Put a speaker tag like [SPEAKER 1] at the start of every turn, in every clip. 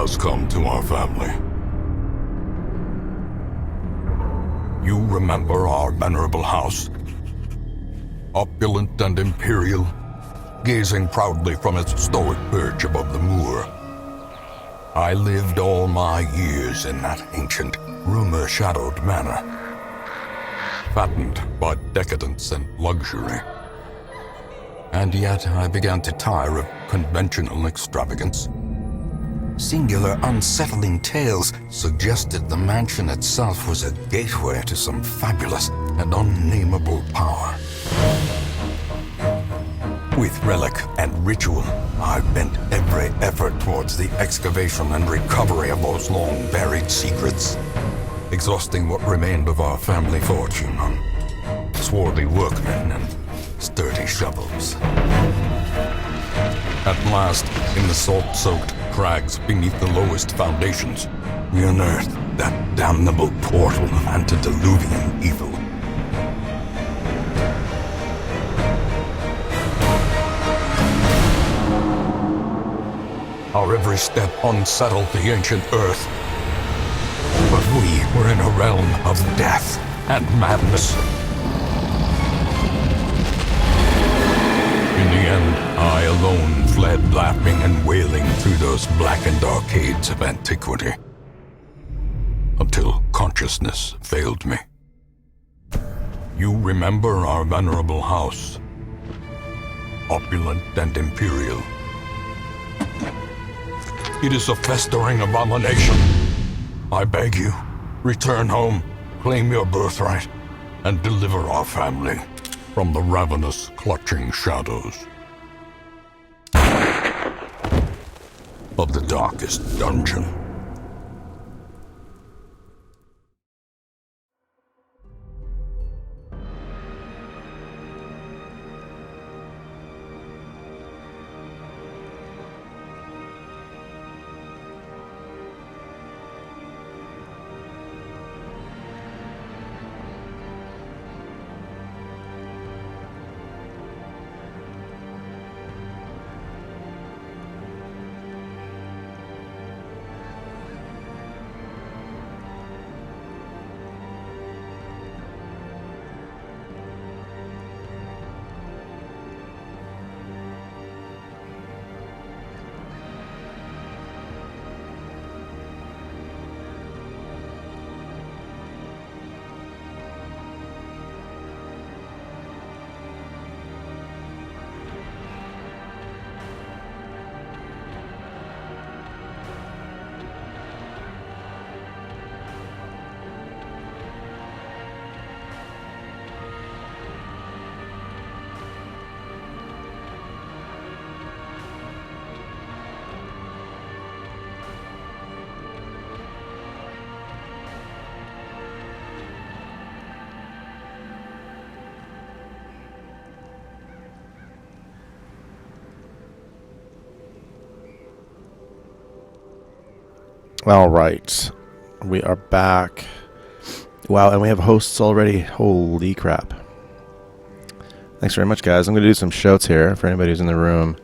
[SPEAKER 1] has come to our family. You remember our venerable house? Opulent and imperial, gazing proudly from its stoic perch above the moor. I lived all my years in that ancient, rumor-shadowed manor, fattened by decadence and luxury. And yet I began to tire of conventional extravagance. Singular, unsettling tales suggested the mansion itself was a gateway to some fabulous and unnameable power. With relic and ritual, I bent every effort towards the excavation and recovery of those long-buried secrets, exhausting what remained of our family fortune on swarthy workmen and sturdy shovels. At last, in the salt-soaked crags beneath the lowest foundations, we unearthed that damnable portal antediluvian evil. Our every step unsettled the ancient earth. But we were in a realm of death and madness. In the end, I alone fled laughing and wailing through those blackened arcades of antiquity, until consciousness failed me. You remember our venerable house, opulent and imperial. It is a festering abomination. I beg you, return home, claim your birthright, and deliver our family from the ravenous, clutching shadows of the darkest dungeon.
[SPEAKER 2] All right, we are back. Wow, and we have hosts already. Holy crap. Thanks very much, guys. I'm going to do some shouts here for anybody who's in the room.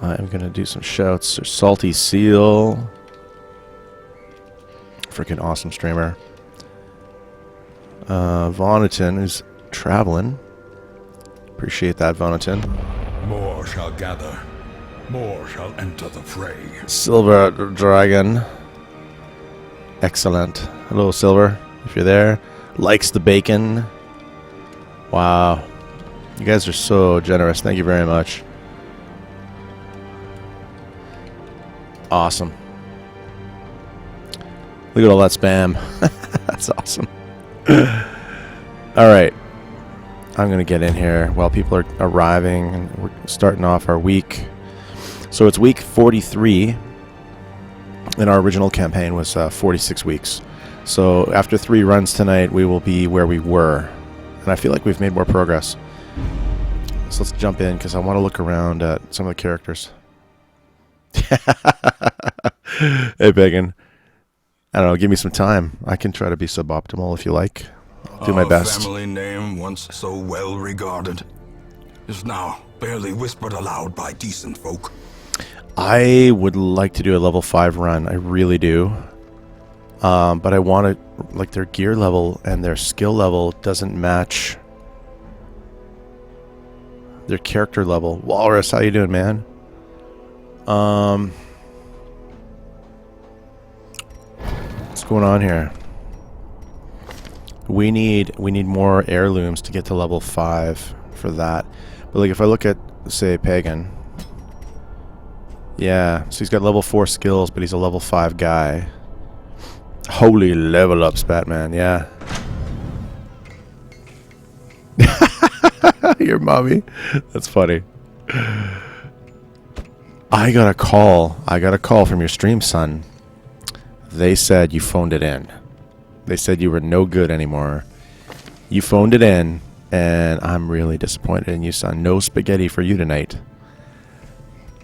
[SPEAKER 2] I'm going to do some shouts. There's Salty Seal. Freaking awesome streamer. Vonaton is traveling. Appreciate that, Vonaton.
[SPEAKER 1] More shall gather. More shall enter the fray.
[SPEAKER 2] Silver Dragon. Excellent. Hello, Silver, if you're there. Likes the bacon. Wow. You guys are so generous. Thank you very much. Awesome. Look at all that spam. That's awesome. All right. I'm going to get in here while people are arriving. And we're starting off our week. So it's week 43. And our original campaign was 46 weeks. So after 3 runs tonight, we will be where we were. And I feel like we've made more progress. So let's jump in, because I want to look around at some of the characters. Hey, Bacon. I don't know, give me some time. I can try to be suboptimal if you like. I'll do my best.
[SPEAKER 1] Our family name, once so well regarded, is now barely whispered aloud by decent folk.
[SPEAKER 2] I would like to do a level 5 run. I really do. But I want to, like, their gear level and their skill level doesn't match their character level. Walrus, how you doing, man? What's going on here? We need more heirlooms to get to level 5 for that. But like if I look at, say, Pagan. Yeah, so he's got level 4 skills, but he's a level 5 guy. Holy level ups, Batman, yeah. Your mommy. That's funny. I got a call from your stream, son. They said you phoned it in. They said you were no good anymore. You phoned it in, and I'm really disappointed in you, son. No spaghetti for you tonight.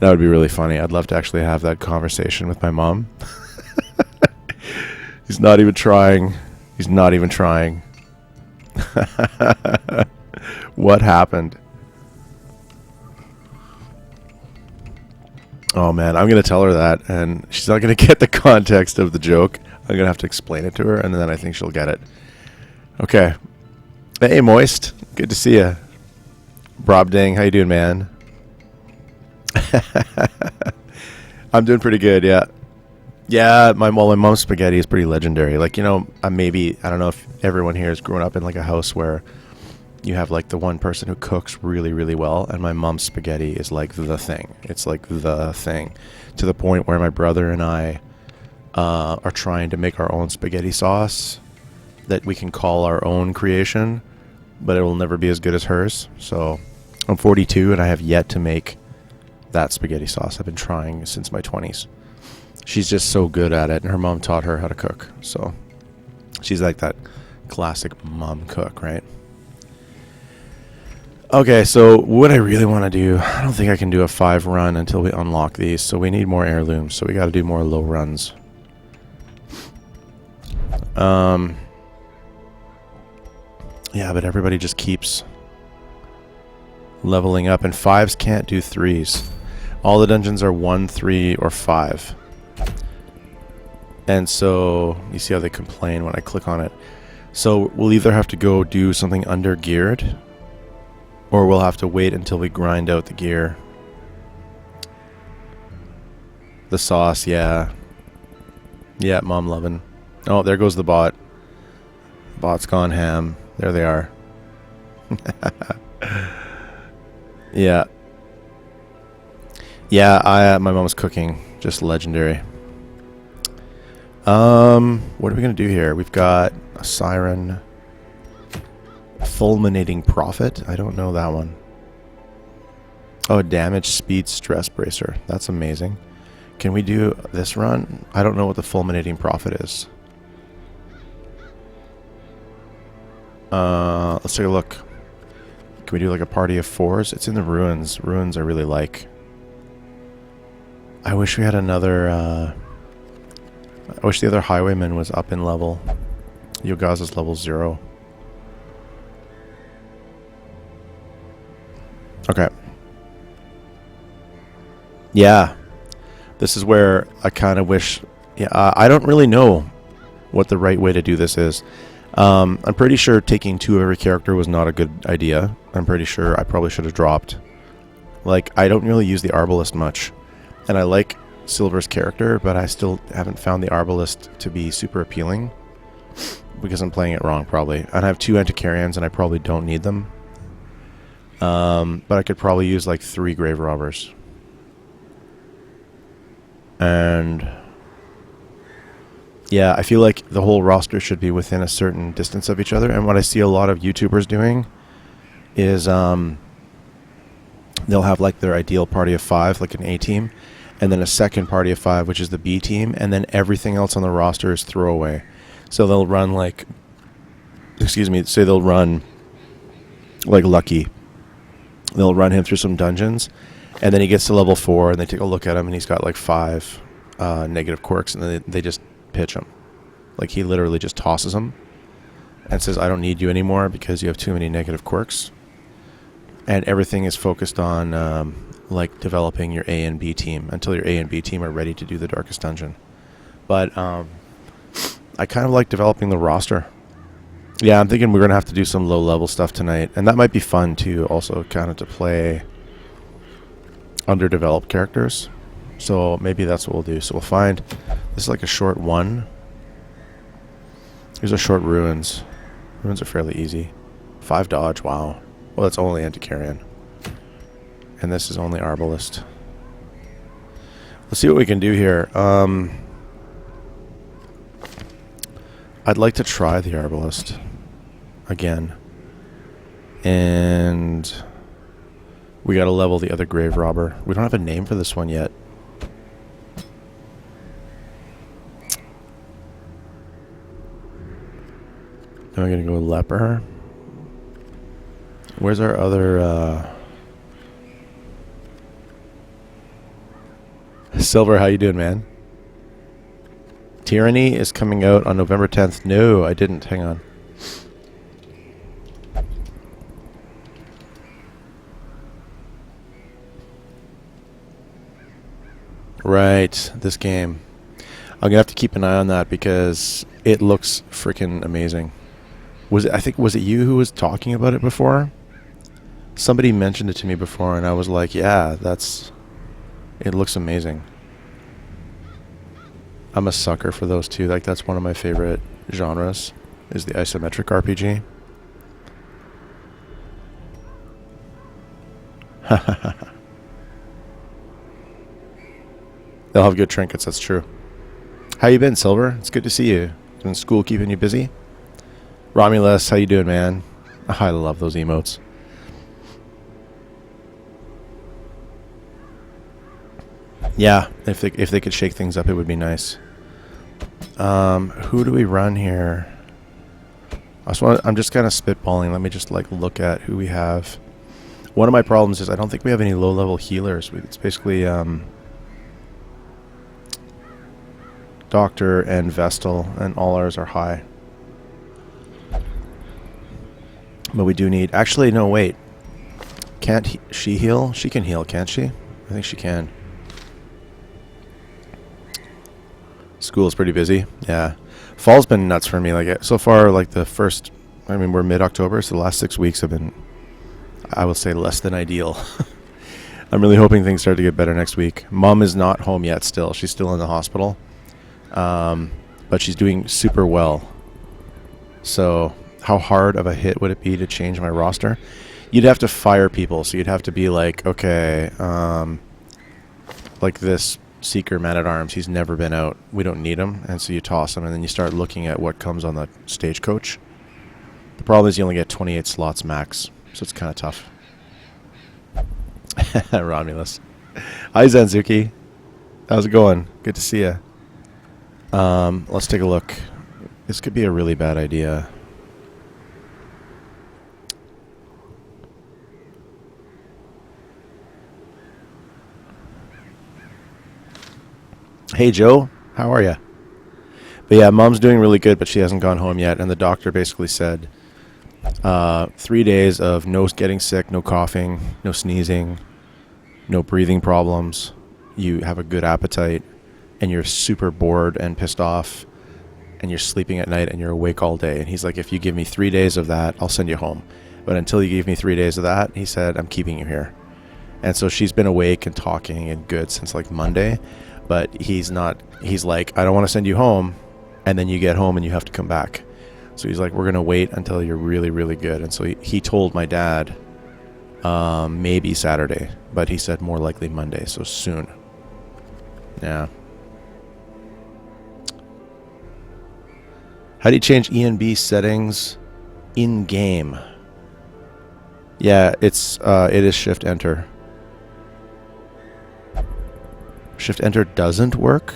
[SPEAKER 2] That would be really funny. I'd love to actually have that conversation with my mom. He's not even trying. He's not even trying. What happened? Oh man, I'm going to tell her that, and she's not going to get the context of the joke. I'm going to have to explain it to her, and then I think she'll get it. Okay. Hey, Moist. Good to see you. Brobding, how you doing, man? I'm doing pretty good, yeah. Yeah, my mom's spaghetti is pretty legendary. Like, you know, I don't know if everyone here has grown up in like a house where you have like the one person who cooks really, really well, and my mom's spaghetti is like the thing. It's like the thing, to the point where my brother and I are trying to make our own spaghetti sauce that we can call our own creation, but it will never be as good as hers. So I'm 42 and I have yet to make that spaghetti sauce. I've been trying since my 20s. She's just so good at it, and her mom taught her how to cook. So she's like that classic mom cook, right? Okay, so what I really want to do, I don't think I can do a 5 run until we unlock these, so we need more heirlooms, so we got to do more low runs. Yeah, but everybody just keeps leveling up, and 5s can't do 3s. All the dungeons are 1, 3, or 5. And so, you see how they complain when I click on it. So, we'll either have to go do something under geared, or we'll have to wait until we grind out the gear. The sauce, yeah. Yeah, mom loving. Oh, there goes the bot. Bot's gone ham. There they are. Yeah. Yeah, my mom's cooking. Just legendary. What are we going to do here? We've got a siren. Fulminating Prophet. I don't know that one. Oh, damage, speed, stress bracer. That's amazing. Can we do this run? I don't know what the Fulminating Prophet is. Let's take a look. Can we do like a party of 4s? It's in the ruins. Ruins I really like. I wish we had another... I wish the other highwayman was up in level. Yogaza's level 0. Okay. Yeah. This is where I kind of wish... Yeah, I don't really know what the right way to do this is. I'm pretty sure taking 2 of every character was not a good idea. I'm pretty sure I probably should have dropped. Like, I don't really use the Arbalist much. And I like Silver's character, but I still haven't found the Arbalist to be super appealing. Because I'm playing it wrong, probably. And I have 2 Antiquarians, and I probably don't need them. But I could probably use like 3 Grave Robbers. And... yeah, I feel like the whole roster should be within a certain distance of each other. And what I see a lot of YouTubers doing is they'll have like their ideal party of 5, like an A team, and then a second party of 5, which is the B team, and then everything else on the roster is throwaway. So they'll run like, say they'll run like Lucky. They'll run him through some dungeons, and then he gets to level 4, and they take a look at him, and he's got like 5 negative quirks, and then they just pitch him. Like, he literally just tosses him and says, I don't need you anymore because you have too many negative quirks. And everything is focused on like developing your A and B team until your A and B team are ready to do the Darkest Dungeon. But I kind of like developing the roster. Yeah, I'm thinking we're going to have to do some low-level stuff tonight. And that might be fun, too, also kind of to play underdeveloped characters. So maybe that's what we'll do. So we'll find... This is like a short one. Here's a short ruins. Ruins are fairly easy. 5 dodge, wow. Well, that's only Antiquarian. And this is only Arbalist. Let's see what we can do here. I'd like to try the Arbalist again. And we gotta level the other Grave Robber. We don't have a name for this one yet. Am I gonna go Leper? Where's our other Silver, how you doing, man? Tyranny is coming out on November 10th. No, I didn't. Hang on. Right, this game. I'm going to have to keep an eye on that because it looks freaking amazing. Was it you who was talking about it before? Somebody mentioned it to me before and I was like, yeah, it looks amazing. I'm a sucker for those two. Like, that's one of my favorite genres, is the isometric RPG. They'll have good trinkets, that's true. How you been, Silver? It's good to see you. Been school keeping you busy? Romulus, how you doing, man? Oh, I love those emotes. Yeah, if they could shake things up, it would be nice. Who do we run here? I'm just kind of spitballing. Let me just look at who we have. One of my problems is I don't think we have any low-level healers. It's basically Doctor and Vestal, and all ours are high. But we do need... Actually, no, wait. Can't she heal? She can heal, can't she? I think she can. School's pretty busy. Yeah. Fall's been nuts for me. So far, the first... I mean, we're mid-October, so the last 6 weeks have been, I will say, less than ideal. I'm really hoping things start to get better next week. Mom is not home yet still. She's still in the hospital. But she's doing super well. So, how hard of a hit would it be to change my roster? You'd have to fire people. So you'd have to be okay, this... Seeker Man-at-Arms, he's never been out. We don't need him, and so you toss him, and then you start looking at what comes on the stagecoach. The problem is you only get 28 slots max, so it's kind of tough. Romulus. Hi, Zanzuki. How's it going? Good to see you. Let's take a look. This could be a really bad idea. Hey, Joe. How are you? But yeah, Mom's doing really good, but she hasn't gone home yet. And the doctor basically said 3 days of no getting sick, no coughing, no sneezing, no breathing problems. You have a good appetite, and you're super bored and pissed off, and you're sleeping at night, and you're awake all day. And he's like, if you give me 3 days of that, I'll send you home. But until you give me 3 days of that, he said, I'm keeping you here. And so she's been awake and talking and good since Monday. But he's like, I don't want to send you home, and then you get home and you have to come back. So he's like, we're going to wait until you're really, really good. And so he told my dad maybe Saturday, but he said more likely Monday, so soon. Yeah. How do you change ENB settings in-game? Yeah, it is Shift-Enter. Shift-Enter doesn't work?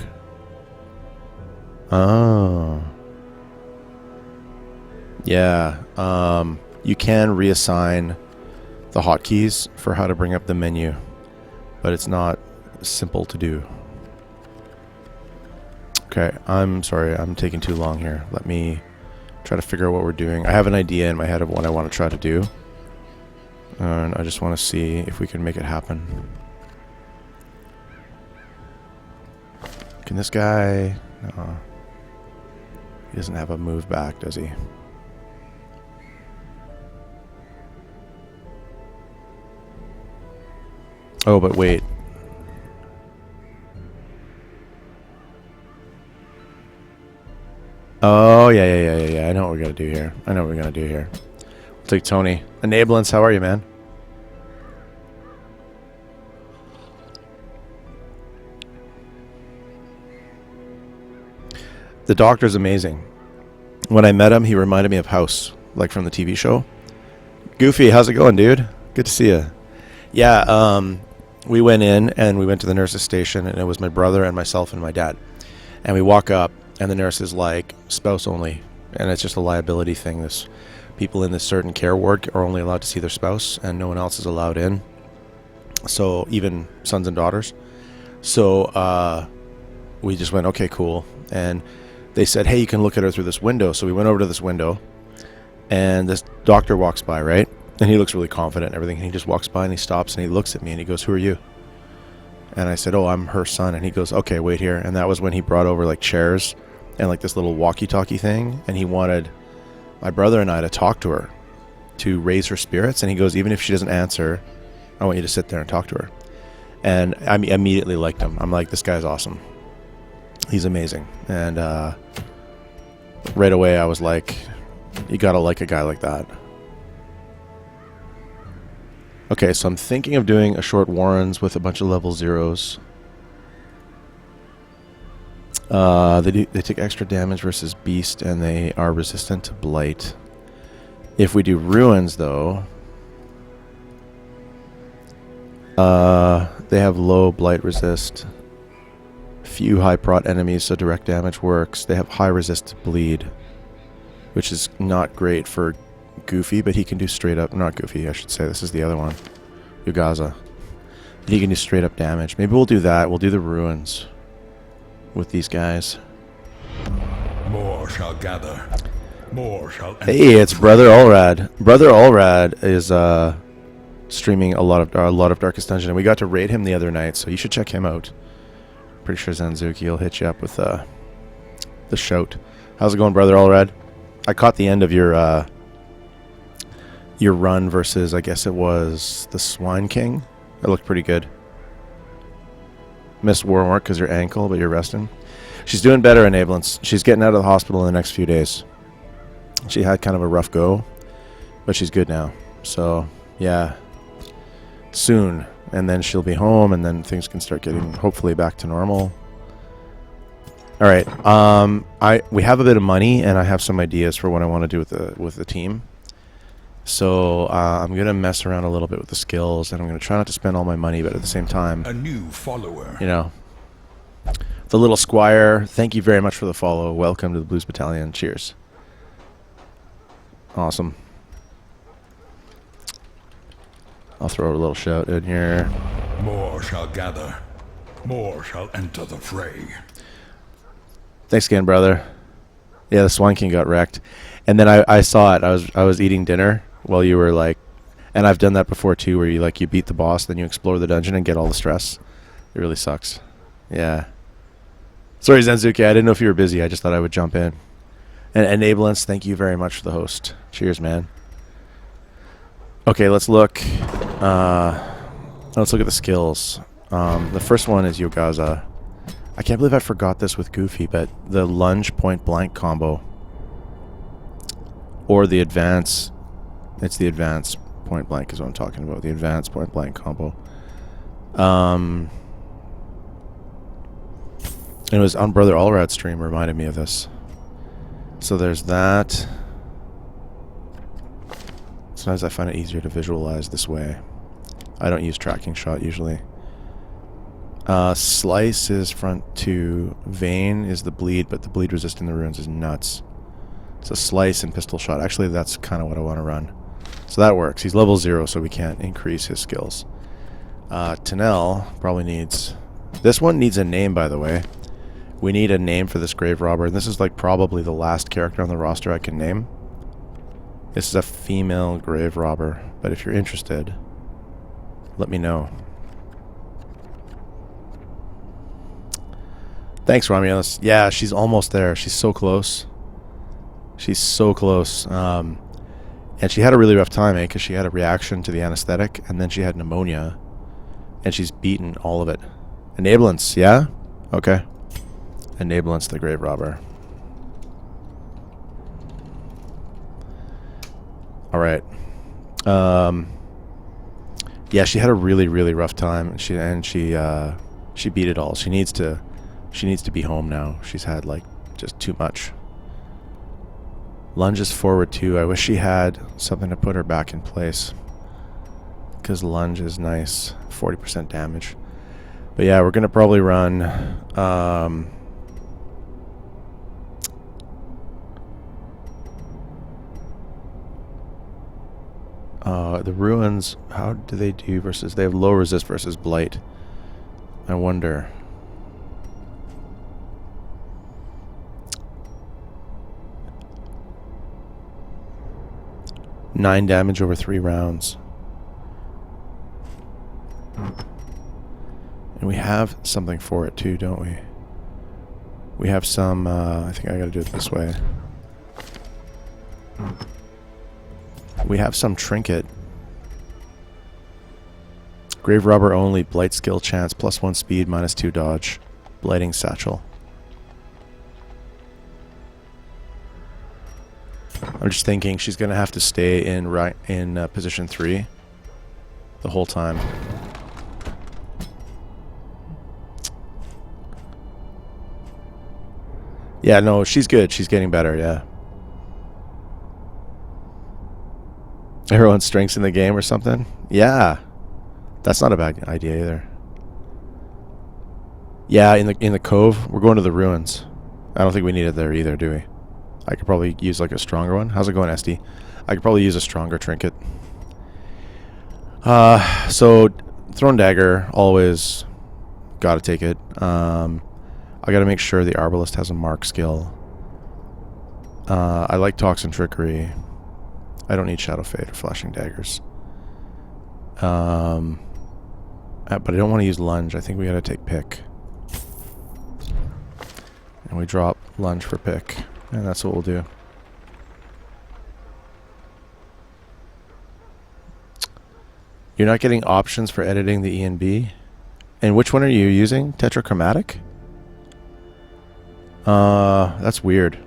[SPEAKER 2] Oh. Yeah. You can reassign the hotkeys for how to bring up the menu, but it's not simple to do. Okay, I'm sorry, I'm taking too long here. Let me try to figure out what we're doing. I have an idea in my head of what I want to try to do, and I just want to see if we can make it happen. Can this guy... No. He doesn't have a move back, does he? Oh, but wait. Oh, yeah. I know what we're going to do here. We'll take Tony. Enablance, how are you, man? The doctor's amazing. When I met him, he reminded me of House, like from the TV show. Goofy, how's it going, dude? Good to see you. Yeah, we went in and we went to the nurse's station, and it was my brother and myself and my dad. And we walk up, and the nurse is like, spouse only. And it's just a liability thing. This people in this certain care ward are only allowed to see their spouse, and no one else is allowed in. So even sons and daughters. So we just went, okay, cool. And they said, hey, you can look at her through this window. So we went over to this window, and this doctor walks by, right? And he looks really confident and everything. And he just walks by and he stops and he looks at me and he goes, who are you? And I said, oh, I'm her son. And he goes, okay, wait here. And that was when he brought over like chairs and like this little walkie-talkie thing. And he wanted my brother and I to talk to her, to raise her spirits. And he goes, even if she doesn't answer, I want you to sit there and talk to her. And I immediately liked him. I'm like, this guy's awesome. He's amazing. And right away I was like, you gotta like a guy like that. Okay, so I'm thinking of doing a short Warrens with a bunch of level 0s. They take extra damage versus Beast, and they are resistant to Blight. If we do Ruins, though, they have low Blight resist. Few high prot enemies, so direct damage works. They have high resist to bleed, which is not great for Goofy, but he can do straight up... Not Goofy, I should say. This is the other one. Yugaza. He can do straight up damage. Maybe we'll do that. We'll do the Ruins with these guys.
[SPEAKER 1] More shall gather. More shall...
[SPEAKER 2] Hey, it's Brother Allrad. Brother Allrad is streaming a lot of Darkest Dungeon, and we got to raid him the other night, so you should check him out. Pretty sure Zanzuki will hit you up with the shout. How's it going, Brother Allrad? I caught the end of your run versus, I guess it was the Swine King. It looked pretty good. Missed Warmark because your ankle, but you're resting. She's doing better, Enablance. She's getting out of the hospital in the next few days. She had kind of a rough go, but she's good now. So, yeah. Soon. And then she'll be home, and then things can start getting, hopefully, back to normal. All right. We have a bit of money, and I have some ideas for what I want to do with the team. So I'm going to mess around a little bit with the skills, and I'm going to try not to spend all my money, but at the same time...
[SPEAKER 1] A new follower.
[SPEAKER 2] You know. The Little Squire, thank you very much for the follow. Welcome to the Blues Battalion. Cheers. Awesome. I'll throw a little shout in here.
[SPEAKER 1] More shall gather. More shall enter the fray.
[SPEAKER 2] Thanks again, brother. Yeah, the Swine King got wrecked. And then I saw it. I was eating dinner while you were like... And I've done that before too, where you beat the boss, then you explore the dungeon and get all the stress. It really sucks. Yeah. Sorry, Zenzuki, I didn't know if you were busy. I just thought I would jump in. And Enablance, thank you very much for the host. Cheers, man. Okay, let's look. Let's look at the skills. The first one is Yugaza. I can't believe I forgot this with Goofy, but the lunge point blank combo, or the advance. It's the advance point blank is what I'm talking about. The advance point blank combo. It was on Brother Allrad's stream. Reminded me of this. So there's that. Sometimes I find it easier to visualize this way. I don't use tracking shot usually. Slice is front 2. Vein is the bleed, but the bleed resisting the runes is nuts. So slice and pistol shot. Actually, that's kind of what I want to run. So that works. He's level 0, so we can't increase his skills. Tanel probably needs... This one needs a name, by the way. We need a name for this grave robber. And this is like probably the last character on the roster I can name. This is a female grave robber, but if you're interested, let me know. Thanks, Romulus. Yeah, she's almost there. She's so close. She's so close. And she had a really rough time, because she had a reaction to the anesthetic, and then she had pneumonia, and she's beaten all of it. Enablance, yeah? Okay. Enablance, the grave robber. All right. Yeah, she had a really, really rough time. She beat it all. She needs to be home now. She's had like just too much. Lunge is forward too. I wish she had something to put her back in place, because lunge is nice, 40% damage. But yeah, we're gonna probably run. The ruins, how do they do versus... They have low resist versus blight. I wonder. Nine damage over 3 rounds. And we have something for it too, don't we? We have some... I think I gotta do it this way. We have some trinket. Grave robber only, blight skill chance, +1 speed, -2 dodge, blighting satchel. I'm just thinking she's gonna have to stay in position 3 the whole time. Yeah, no, she's good. She's getting better, yeah. Everyone's strengths in the game or something? Yeah. That's not a bad idea either. Yeah, in the cove, we're going to the ruins. I don't think we need it there either, do we? I could probably use like a stronger one. How's it going, SD? I could probably use a stronger trinket. So thrown dagger, always gotta take it. I gotta make sure the arbalist has a mark skill. I like toxin trickery. I don't need shadow fade or flashing daggers. But I don't want to use lunge. I think we gotta take pick. And we drop lunge for pick. And that's what we'll do. You're not getting options for editing the ENB? And which one are you using? Tetrachromatic? That's weird.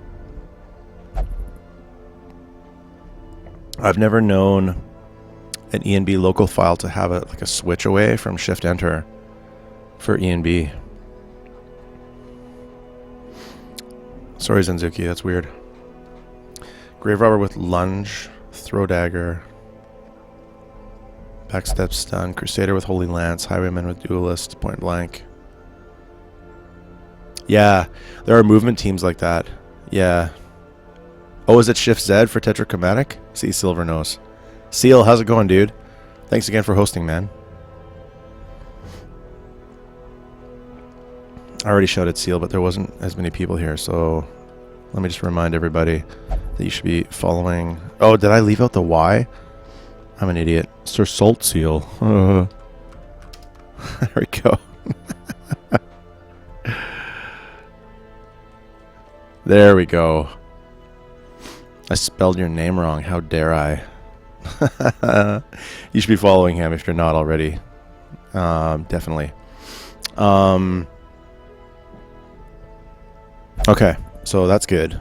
[SPEAKER 2] I've never known an ENB local file to have like a switch away from Shift Enter for ENB. Sorry, Zenzuki, that's weird. Grave robber with lunge, throw dagger, backstep stun, crusader with holy lance, highwayman with duelist, point blank. Yeah, there are movement teams like that. Yeah. Oh, is it Shift Z for Tetrachromatic? See, Silver knows. Seal, how's it going, dude? Thanks again for hosting, man. I already shouted Seal, but there wasn't as many people here, so let me just remind everybody that you should be following. Oh, did I leave out the Y? I'm an idiot. Sir Salt Seal. There we go. There we go. I spelled your name wrong. How dare I? You should be following him if you're not already. Definitely. Okay, so that's good.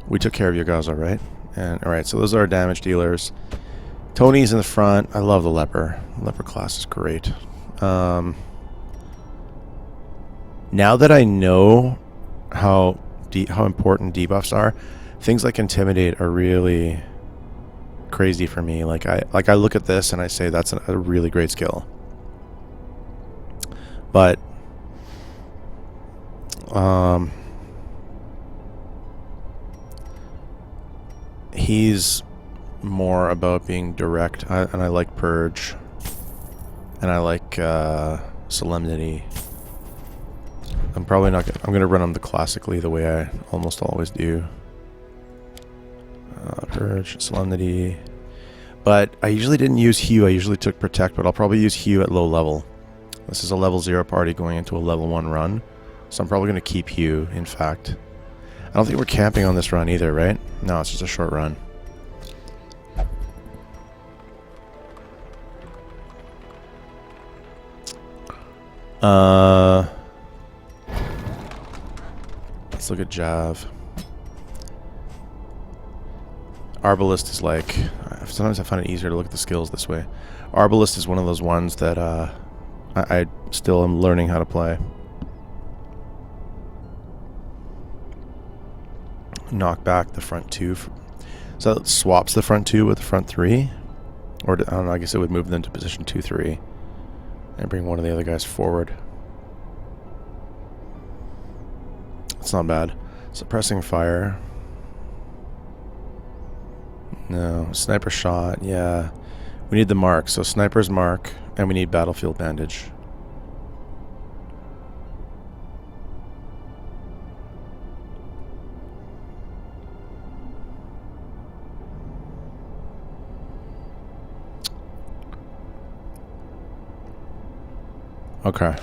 [SPEAKER 2] We took care of you guys, all right? And all right, so those are our damage dealers. Tony's in the front. I love the leper. Leper class is great. Now that I know how important debuffs are, things like intimidate are really crazy for me. Like I look at this and I say that's a really great skill. But he's more about being direct, and I like purge, and I like solemnity. I'm probably not gonna, I'm gonna run them classically the way I almost always do. Purge, solemnity, but I usually didn't use Hue. I usually took protect, but I'll probably use Hue at low level. This is a level 0 party going into a level 1 run. So I'm probably going to keep you, in fact. I don't think we're camping on this run either, right? No, it's just a short run. Let's look at Jav. Arbalist is like... Sometimes I find it easier to look at the skills this way. Arbalist is one of those ones that I still am learning how to play. Knock back the front 2. So it swaps the front 2 with the front 3. Or, I don't know, I guess it would move them to position 2-3. And bring one of the other guys forward. It's not bad. Suppressing fire. No. Sniper shot, yeah. We need the mark. So sniper's mark, and we need battlefield bandage. Okay.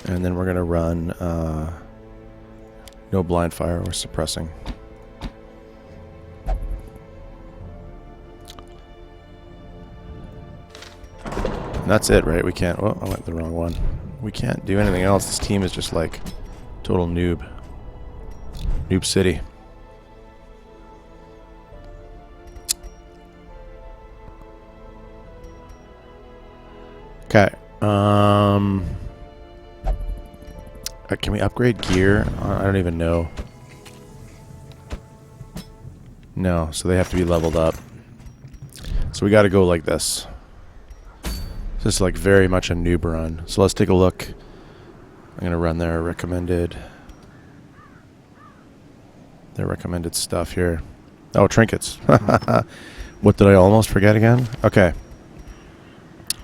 [SPEAKER 2] And then we're going to run no blind fire or suppressing. And that's it, right? We can't... Oh, I went the wrong one. We can't do anything else. This team is just like total noob. Noob city. Okay. Can we upgrade gear? I don't even know. No, so they have to be leveled up. So we got to go like this. This is like very much a noob run. So let's take a look. I'm going to run their recommended stuff here. Oh, trinkets. What did I almost forget again? Okay.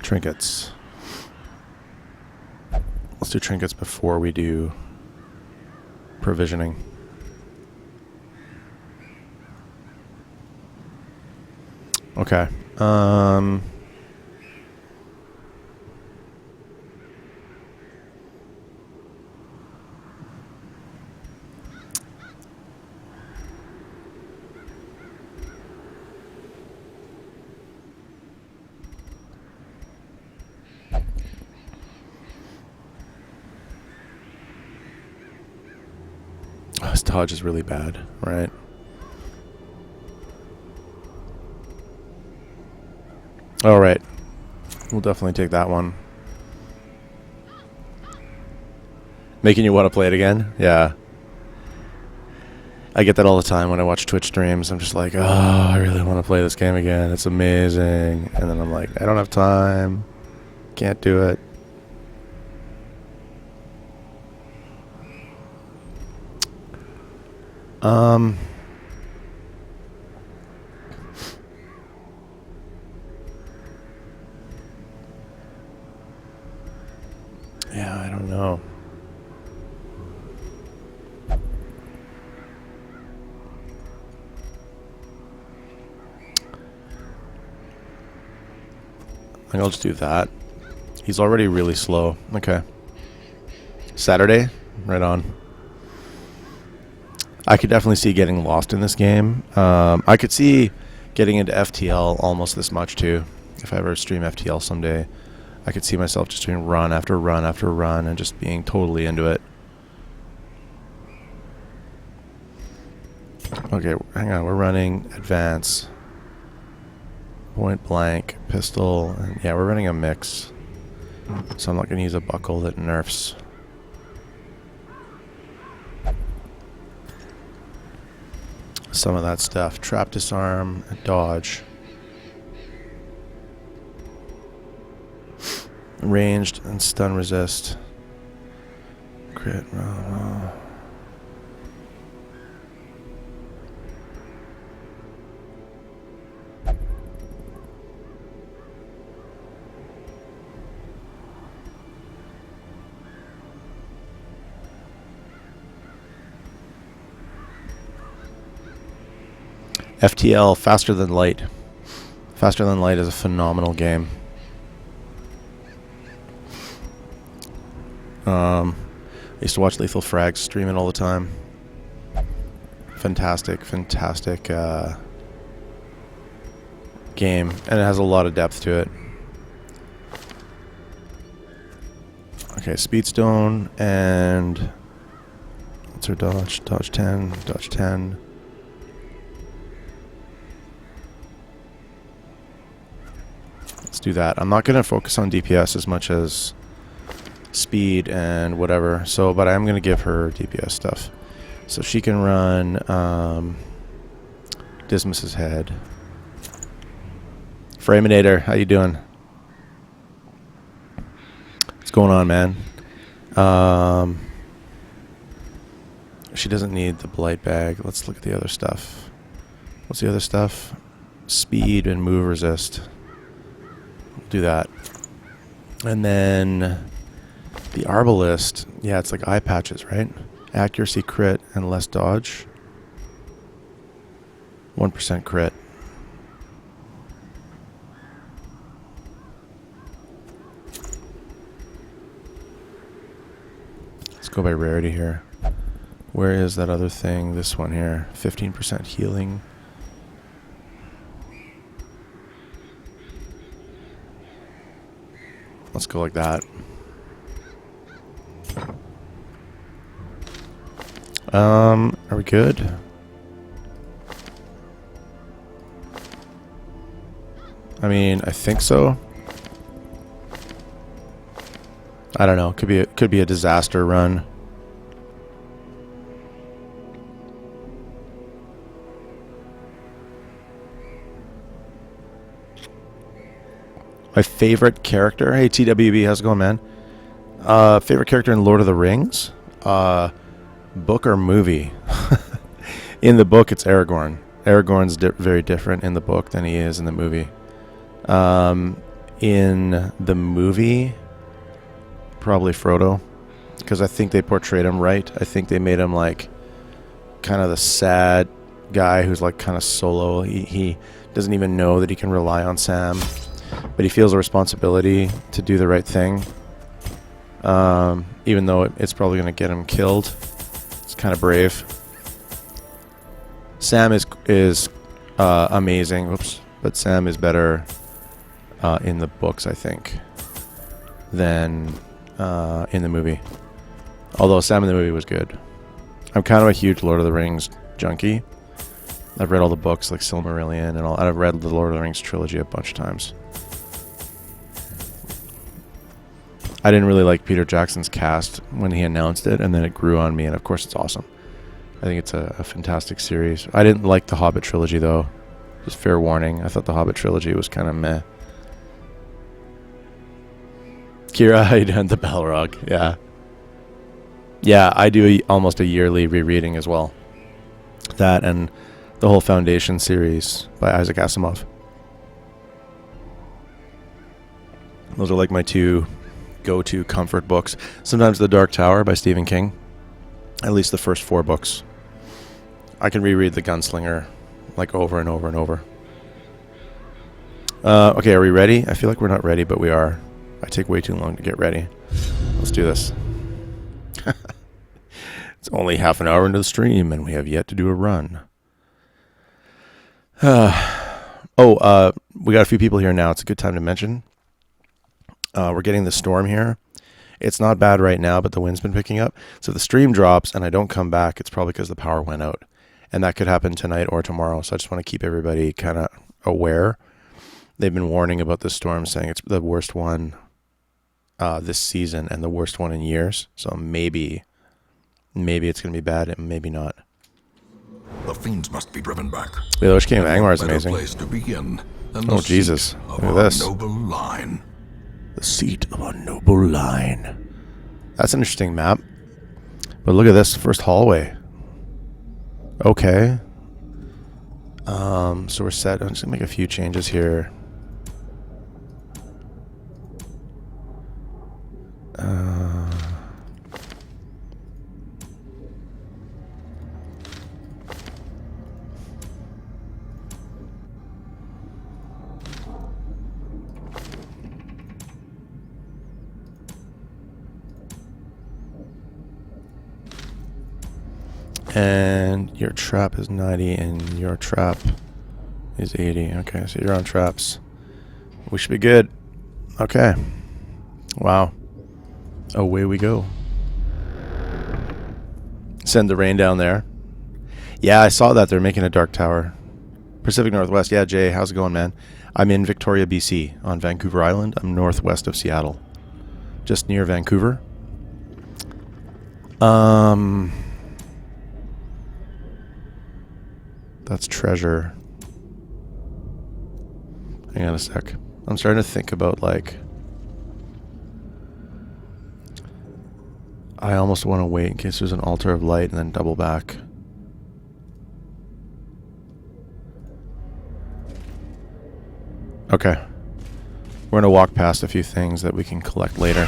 [SPEAKER 2] Trinkets. Let's do trinkets before we do provisioning. Okay. This dodge is really bad, right? All right. We'll definitely take that one. Making you want to play it again? Yeah. I get that all the time when I watch Twitch streams. I'm just like, oh, I really want to play this game again. It's amazing. And then I'm like, I don't have time. Can't do it. Yeah, I don't know. I think I'll just do that. He's already really slow. Okay. Saturday? Right on. I could definitely see getting lost in this game. I could see getting into FTL almost this much too. If I ever stream FTL someday, I could see myself just doing run after run after run and just being totally into it. Okay, hang on. We're running advance. Point blank, pistol. And yeah, we're running a mix. So I'm not going to use a buckle that nerfs. Some of that stuff. Trap, disarm, dodge. Ranged and stun resist. Crit. FTL, Faster Than Light. Faster Than Light is a phenomenal game. I used to watch Lethal Frag stream it all the time. Fantastic game, and it has a lot of depth to it. Okay, Speedstone, and what's her dodge? Dodge 10, dodge 10. Let's do that. I'm not going to focus on DPS as much as speed and whatever, so, but I am going to give her DPS stuff. So she can run Dismas's head. Framinator, how you doing? What's going on, man? She doesn't need the blight bag. Let's look at the other stuff. What's the other stuff? Speed and move resist. We'll do that. And then the Arbalist, yeah, it's like eye patches, right? Accuracy, crit, and less dodge. 1% crit. Let's go by rarity here. Where is that other thing? This one here. 15% healing. Let's go like that. Are we good? I mean, I think so. I don't know. Could be a disaster run. My favorite character. Hey TWB, how's it going, man? Favorite character in Lord of the Rings? Book or movie? In the book, it's Aragorn. Aragorn's very different in the book than he is in the movie. In the movie, probably Frodo, because I think they portrayed him right. I think they made him like kind of the sad guy who's like kind of solo. He doesn't even know that he can rely on Sam, but he feels a responsibility to do the right thing, even though it's probably going to get him killed. It's kind of brave. Sam is amazing. Oops, but Sam is better in the books, I think, than in the movie. Although Sam in the movie was good. I'm kind of a huge Lord of the Rings junkie. I've read all the books, like Silmarillion and all. I've read the Lord of the Rings trilogy a bunch of times. I didn't really like Peter Jackson's cast when he announced it, and then it grew on me, and of course it's awesome. I think it's a fantastic series. I didn't like the Hobbit trilogy, though. Just fair warning. I thought the Hobbit trilogy was kind of meh. Kira, how you doing? The Balrog, yeah. Yeah, I do almost a yearly rereading as well. That and the whole Foundation series by Isaac Asimov. Those are like my two go-to comfort books. Sometimes The Dark Tower by Stephen King. At least the first 4 books. I can reread The Gunslinger like over and over and over. Okay, are we ready? I feel like we're not ready, but we are. I take way too long to get ready. Let's do this. It's only half an hour into the stream, and we have yet to do a run. We got a few people here now. It's a good time to mention. We're getting the storm here. It's not bad right now, but the wind's been picking up. So if the stream drops and I don't come back, it's probably because the power went out. And that could happen tonight or tomorrow. So I just want to keep everybody kind of aware. They've been warning about this storm, saying it's the worst one this season and the worst one in years. So maybe it's going to be bad and maybe not.
[SPEAKER 1] The fiends must be driven back.
[SPEAKER 2] Yeah, the Witch King of Angmar is amazing.
[SPEAKER 1] Place to begin
[SPEAKER 2] Oh, Jesus. Look at this.
[SPEAKER 1] Noble line.
[SPEAKER 2] The seat of a noble line. That's an interesting map. But look at this first hallway. Okay. So we're set. I'm just going to make a few changes here. And your trap is 90 and your trap is 80. Okay, so you're on traps. We should be good. Okay. Wow. Away we go. Send the rain down there. Yeah, I saw that. They're making a Dark Tower. Pacific Northwest. Yeah, Jay, how's it going, man? I'm in Victoria, BC, on Vancouver Island. I'm northwest of Seattle. Just near Vancouver. That's treasure. Hang on a sec. I'm starting to think about, like... I almost want to wait in case there's an altar of light and then double back. Okay. We're going to walk past a few things that we can collect later.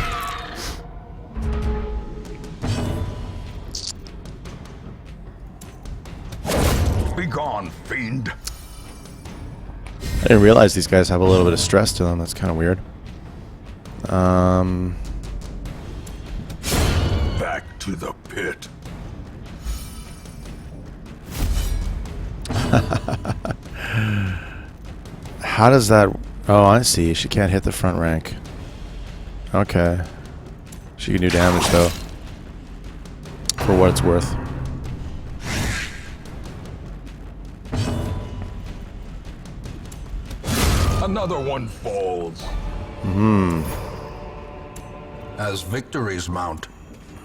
[SPEAKER 1] Be gone, fiend.
[SPEAKER 2] I didn't realize these guys have a little bit of stress to them. That's kind of weird.
[SPEAKER 1] Back to the pit.
[SPEAKER 2] How does that... Oh, I see. She can't hit the front rank. Okay. She can do damage, though. For what it's worth.
[SPEAKER 1] Another one falls. As victories mount,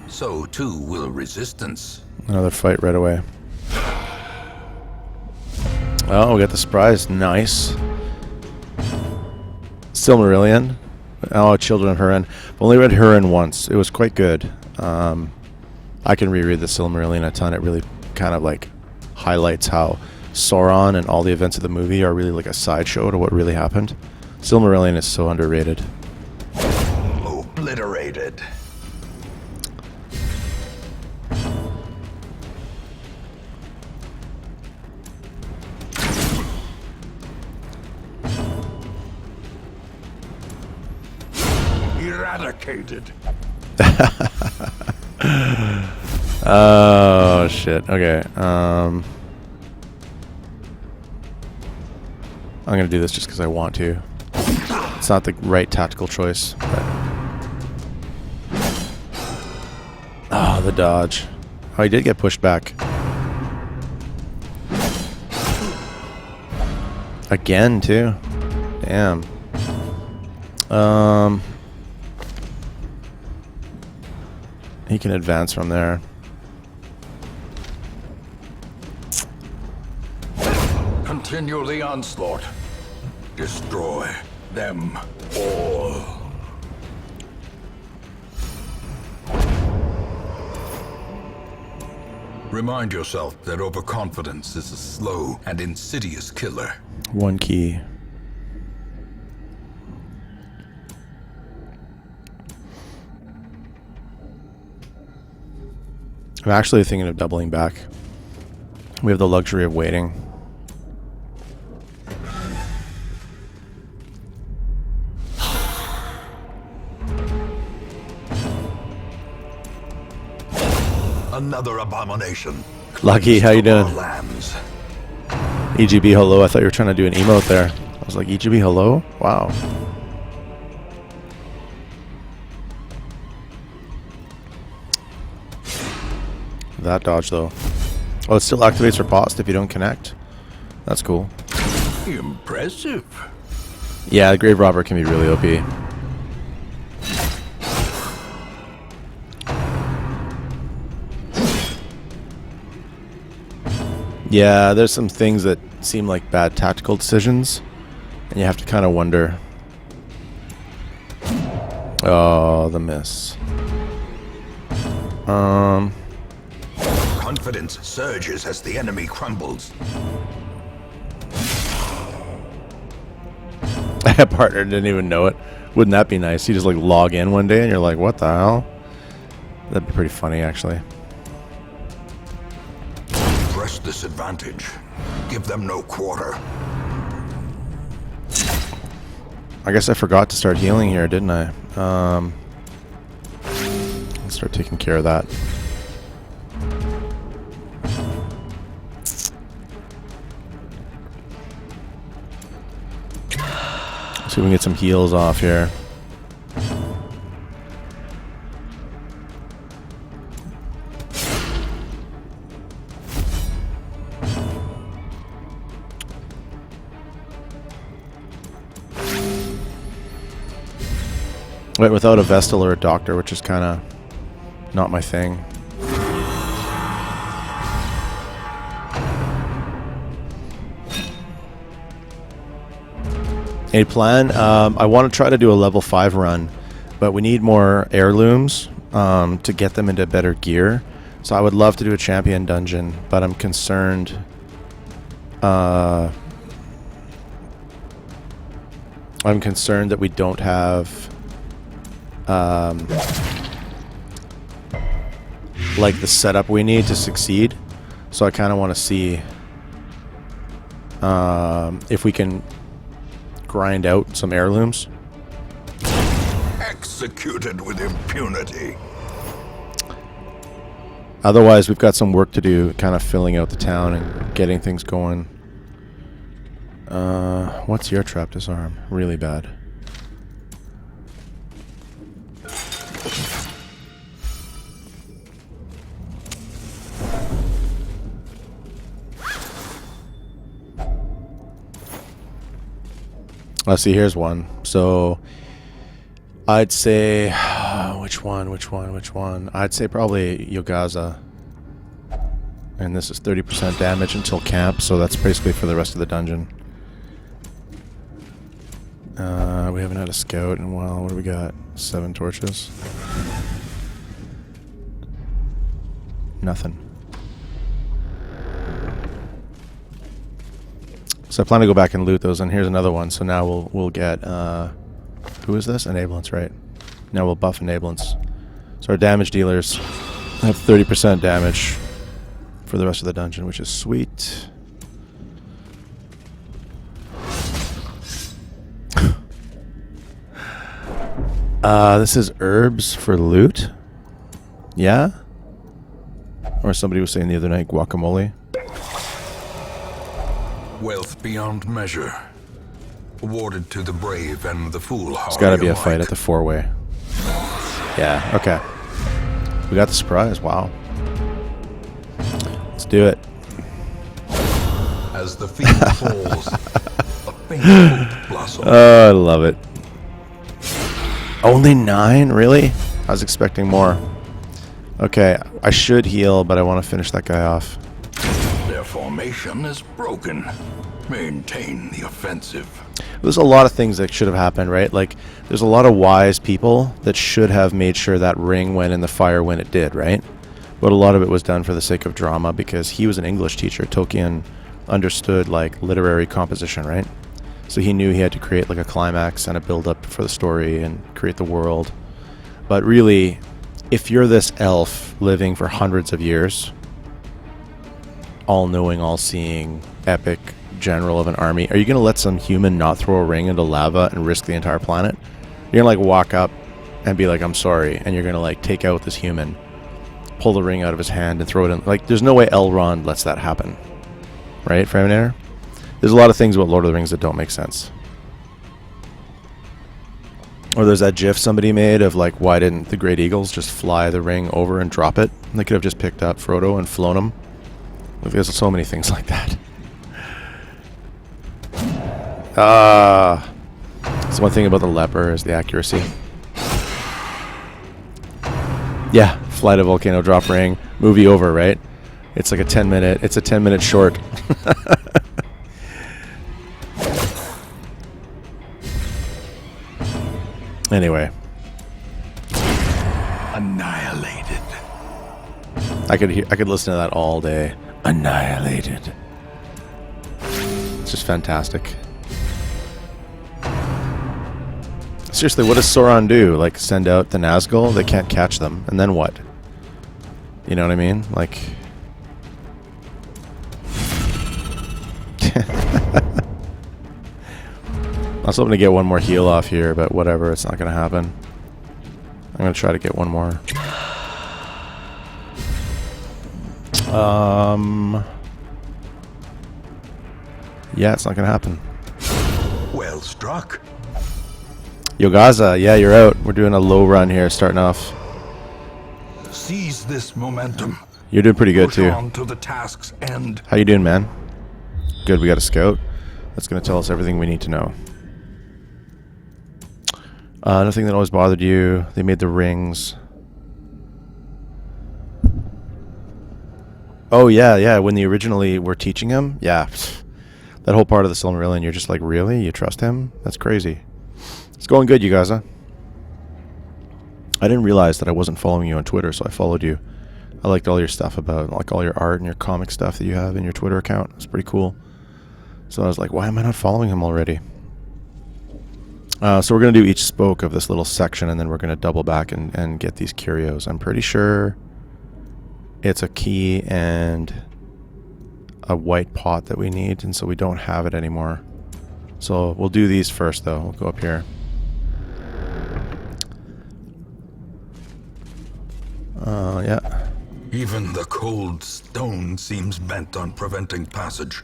[SPEAKER 1] so too will resistance.
[SPEAKER 2] Another fight right away. Oh, we got the surprise. Nice. Silmarillion. Oh, Children of Hurin. I've only read Hurin once. It was quite good. I can reread the Silmarillion a ton. It really kind of like highlights how Sauron and all the events of the movie are really like a sideshow to what really happened. Silmarillion is so underrated.
[SPEAKER 1] Obliterated. Eradicated.
[SPEAKER 2] Oh shit. Okay. I'm gonna do this just because I want to. It's not the right tactical choice. But... Oh, the dodge. Oh, he did get pushed back. Again, too. Damn. He can advance from there.
[SPEAKER 1] Continue the onslaught. Destroy them all. Remind yourself that overconfidence is a slow and insidious killer.
[SPEAKER 2] One key. I'm actually thinking of doubling back. We have the luxury of waiting.
[SPEAKER 1] Another abomination.
[SPEAKER 2] Lucky, how you doing?
[SPEAKER 1] Lands.
[SPEAKER 2] EGB hello. I thought you were trying to do an emote there. I was like, EGB hello? Wow. That dodge though. Oh, it still activates riposte if you don't connect. That's cool.
[SPEAKER 1] Impressive.
[SPEAKER 2] Yeah, the Grave Robber can be really OP. Yeah, there's some things that seem like bad tactical decisions, and you have to kind of wonder. Oh, the miss.
[SPEAKER 1] Confidence surges as the enemy crumbles.
[SPEAKER 2] Partner didn't even know it. Wouldn't that be nice? You just like log in one day and you're like, what the hell? That'd be pretty funny, actually.
[SPEAKER 1] Press this advantage. Give them no quarter.
[SPEAKER 2] I guess I forgot to start healing here, didn't I? Let's start taking care of that. See if we can get some heals off here. Wait, without a Vestal or a Doctor, which is kind of not my thing. A plan? I want to try to do a level 5 run, but we need more heirlooms to get them into better gear. So I would love to do a champion dungeon, but I'm concerned. I'm concerned that we don't have like the setup we need to succeed. So I kind of want to see if we can grind out some heirlooms.
[SPEAKER 1] Executed with impunity.
[SPEAKER 2] Otherwise, we've got some work to do, kind of filling out the town and getting things going. What's your trap disarm? Really bad. Let's see, here's one. So I'd say which one? I'd say probably Yogaza. And this is 30% damage until camp, so that's basically for the rest of the dungeon. We haven't had a scout in a while. What do we got? 7 torches. Nothing. So I plan to go back and loot those, and here's another one. So now we'll get who is this? Enablance, right? Now we'll buff Enablance. So our damage dealers have 30% damage for the rest of the dungeon, which is sweet. This is herbs for loot. Yeah? Or somebody was saying the other night, guacamole.
[SPEAKER 1] Wealth beyond measure, awarded to the brave and the foolhardy.
[SPEAKER 2] It's got to be a fight at the 4-way. Yeah, okay. We got the surprise, wow. Let's do it.
[SPEAKER 1] As the field falls, a faint hope blossoms.
[SPEAKER 2] Oh, I love it. Only 9? Really? I was expecting more. Okay, I should heal, but I want to finish that guy off.
[SPEAKER 1] Their formation is broken. Maintain the offensive.
[SPEAKER 2] There's a lot of things that should have happened, right? Like, there's a lot of wise people that should have made sure that ring went in the fire when it did, right? But a lot of it was done for the sake of drama because he was an English teacher. Tolkien understood, like, literary composition, right? So he knew he had to create, like, a climax and a build-up for the story and create the world. But really, if you're this elf living for hundreds of years, all-knowing, all-seeing, epic general of an army, are you going to let some human not throw a ring into lava and risk the entire planet? You're going to, like, walk up and be like, I'm sorry, and you're going to, like, take out this human, pull the ring out of his hand and throw it in. Like, there's no way Elrond lets that happen. Right, Framinator? There's a lot of things about Lord of the Rings that don't make sense. Or there's that GIF somebody made of, like, why didn't the Great Eagles just fly the ring over and drop it? They could have just picked up Frodo and flown him. Like, there's so many things like that. So one thing about the leper is the accuracy. Yeah, fly to volcano, drop ring, movie over, right? It's like a 10-minute, it's a 10-minute short. Anyway.
[SPEAKER 1] Annihilated.
[SPEAKER 2] I could listen to that all day. Annihilated. It's just fantastic. Seriously, what does Sauron do? Like, send out the Nazgul? They can't catch them. And then what? You know what I mean? Like... I was hoping to get one more heal off here, but whatever, it's not going to happen. I'm going to try to get one more. Yeah, it's not going to happen.
[SPEAKER 1] Well struck.
[SPEAKER 2] Yogaza, yeah, you're out. We're doing a low run here, starting off.
[SPEAKER 1] Seize this momentum.
[SPEAKER 2] You're doing pretty good
[SPEAKER 1] Push
[SPEAKER 2] too.
[SPEAKER 1] on to the task's end.
[SPEAKER 2] How you doing, man? Good. We got a scout. That's going to tell us everything we need to know. Nothing that always bothered you. They made the rings. Oh yeah. When they originally were teaching him, yeah, that whole part of the Silmarillion, you're just like, really? You trust him? That's crazy. It's going good, you guys, huh? I didn't realize that I wasn't following you on Twitter, so I followed you. I liked all your stuff about, like, all your art and your comic stuff that you have in your Twitter account. It's pretty cool. So I was like, why am I not following him already? So we're going to do each spoke of this little section, and then we're going to double back and get these curios. I'm pretty sure it's a key and a white pot that we need, and so we don't have it anymore. So we'll do these first, though. We'll go up here. Yeah.
[SPEAKER 1] Even the cold stone seems bent on preventing passage.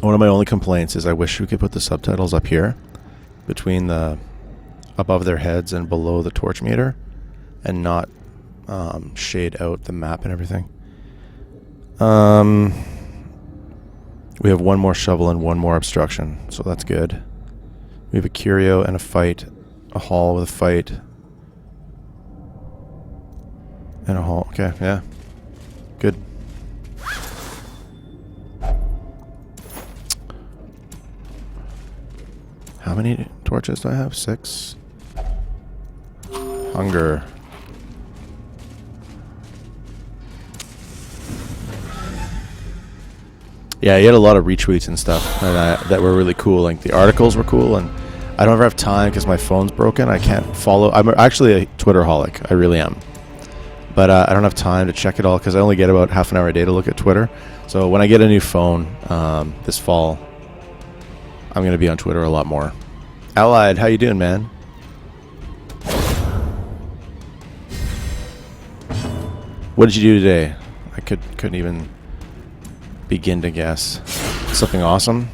[SPEAKER 2] One of my only complaints is I wish we could put the subtitles up here, between the above their heads and below the torch meter, and not shade out the map and everything. We have one more shovel and one more obstruction, so that's good. We have a curio and a fight, a hall with a fight, and a hall. Okay, yeah, good. How many torches do I have? 6. Hunger. Yeah, he had a lot of retweets and stuff that were really cool. Like, the articles were cool, and I don't ever have time because my phone's broken. I can't follow. I'm actually a Twitterholic. I really am. But I don't have time to check it all because I only get about half an hour a day to look at Twitter. So when I get a new phone this fall, I'm going to be on Twitter a lot more. Allied, how you doing, man? What did you do today? I couldn't even begin to guess. Something awesome?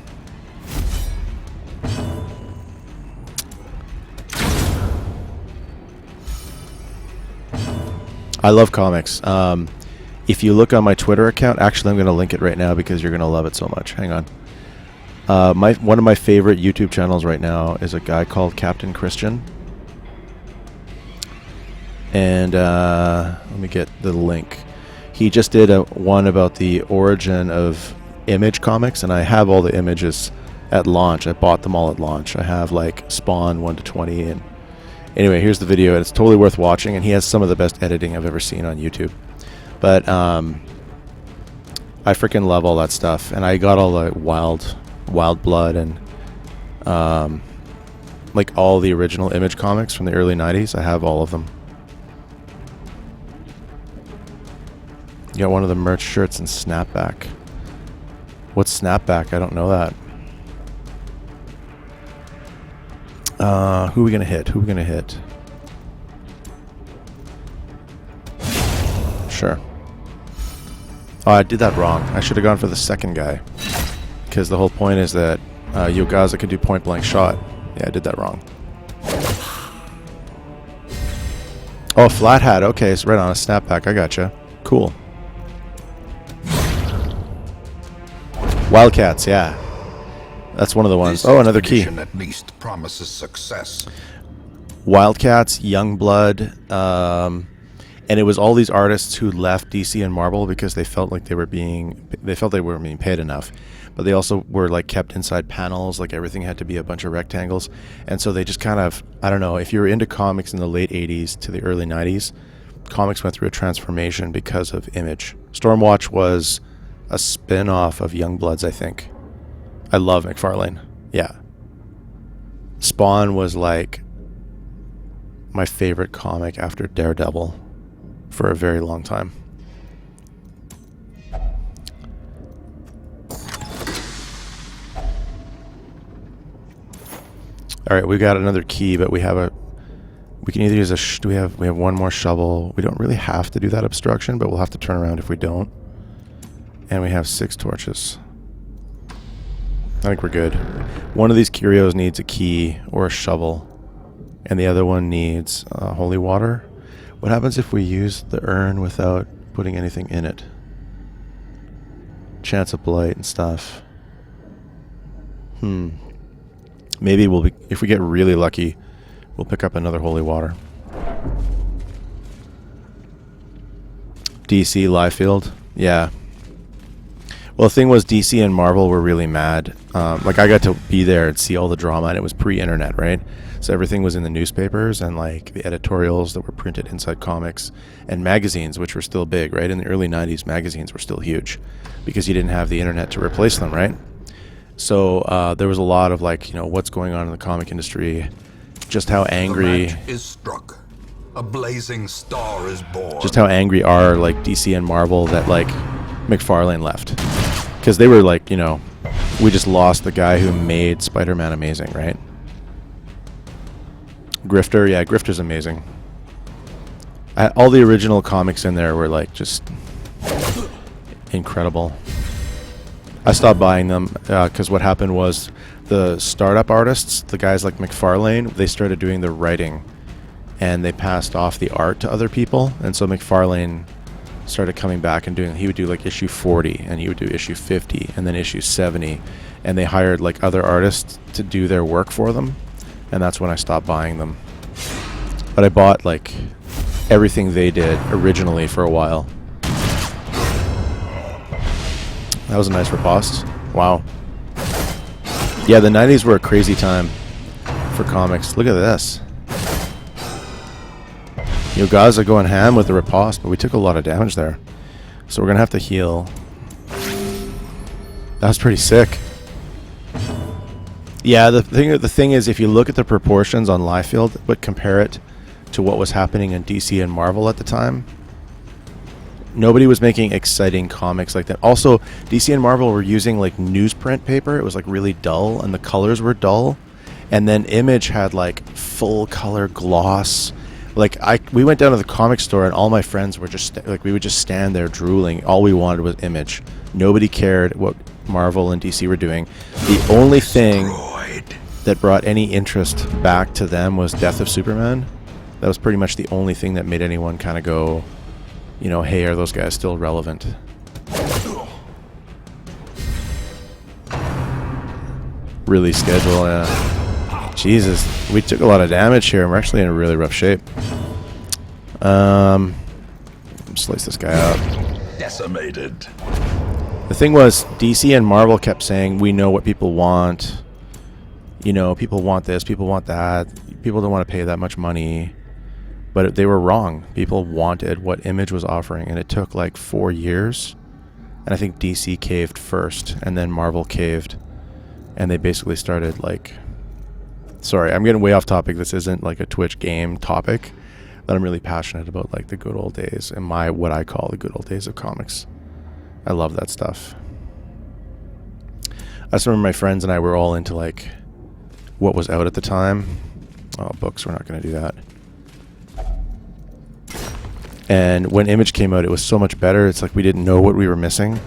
[SPEAKER 2] I love comics. If you look on my Twitter account, actually I'm going to link it right now because you're going to love it so much. Hang on. One of my favorite YouTube channels right now is a guy called Captain Christian. And let me get the link. He just did one about the origin of Image comics, and I have all the images at launch. I bought them all at launch. I have like Spawn 1 to 20, and anyway, here's the video, and it's totally worth watching, and he has some of the best editing I've ever seen on YouTube. But I freaking love all that stuff, and I got all the Wild Blood and like all the original Image comics from the early 90s. I have all of them. You got one of the merch shirts and snapback. What's snapback? I don't know that. Who are we gonna hit? Sure. Oh, I did that wrong. I should have gone for the second guy. Because the whole point is that Yogaza can do point blank shot. Yeah, I did that wrong. Oh, flat hat. Okay, so right on, a snapback. I gotcha. Cool. Wildcats, yeah. That's one of the ones.
[SPEAKER 1] This
[SPEAKER 2] oh, another key.
[SPEAKER 1] at least promises success.
[SPEAKER 2] Wildcats, Youngblood, and it was all these artists who left DC and Marvel because they felt like they weren't being paid enough. But they also were like kept inside panels, like everything had to be a bunch of rectangles. And so they just kind of, I don't know, if you were into comics in the late 80s to the early 90s, comics went through a transformation because of Image. Stormwatch was a spin-off of Youngbloods, I think. I love McFarlane. Yeah. Spawn was like my favorite comic after Daredevil for a very long time. All right, we got another key, but we can either use we have one more shovel. We don't really have to do that obstruction, but we'll have to turn around if we don't. And we have 6 torches. think we're good. One of these curios needs a key or a shovel, and the other one needs holy water. What happens if we use the urn without putting anything in it? Chance of blight and stuff. Maybe we'll be, if we get really lucky, we'll pick up another holy water. DC Liefeld, yeah. Well, the thing was, DC and Marvel were really mad. Like, I got to be there and see all the drama, and it was pre-internet, right? So everything was in the newspapers and, like, the editorials that were printed inside comics, and magazines, which were still big, right? In the early 90s, magazines were still huge because you didn't have the internet to replace them, right? So there was a lot of, like, you know, what's going on in the comic industry, just how angry...
[SPEAKER 1] The match is struck. A blazing star is born.
[SPEAKER 2] Just how angry are, like, DC and Marvel that, like, McFarlane left. Because they were like, you know, we just lost the guy who made Spider-Man amazing, right? Grifter, yeah, Grifter's amazing. All the original comics in there were, like, just incredible. I stopped buying them because what happened was the startup artists, the guys like McFarlane, they started doing the writing, and they passed off the art to other people, and so McFarlane started coming back and doing, he would do like issue 40 and he would do issue 50 and then issue 70, and they hired like other artists to do their work for them, and that's when I stopped buying them. But I bought like everything they did originally for a while. That was a nice riposte. Wow. Yeah, the 90s were a crazy time for comics. Look at this. You guys are going ham with the riposte, but we took a lot of damage there. So we're going to have to heal. That was pretty sick. Yeah, the thing is, if you look at the proportions on Liefeld, but compare it to what was happening in DC and Marvel at the time, nobody was making exciting comics like that. Also, DC and Marvel were using like newsprint paper. It was like really dull, and the colors were dull. And then Image had like full color gloss. Like, we went down to the comic store, and all my friends were just like, we would just stand there drooling. All we wanted was Image. Nobody cared what Marvel and DC were doing. The only thing that brought any interest back to them was Death of Superman. That was pretty much the only thing that made anyone kind of go, you know, hey, are those guys still relevant? Release schedule, yeah. Jesus, we took a lot of damage here, and we're actually in a really rough shape. Slice this guy out.
[SPEAKER 1] Decimated.
[SPEAKER 2] The thing was, DC and Marvel kept saying, we know what people want. You know, people want this, people want that. People don't want to pay that much money. But they were wrong. People wanted what Image was offering, and it took like 4 years. And I think DC caved first, and then Marvel caved. And they basically started like... Sorry, I'm getting way off topic. This isn't like a Twitch game topic, but I'm really passionate about like the good old days and what I call the good old days of comics. I love that stuff. I just remember my friends and I were all into like what was out at the time. Oh, books, we're not going to do that. And when Image came out, it was so much better. It's like we didn't know what we were missing.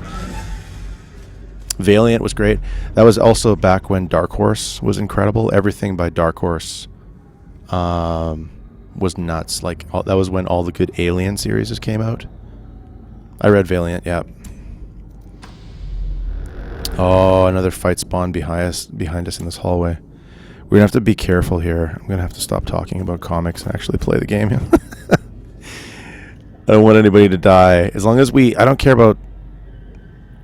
[SPEAKER 2] Valiant was great. That was also back when Dark Horse was incredible. Everything by Dark Horse was nuts. Like that was when all the good Alien series came out. I read Valiant, yeah. Oh, another fight spawned behind us in this hallway. We're gonna have to be careful here. I'm gonna have to stop talking about comics and actually play the game. I don't want anybody to die. As long as I don't care about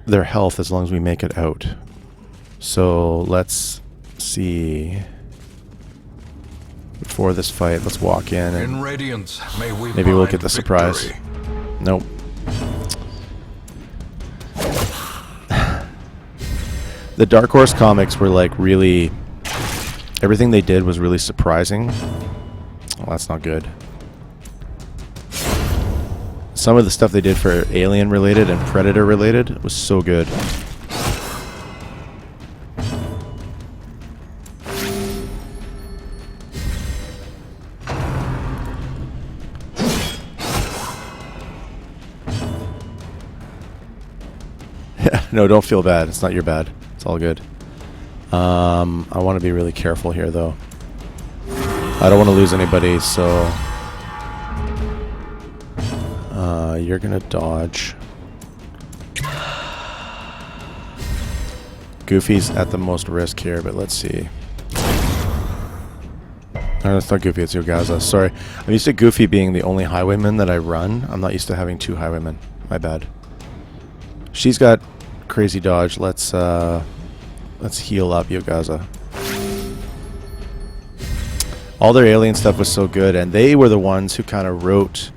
[SPEAKER 2] their health as long as we make it out. So let's see. Before this fight, let's walk in and
[SPEAKER 1] Radiance,
[SPEAKER 2] maybe we'll get the surprise. Nope. The Dark Horse comics were like really... Everything they did was really surprising. Well, that's not good. Some of the stuff they did for Alien related and Predator related was so good. No, don't feel bad. It's not your bad. It's all good. I want to be really careful here, though. I don't want to lose anybody, so... you're going to dodge. Goofy's at the most risk here, but let's see. No, it's not Goofy, it's Yugaza. Sorry. I'm used to Goofy being the only highwayman that I run. I'm not used to having 2 highwaymen. My bad. She's got crazy dodge. Let's heal up Yugaza. All their alien stuff was so good, and they were the ones who kind of wrote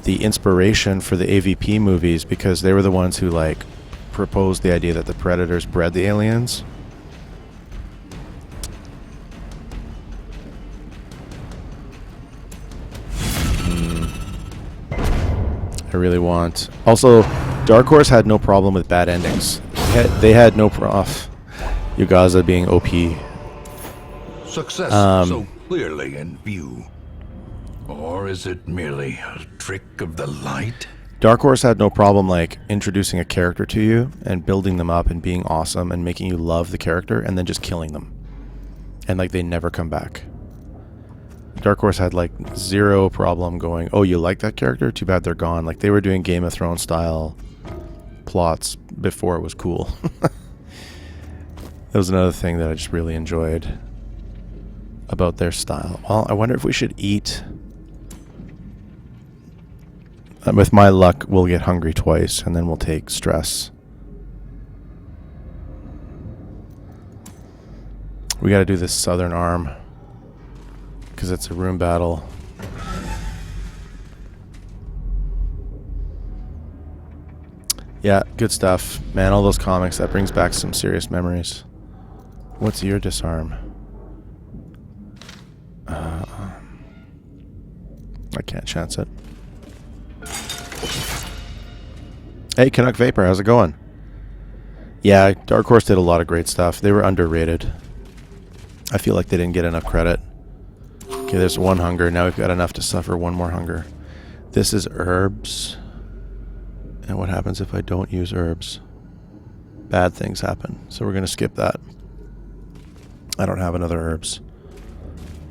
[SPEAKER 2] the inspiration for the AVP movies, because they were the ones who, like, proposed the idea that the Predators bred the aliens. I really want... Also, Dark Horse had no problem with bad endings. They had no problem... Yugaza being OP.
[SPEAKER 1] Success so clearly in view. Or is it merely a trick of the light?
[SPEAKER 2] Dark Horse had no problem, like, introducing a character to you and building them up and being awesome and making you love the character and then just killing them. And, like, they never come back. Dark Horse had, like, zero problem going, oh, you like that character? Too bad they're gone. Like, they were doing Game of Thrones style plots before it was cool. That was another thing that I just really enjoyed about their style. Well, I wonder if we should eat... with my luck, we'll get hungry twice, and then we'll take stress. We gotta do this southern arm, because it's a room battle. Yeah, good stuff. Man, all those comics, that brings back some serious memories. What's your disarm? I can't chance it. Hey, Canuck Vapor, how's it going? Yeah, Dark Horse did a lot of great stuff. They were underrated. I feel like they didn't get enough credit. Okay, there's 1 hunger. Now we've got enough to suffer 1 more hunger. This is herbs. And what happens if I don't use herbs? Bad things happen. So we're going to skip that. I don't have another herbs.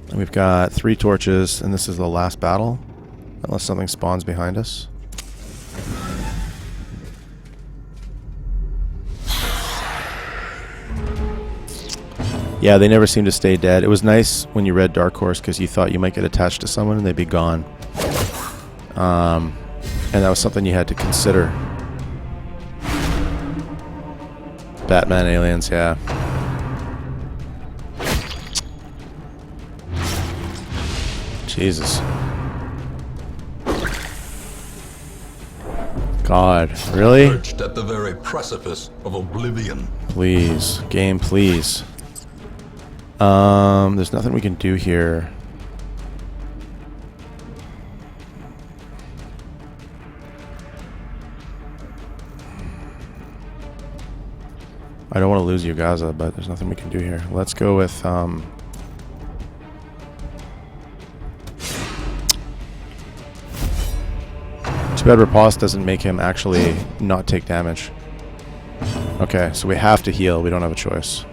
[SPEAKER 2] And we've got 3 torches, and this is the last battle. Unless something spawns behind us. Yeah, they never seem to stay dead. It was nice when you read Dark Horse because you thought you might get attached to someone and they'd be gone. And that was something you had to consider. Batman aliens, yeah. Jesus. God, really?
[SPEAKER 1] Perched at the very precipice of oblivion.
[SPEAKER 2] Please, game, please. There's nothing we can do here. I don't want to lose Yugaza, but there's nothing we can do here. Let's go with, too bad Riposte doesn't make him actually not take damage. Okay, so we have to heal. We don't have a choice.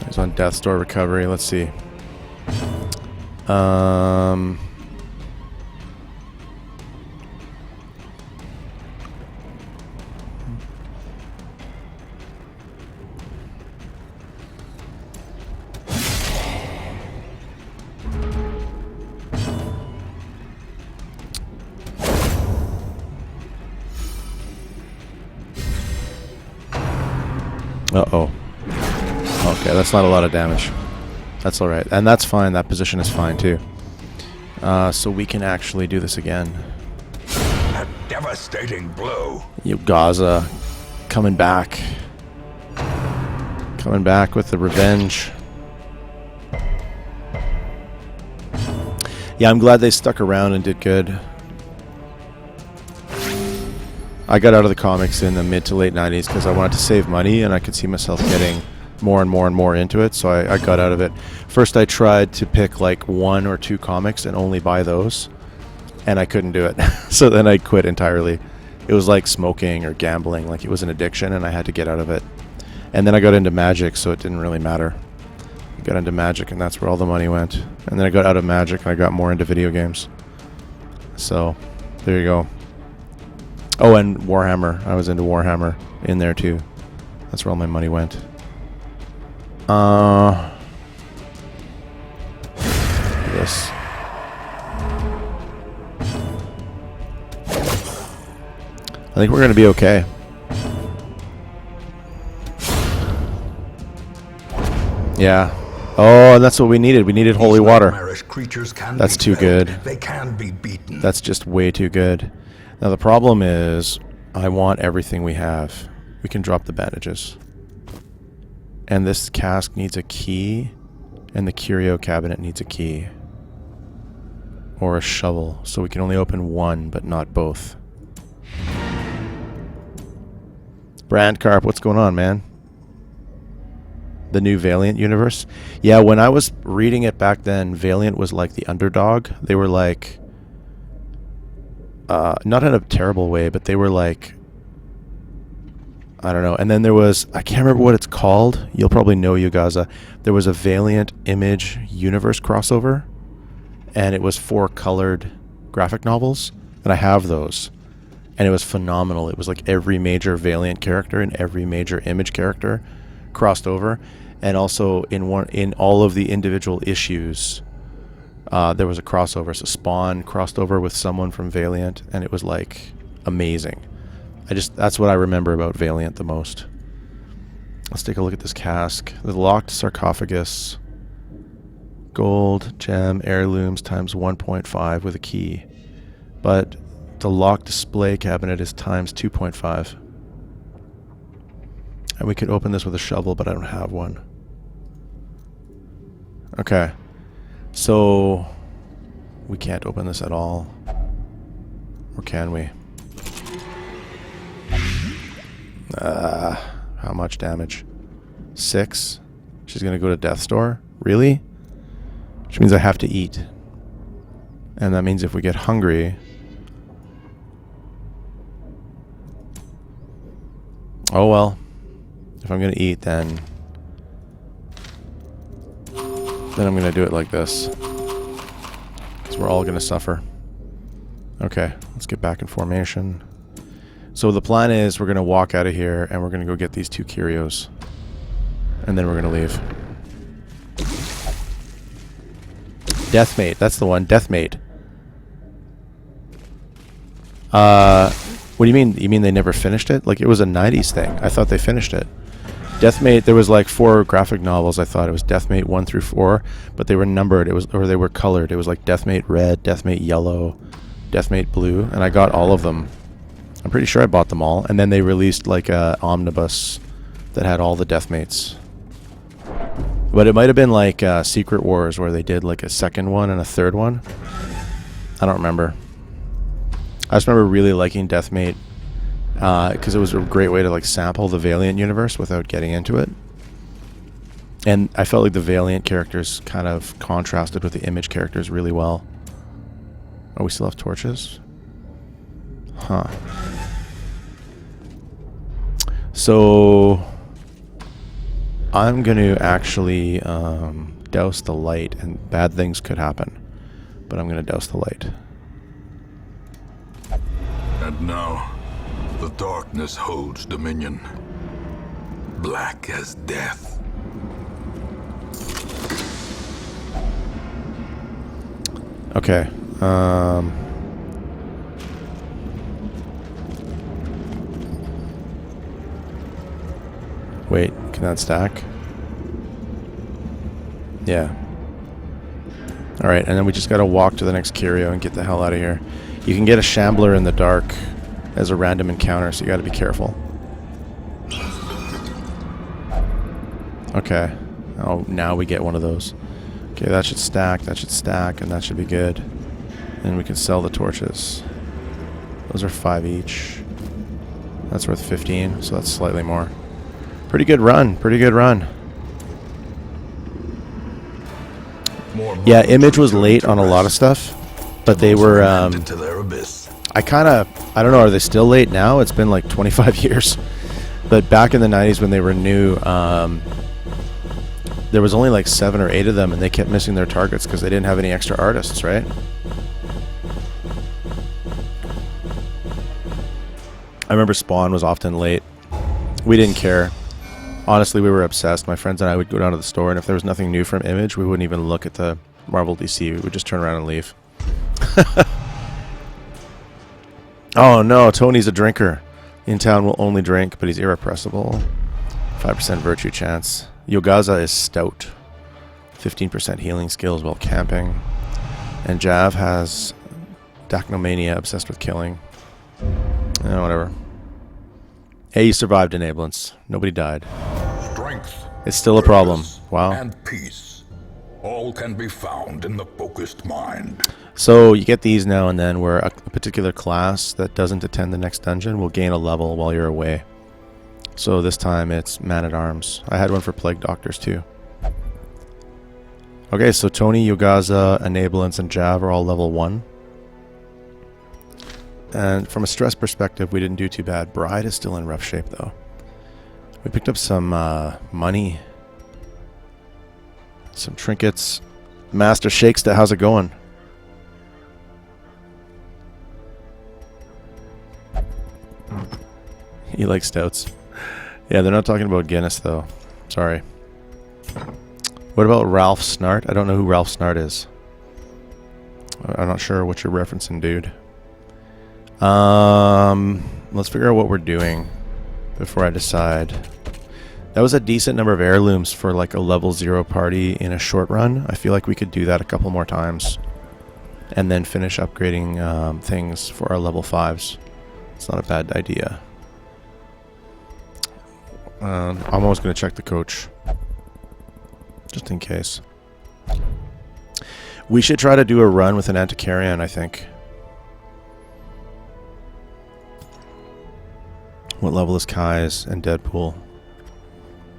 [SPEAKER 2] He's on Death's Door recovery. Let's see. Uh-oh. Okay, that's not a lot of damage. That's alright. And that's fine. That position is fine, too. So we can actually do this again.
[SPEAKER 1] A devastating blow.
[SPEAKER 2] Yugaza coming back. Coming back with the revenge. Yeah, I'm glad they stuck around and did good. I got out of the comics in the mid to late 90s because I wanted to save money and I could see myself getting more and more and more into it, so I got out of it. First I tried to pick like 1 or 2 comics and only buy those, and I couldn't do it. So then I quit entirely. It was like smoking or gambling. Like, it was an addiction, and I had to get out of it. And then I got into magic, so it didn't really matter. I got into magic, and that's where all the money went. And then I got out of magic, and I got more into video games. So, there you go. Oh, and Warhammer. I was into Warhammer in there, too. That's where all my money went. This. I think we're going to be okay. Yeah. Oh, and that's what we needed. We needed holy water. That's too good.
[SPEAKER 1] They can be beaten.
[SPEAKER 2] That's just way too good. Now the problem is, I want everything we have. We can drop the bandages. And this cask needs a key, and the curio cabinet needs a key. Or a shovel, so we can only open one, but not both. Brandcarp, what's going on, man? The new Valiant universe? Yeah, when I was reading it back then, Valiant was like the underdog. They were like... not in a terrible way, but they were like... I don't know. And then there was... I can't remember what it's called. You'll probably know, Yugaza. There was a Valiant Image universe crossover. And it was 4 colored graphic novels. And I have those. And it was phenomenal. It was like every major Valiant character and every major Image character crossed over. And also in all of the individual issues, there was a crossover. So Spawn crossed over with someone from Valiant, and it was like amazing. That's what I remember about Valiant the most. Let's take a look at this cask. The locked sarcophagus, gold, gem, heirlooms times 1.5 with a key. But the locked display cabinet is times 2.5. And we could open this with a shovel, but I don't have one. Okay. So, we can't open this at all. Or can we? How much damage? 6? She's gonna go to Death's Door? Really? Which means I have to eat. And that means if we get hungry... Oh well. If I'm gonna eat, then I'm gonna do it like this. Because we're all gonna suffer. Okay, let's get back in formation. So the plan is we're gonna walk out of here and we're gonna go get these 2 curios. And then we're gonna leave. Deathmate, that's the one. Deathmate. What do you mean? You mean they never finished it? Like, it was a 90s thing. I thought they finished it. Deathmate, there was like 4 graphic novels. I thought it was Deathmate 1 through 4, but they were numbered. Or they were colored. It was like Deathmate Red, Deathmate Yellow, Deathmate Blue, and I got all of them. I'm pretty sure I bought them all. And then they released like a omnibus that had all the Deathmates. But it might have been like Secret Wars, where they did like a second one and a third one. I don't remember. I just remember really liking Deathmate because it was a great way to like sample the Valiant universe without getting into it. And I felt like the Valiant characters kind of contrasted with the Image characters really well. Oh, we still have torches? Huh. So I'm going to actually douse the light, and bad things could happen. But I'm going to douse the light.
[SPEAKER 1] And now, the darkness holds dominion. Black as death.
[SPEAKER 2] Okay. Wait, can that stack? Yeah. Alright, and then we just gotta walk to the next curio and get the hell out of here. You can get a shambler in the dark as a random encounter, so you gotta be careful. Okay. Oh, now we get one of those. Okay, that should stack, and that should be good. And we can sell the torches. Those are 5 each. That's worth 15, so that's slightly more. Pretty good run, pretty good run. Yeah, Image was late on a lot of stuff, but they were, I don't know, are they still late now? It's been like 25 years. But back in the 90s when they were new, there was only like 7 or 8 of them, and they kept missing their targets because they didn't have any extra artists, right? I remember Spawn was often late. We didn't care. Honestly, we were obsessed. My friends and I would go down to the store, and if there was nothing new from Image, we wouldn't even look at the Marvel DC. We would just turn around and leave. Oh no, Tony's a drinker. In town will only drink, but he's irrepressible. 5% virtue chance. Yogaza is stout. 15% healing skills while camping. And Jav has Dachnomania, obsessed with killing. Whatever. Hey, you survived Enablance. Nobody died.
[SPEAKER 1] Strength.
[SPEAKER 2] It's still a problem. Wow.
[SPEAKER 1] And peace. All can be found in the focused mind.
[SPEAKER 2] So you get these now and then where a particular class that doesn't attend the next dungeon will gain a level while you're away. So this time it's Man-at-Arms. I had one for Plague Doctors too. Okay, so Tony, Yogaza, Enablance, and Jav are all level 1. And from a stress perspective, we didn't do too bad. Bride is still in rough shape, though. We picked up some money. Some trinkets. Master Shakesta, how's it going? You like stouts. Yeah, they're not talking about Guinness, though. Sorry. What about Ralph Snart? I don't know who Ralph Snart is. I'm not sure what you're referencing, dude. Let's figure out what we're doing before I decide. That was a decent number of heirlooms for like a level 0 party in a short run. I feel like we could do that a couple more times and then finish upgrading things for our level 5s. It's not a bad idea. I'm always going to check the coach just in case. We should try to do a run with an Antiquarian, I think. What level is Kai's and Deadpool?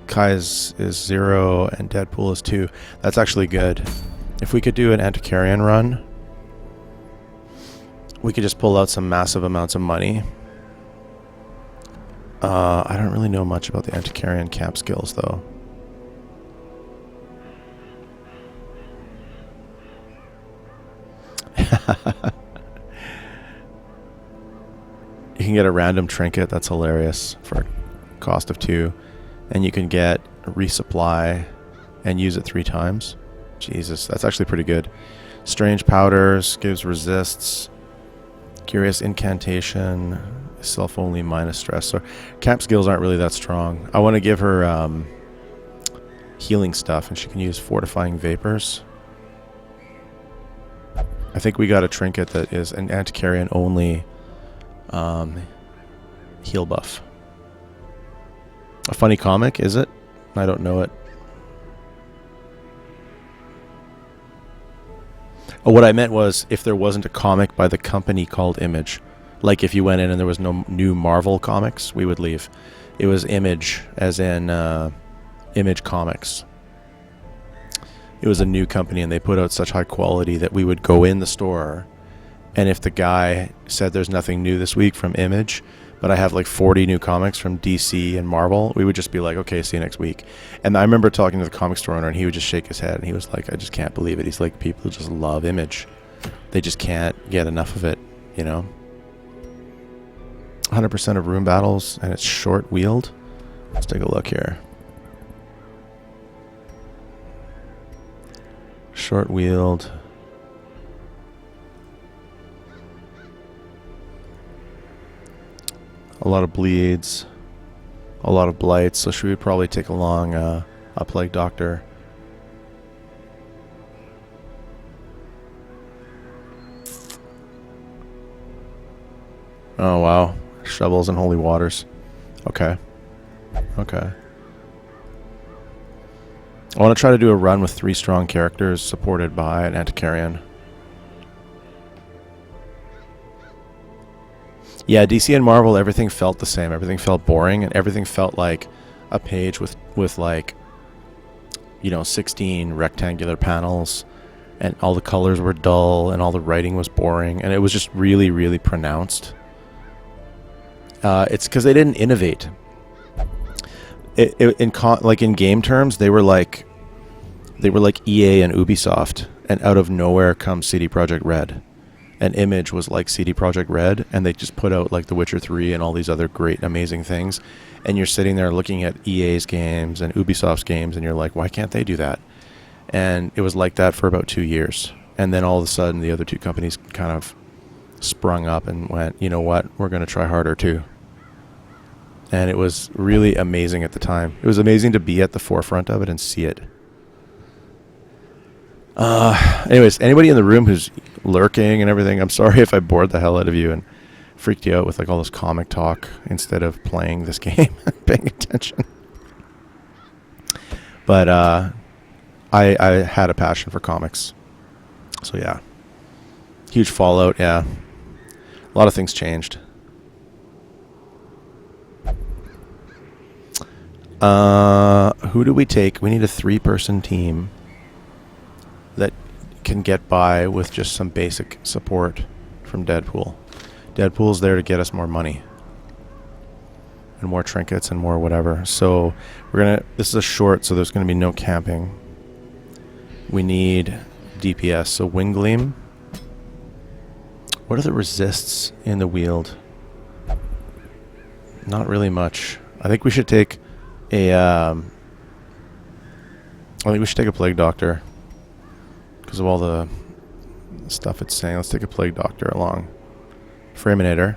[SPEAKER 2] Kai's is 0 and Deadpool is 2. That's actually good. If we could do an Antiquarian run, we could just pull out some massive amounts of money. I don't really know much about the Antiquarian camp skills, though. You can get a random trinket, that's hilarious, for a cost of 2. And you can get a resupply and use it 3 times. Jesus, that's actually pretty good. Strange powders, gives resists. Curious incantation, self-only minus stress. So camp skills aren't really that strong. I want to give her healing stuff, and she can use fortifying vapors. I think we got a trinket that is an Antiquarian only heal buff. A funny comic, is it? I don't know it. Oh, what I meant was if there wasn't a comic by the company called Image. Like if you went in and there was no new Marvel comics, we would leave. It was Image, as in Image Comics. It was a new company and they put out such high quality that we would go in the store, and if the guy said there's nothing new this week from Image, but I have like 40 new comics from DC and Marvel, we would just be like, okay, see you next week. And I remember talking to the comic store owner, and he would just shake his head, and he was like, I just can't believe it. He's like, people just love Image. They just can't get enough of it, you know? 100% of room battles, and it's short-wheeled. Let's take a look here. Short-wheeled. A lot of bleeds, a lot of blights, so she would probably take along a Plague Doctor. Oh wow, shovels and holy waters. Okay. Okay. I want to try to do a run with 3 strong characters supported by an Antiquarian. Yeah, DC and Marvel, everything felt the same. Everything felt boring, and everything felt like a page with like, you know, 16 rectangular panels and all the colors were dull, and all the writing was boring, and it was just really, really pronounced. It's because they didn't innovate. In game terms, they were like EA and Ubisoft, and out of nowhere comes CD Projekt Red. And Image was like CD Projekt Red, and they just put out like The Witcher 3 and all these other great, amazing things. And you're sitting there looking at EA's games and Ubisoft's games, and you're like, why can't they do that? And it was like that for about 2 years. And then all of a sudden, the other two companies kind of sprung up and went, you know what, we're going to try harder too. And it was really amazing at the time. It was amazing to be at the forefront of it and see it. Anyways, anybody in the room who's lurking and everything, I'm sorry if I bored the hell out of you and freaked you out with like all this comic talk instead of playing this game and paying attention. But I had a passion for comics. So yeah. Huge fallout, yeah. A lot of things changed. Who do we take? We need a 3-person team that can get by with just some basic support from Deadpool. Deadpool's there to get us more money and more trinkets and more whatever. So this is a short, so there's gonna be no camping. We need DPS, so Wing Gleam. What are the resists in the Wield? Not really much. I think we should take a Plague Doctor. Because of all the stuff it's saying. Let's take a Plague Doctor along. Framinator.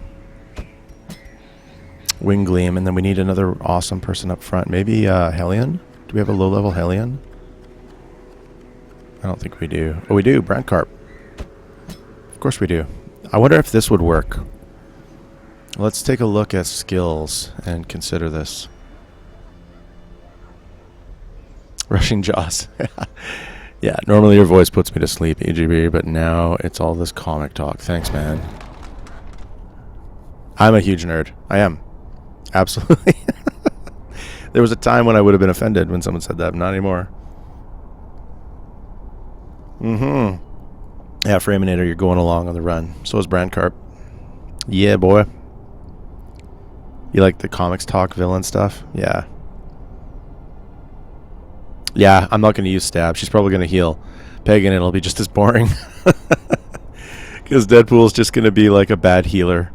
[SPEAKER 2] Wing Gleam. And then we need another awesome person up front. Maybe Hellion? Do we have a low-level Hellion? I don't think we do. Oh, we do. Brandcarp. Of course we do. I wonder if this would work. Let's take a look at skills and consider this. Rushing Jaws. Yeah, normally your voice puts me to sleep, EGB, but now it's all this comic talk. Thanks, man. I'm a huge nerd. I am. Absolutely. There was a time when I would have been offended when someone said that, but not anymore. Yeah, Framinator, you're going along on the run. So is Brandcarp. Yeah, boy. You like the comics talk villain stuff? Yeah. Yeah, I'm not going to use Stab. She's probably going to heal. Pagan, it'll be just as boring. Because Deadpool's just going to be like a bad healer.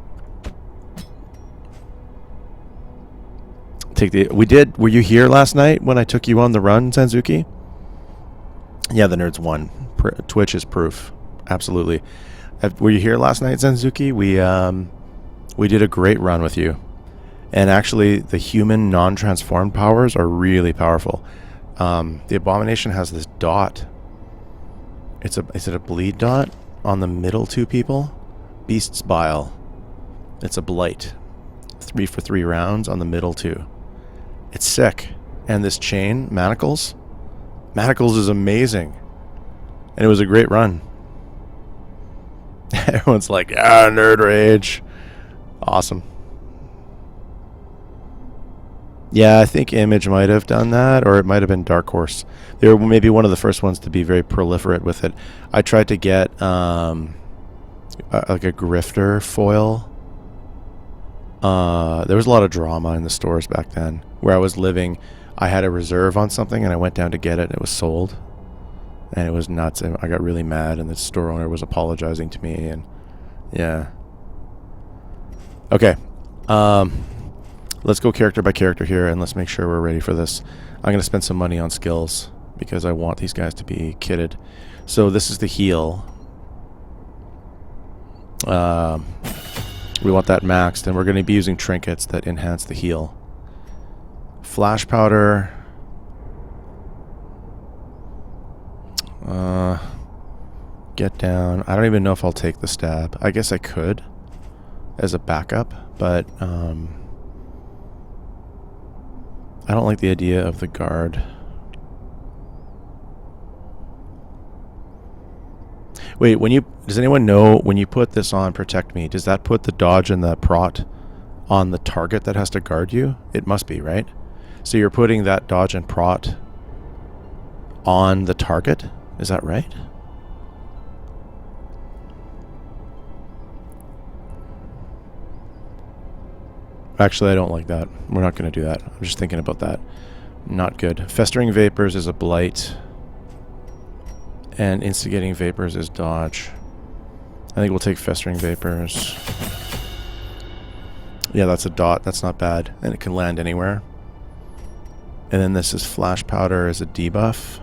[SPEAKER 2] Were you here last night when I took you on the run, Sanzuki? Yeah, the nerds won. Twitch is proof. Absolutely. Were you here last night, Sanzuki? We did a great run with you. And actually, the human non-transformed powers are really powerful. The Abomination has this dot. Is it a bleed dot on the middle two people? Beast's Bile. It's a blight. 3 for 3 rounds on the middle two. It's sick. And this chain, Manacles. Manacles is amazing. And it was a great run. Everyone's like, nerd rage. Awesome. Yeah, I think Image might have done that, or it might have been Dark Horse. They were maybe one of the first ones to be very proliferate with it. I tried to get like a grifter foil. There was a lot of drama in the stores back then. Where I was living, I had a reserve on something, and I went down to get it, and it was sold. And it was nuts, and I got really mad, and the store owner was apologizing to me, and yeah. Okay. Let's go character by character here, and let's make sure we're ready for this. I'm going to spend some money on skills because I want these guys to be kitted. So this is the heal. We want that maxed, and we're going to be using trinkets that enhance the heal. Flash powder. Get down. I don't even know if I'll take the stab. I guess I could as a backup, but I don't like the idea of the guard. Wait, does anyone know when you put this on Protect Me, does that put the dodge and the prot on the target that has to guard you? It must be, right? So you're putting that dodge and prot on the target? Is that right? Actually, I don't like that. We're not going to do that. I'm just thinking about that. Not good. Festering Vapors is a blight. And Instigating Vapors is dodge. I think we'll take Festering Vapors. Yeah, that's a dot. That's not bad. And it can land anywhere. And then this is Flash Powder as a debuff.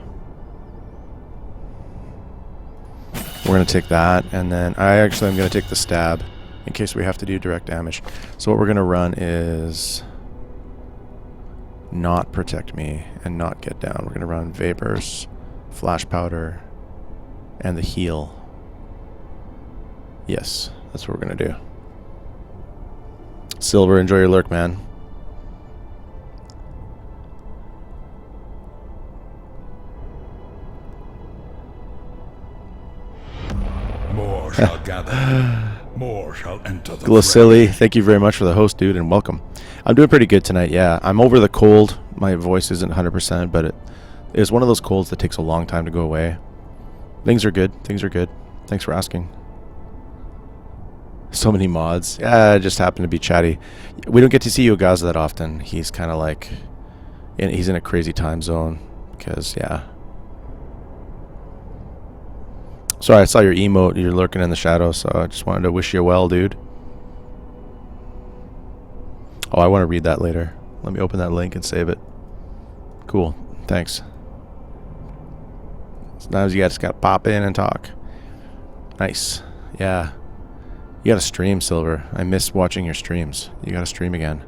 [SPEAKER 2] We're going to take that. And then I'm going to take the Stab in case we have to do direct damage. So what we're going to run is not Protect Me and not Get Down. We're going to run Vapors, Flash Powder, and the Heal. Yes, that's what we're going to do. Silver, enjoy your lurk, man.
[SPEAKER 1] More shall gather. More shall enter the
[SPEAKER 2] Glicilli, thank you very much for the host, dude, and welcome. I'm doing pretty good tonight, yeah. I'm over the cold. My voice isn't 100%, but it is one of those colds that takes a long time to go away. Things are good. Things are good. Thanks for asking. So many mods. Yeah, I just happen to be chatty. We don't get to see Yogaza that often. He's kind of like... he's in a crazy time zone. Because, yeah. Sorry, I saw your emote. You're lurking in the shadows, so I just wanted to wish you well, dude. Oh, I want to read that later. Let me open that link and save it. Cool. Thanks. Sometimes you just got to pop in and talk. Nice. Yeah. You got to stream, Silver. I miss watching your streams. You got to stream again.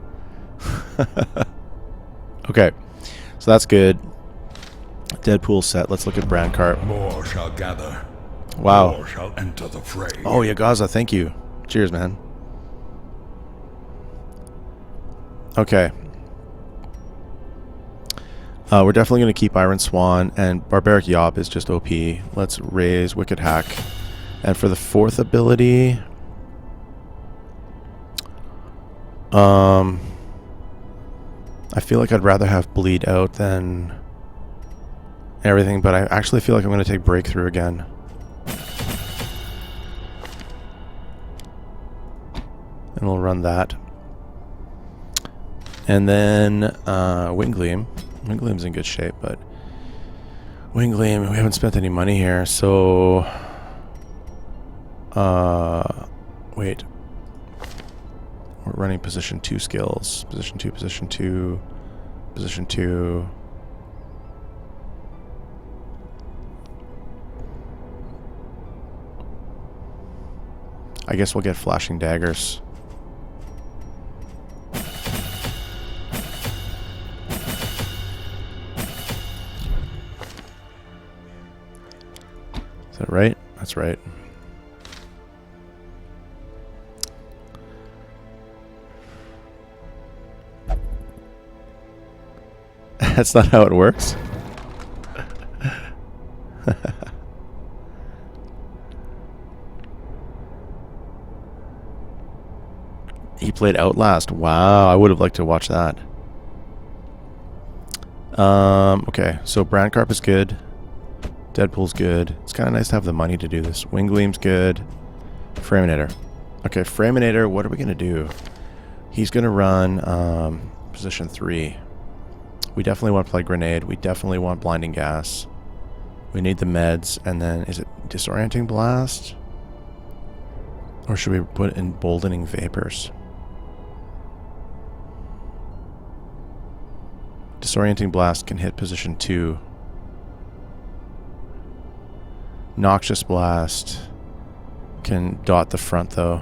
[SPEAKER 2] Okay. So that's good. Deadpool set. Let's look at Brandcart.
[SPEAKER 1] More shall gather.
[SPEAKER 2] Wow.
[SPEAKER 1] More shall enter the fray.
[SPEAKER 2] Oh, Yagaza, thank you. Cheers, man. Okay. We're definitely going to keep Iron Swan, and Barbaric Yop is just OP. Let's raise Wicked Hack. And for the fourth ability... I feel like I'd rather have Bleed Out than everything, but I actually feel like I'm going to take Breakthrough again. And we'll run that. And then Wingleam. Wingleam's in good shape, but Wingleam, we haven't spent any money here, so wait. We're running position 2 skills. Position 2, position 2, position 2. I guess we'll get Flashing Daggers. Is that right? That's right. That's not how it works. He played Outlast. Wow, I would have liked to watch that. Okay, so Brandcarp is good. Deadpool's good. It's kind of nice to have the money to do this. Wingleam's good. Framinator. Okay, Framinator, what are we going to do? He's going to run position 3. We definitely want to play Grenade. We definitely want Blinding Gas. We need the meds. And then, is it Disorienting Blast? Or should we put Emboldening Vapors? Disorienting Blast can hit position 2. Noxious Blast can dot the front, though.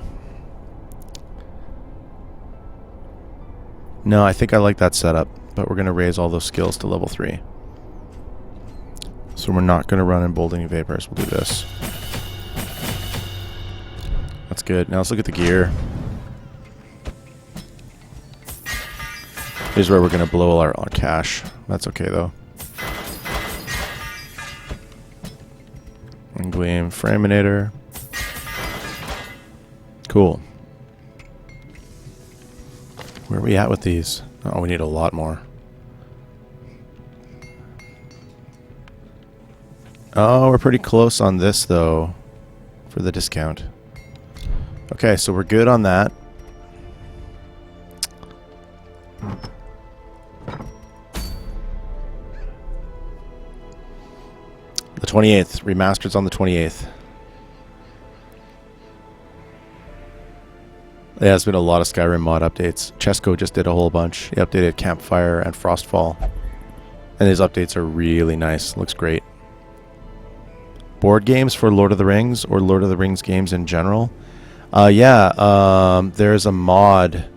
[SPEAKER 2] No, I think I like that setup. But we're going to raise all those skills to level 3. So we're not going to run Emboldening Vapors. We'll do this. That's good. Now let's look at the gear. Here's where we're going to blow all our cash. That's okay, though. And Gleam, Framinator. Cool. Where are we at with these? Oh, we need a lot more. Oh, we're pretty close on this, though, for the discount. Okay, so we're good on that. 28th. Remastered's on the 28th. Yeah, there's been a lot of Skyrim mod updates. Chesco just did a whole bunch. He updated Campfire and Frostfall. And his updates are really nice. Looks great. Board games for Lord of the Rings or Lord of the Rings games in general? There's a mod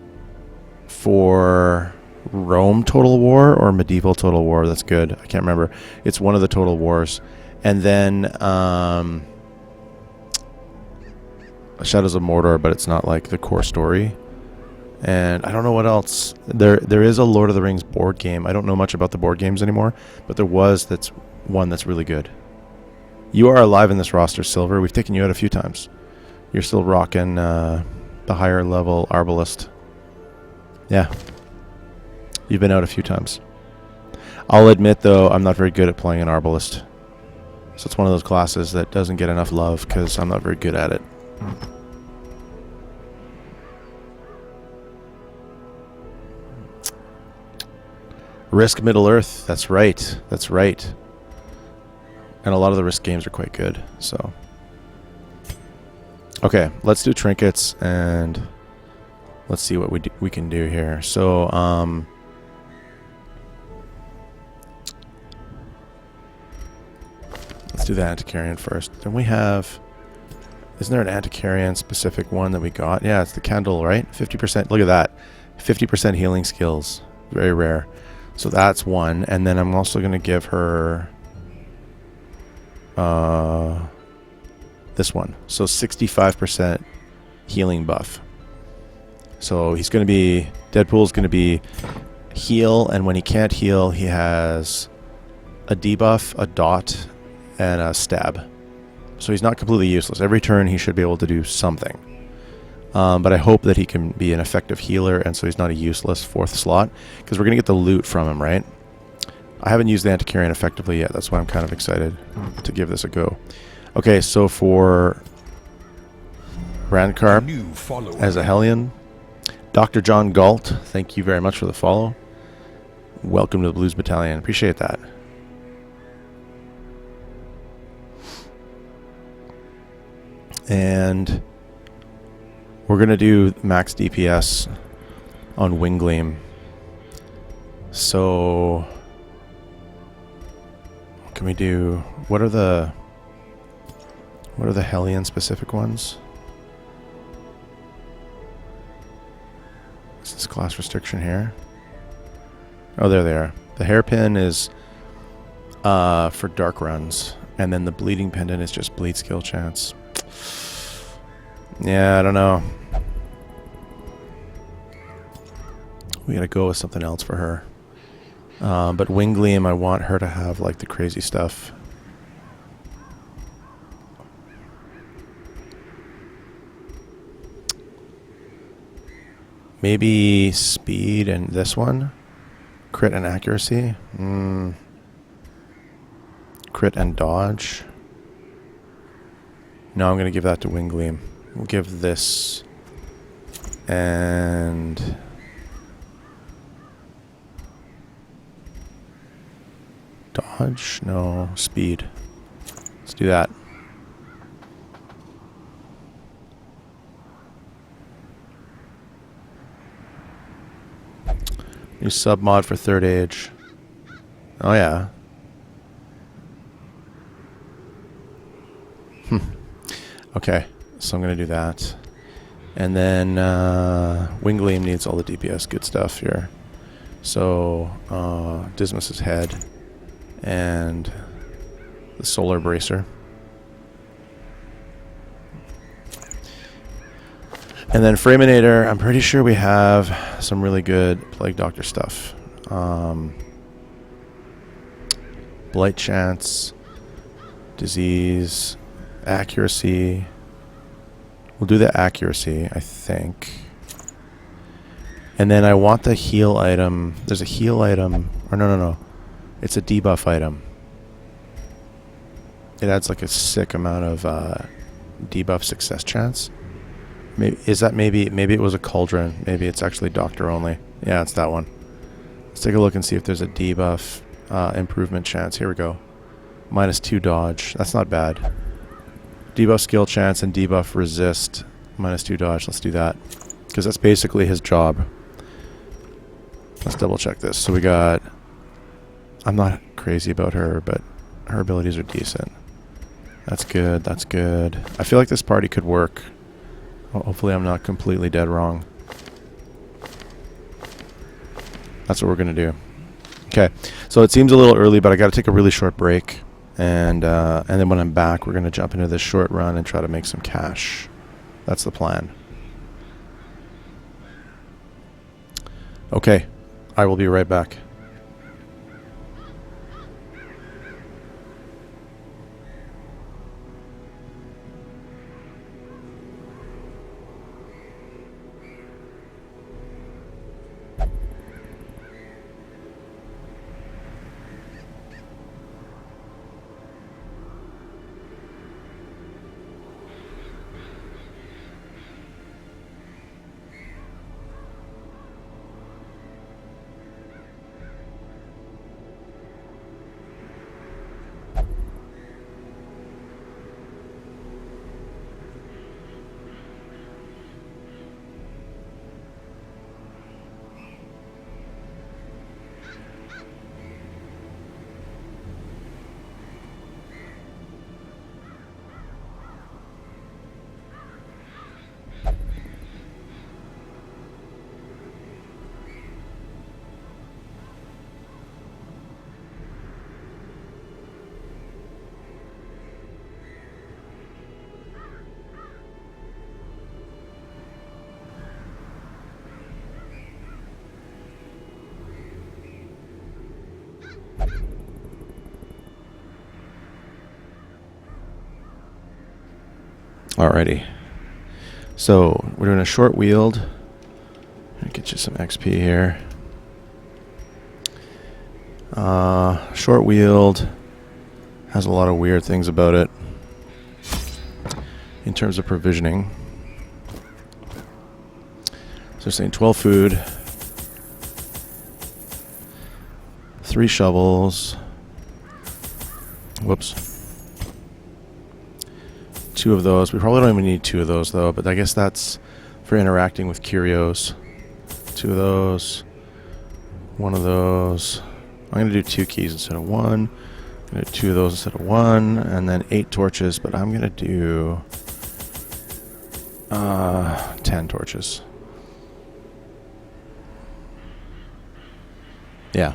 [SPEAKER 2] for Rome Total War or Medieval Total War. That's good. I can't remember. It's one of the Total Wars. And then Shadows of Mordor, but it's not like the core story. And I don't know what else. There is a Lord of the Rings board game. I don't know much about the board games anymore, but that's one that's really good. You are alive in this roster, Silver. We've taken you out a few times. You're still rocking the higher level Arbalist. Yeah. You've been out a few times. I'll admit, though, I'm not very good at playing an Arbalist. So it's one of those classes that doesn't get enough love because I'm not very good at it. Risk Middle-earth. That's right. That's right. And a lot of the Risk games are quite good. So, okay, let's do trinkets and let's see what we can do here. So, let's do the Antiquarian first. Then we have... Isn't there an Antiquarian specific one that we got? Yeah, it's the candle, right? 50%. Look at that. 50% healing skills. Very rare. So that's one. And then I'm also going to give her this one. So 65% healing buff. So he's going to be... Deadpool's going to be heal. And when he can't heal, he has a debuff, a dot, and a stab. So he's not completely useless. Every turn he should be able to do something. But I hope that he can be an effective healer, and so he's not a useless fourth slot, because we're going to get the loot from him, right? I haven't used the Antiquarian effectively yet. That's why I'm kind of excited to give this a go. Okay, so for Randcarp as a Hellion, Dr. John Galt, thank you very much for the follow. Welcome to the Blues Battalion. Appreciate that. And we're going to do max DPS on Wingleam. So what can we do? What are the Hellion specific ones? Is this class restriction here? Oh, there they are. The hairpin is for dark runs, and then the bleeding pendant is just bleed skill chance. Yeah, I don't know. We gotta go with something else for her. But Wingleam, I want her to have like the crazy stuff. Maybe speed and this one? Crit and accuracy? Crit and dodge? No, I'm going to give that to Wingleam. We'll give this and dodge? No, speed. Let's do that. New sub mod for third age. Oh yeah. Okay, so I'm going to do that. And then Wingleam needs all the DPS good stuff here. So Dismas's head and the solar bracer. And then Framinator, I'm pretty sure we have some really good Plague Doctor stuff. Blight Chance, Disease, Accuracy. We'll do the Accuracy, I think. And then I want the heal item. There's a heal item. Or no. It's a debuff item. It adds like a sick amount of debuff success chance. Maybe it was a cauldron. Maybe it's actually doctor only. Yeah, it's that one. Let's take a look and see if there's a debuff improvement chance. Here we go. -2 dodge. That's not bad. Debuff skill chance and debuff resist. -2 dodge. Let's do that. Because that's basically his job. Let's double check this. So we got... I'm not crazy about her, but her abilities are decent. That's good. That's good. I feel like this party could work. Well, hopefully I'm not completely dead wrong. That's what we're going to do. Okay. So it seems a little early, but I got to take a really short break. And then when I'm back, we're going to jump into this short run and try to make some cash. That's the plan. Okay. I will be right back. Alrighty. So we're doing a short wield. Get you some XP here. Short wield has a lot of weird things about it in terms of provisioning. So they're saying 12 food, 3 shovels. Whoops. 2 of those. We probably don't even need 2 of those though, but I guess that's for interacting with curios. 2 of those. 1 of those. I'm going to do 2 keys instead of 1. I'm going to do 2 of those instead of 1. And then 8 torches, but I'm going to do 10 torches. Yeah.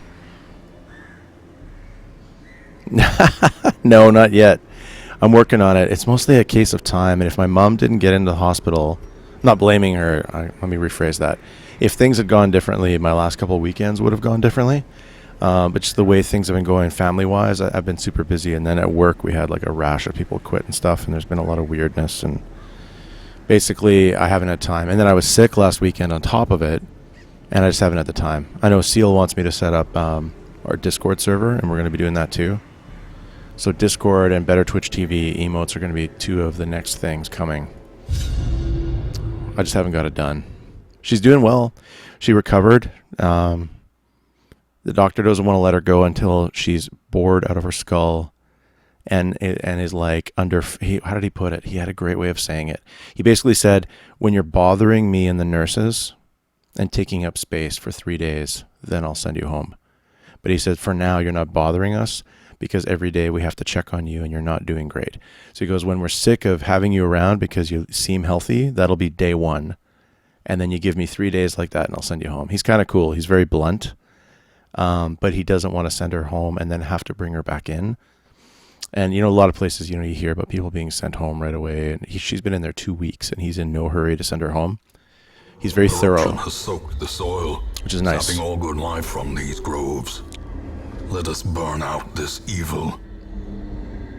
[SPEAKER 2] No, not yet. I'm working on it. It's mostly a case of time, and if my mom didn't get into the hospital, I'm not blaming her, let me rephrase that. If things had gone differently, my last couple of weekends would have gone differently. But just the way things have been going family-wise, I've been super busy, and then at work we had like a rash of people quit and stuff, and there's been a lot of weirdness, and basically I haven't had time. And then I was sick last weekend on top of it, and I just haven't had the time. I know Seal wants me to set up our Discord server, and we're going to be doing that too. So Discord and Better Twitch TV emotes are going to be 2 of the next things coming. I just haven't got it done. She's doing well. She recovered. The doctor doesn't want to let her go until she's bored out of her skull and is like under... how did he put it? He had a great way of saying it. He basically said, when you're bothering me and the nurses and taking up space for 3 days, then I'll send you home. But he said, for now, you're not bothering us, because every day we have to check on you and you're not doing great. So he goes, when we're sick of having you around because you seem healthy, that'll be day 1. And then you give me 3 days like that and I'll send you home. He's kind of cool. He's very blunt. But he doesn't want to send her home and then have to bring her back in. And, you know, a lot of places, you hear about people being sent home right away. And she's been in there 2 weeks and he's in no hurry to send her home. He's very thorough,
[SPEAKER 1] has soaked the soil,
[SPEAKER 2] which is nice.
[SPEAKER 1] Sapping all good life from these groves. Let us burn out this evil.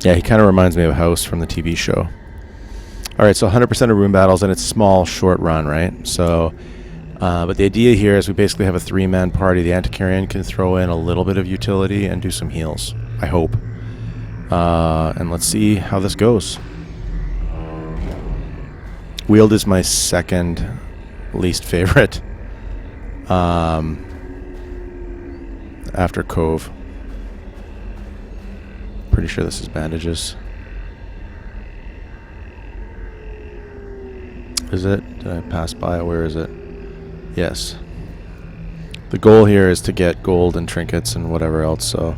[SPEAKER 2] Yeah, he kind of reminds me of House from the TV show. All right, so 100% of room battles, and it's small, short run, right? So, but the idea here is we basically have a 3-man party. The Antiquarian can throw in a little bit of utility and do some heals, I hope. And let's see how this goes. Wield is my second least favorite after Cove. Pretty sure this is bandages. Is it? Did I pass by it? Where is it? Yes. The goal here is to get gold and trinkets and whatever else, so...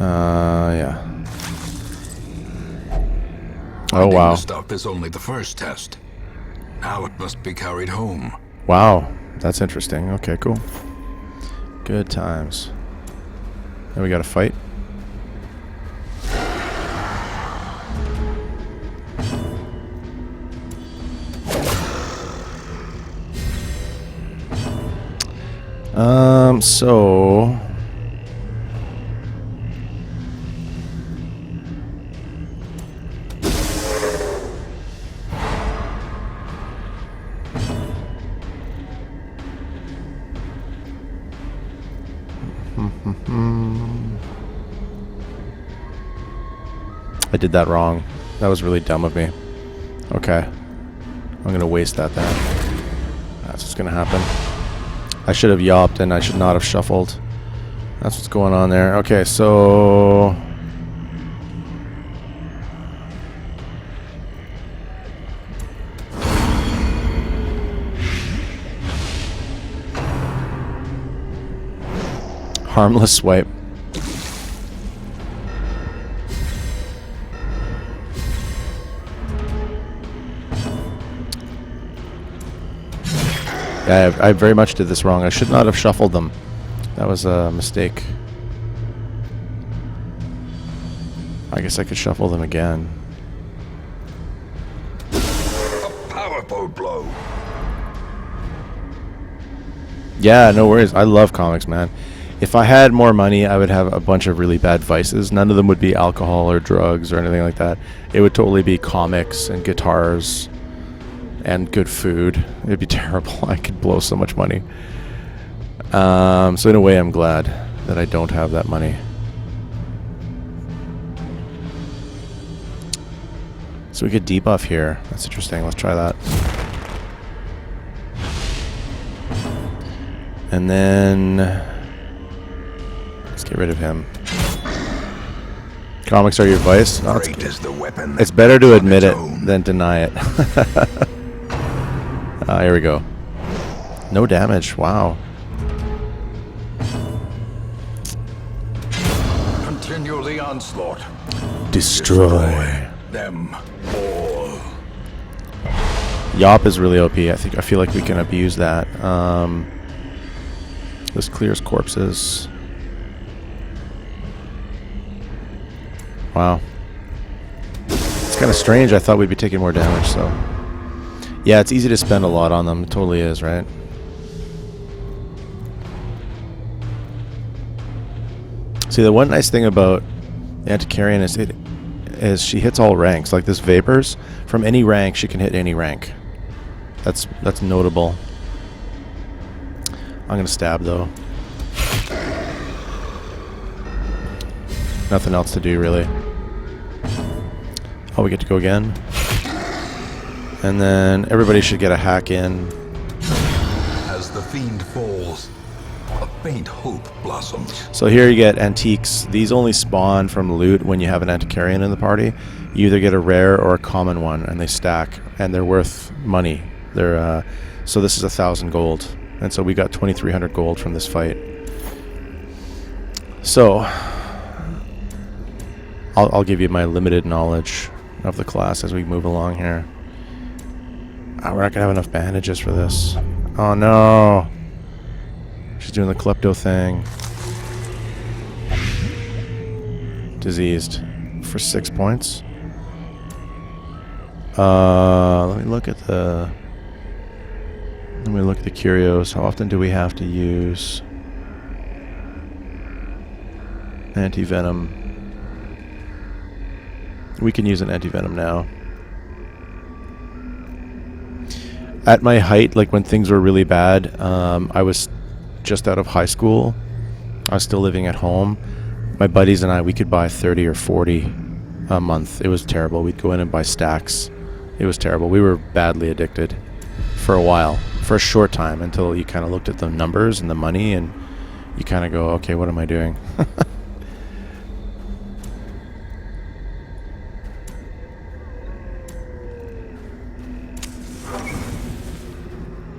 [SPEAKER 2] yeah. Oh, wow.
[SPEAKER 1] The stuff is only the first test. Now it must be carried home.
[SPEAKER 2] Wow. That's interesting. Okay, cool. Good times. Now we gotta fight. So... I did that wrong. That was really dumb of me. Okay. I'm gonna waste that then. That's what's gonna happen. I should have yopped and I should not have shuffled. That's what's going on there. Okay, so... harmless swipe. Yeah, I very much did this wrong. I should not have shuffled them. That was a mistake. I guess I could shuffle them again.
[SPEAKER 1] A powerful blow.
[SPEAKER 2] Yeah, no worries. I love comics, man. If I had more money, I would have a bunch of really bad vices. None of them would be alcohol or drugs or anything like that. It would totally be comics and guitars and good food. It'd be terrible. I could blow so much money. So in a way, I'm glad that I don't have that money. So we get debuff here. That's interesting. Let's try that. And then let's get rid of him. Comics are your vice. No, it's better to admit it than deny it. Here we go. No damage. Wow.
[SPEAKER 1] Continue the onslaught.
[SPEAKER 2] Destroy
[SPEAKER 1] them all.
[SPEAKER 2] Yop is really OP. I feel like we can abuse that. This clears corpses. Wow. It's kind of strange. I thought we'd be taking more damage, so... Yeah, it's easy to spend a lot on them. It totally is, right? See, the one nice thing about the Antiquarian is she hits all ranks. Like this Vapors, from any rank, she can hit any rank. That's notable. I'm gonna stab, though. Nothing else to do, really. Oh, we get to go again. And then everybody should get a hack in.
[SPEAKER 1] As the fiend falls, a faint hope blossoms.
[SPEAKER 2] So here you get antiques. These only spawn from loot when you have an Antiquarian in the party. You either get a rare or a common one, and they stack, and they're worth money. They're so this is 1,000 gold, and so we got 2,300 gold from this fight. So I'll give you my limited knowledge of the class as we move along here. We're not gonna have enough bandages for this. Oh no! She's doing the klepto thing. Diseased for 6 points. Let me look at the curios. How often do we have to use anti-venom? We can use an anti-venom now. At my height, like when things were really bad, I was just out of high school. I was still living at home. My buddies and I, we could buy 30 or 40 a month. It was terrible. We'd go in and buy stacks. It was terrible. We were badly addicted for a while, for a short time, until you kind of looked at the numbers and the money and you kind of go, okay, what am I doing?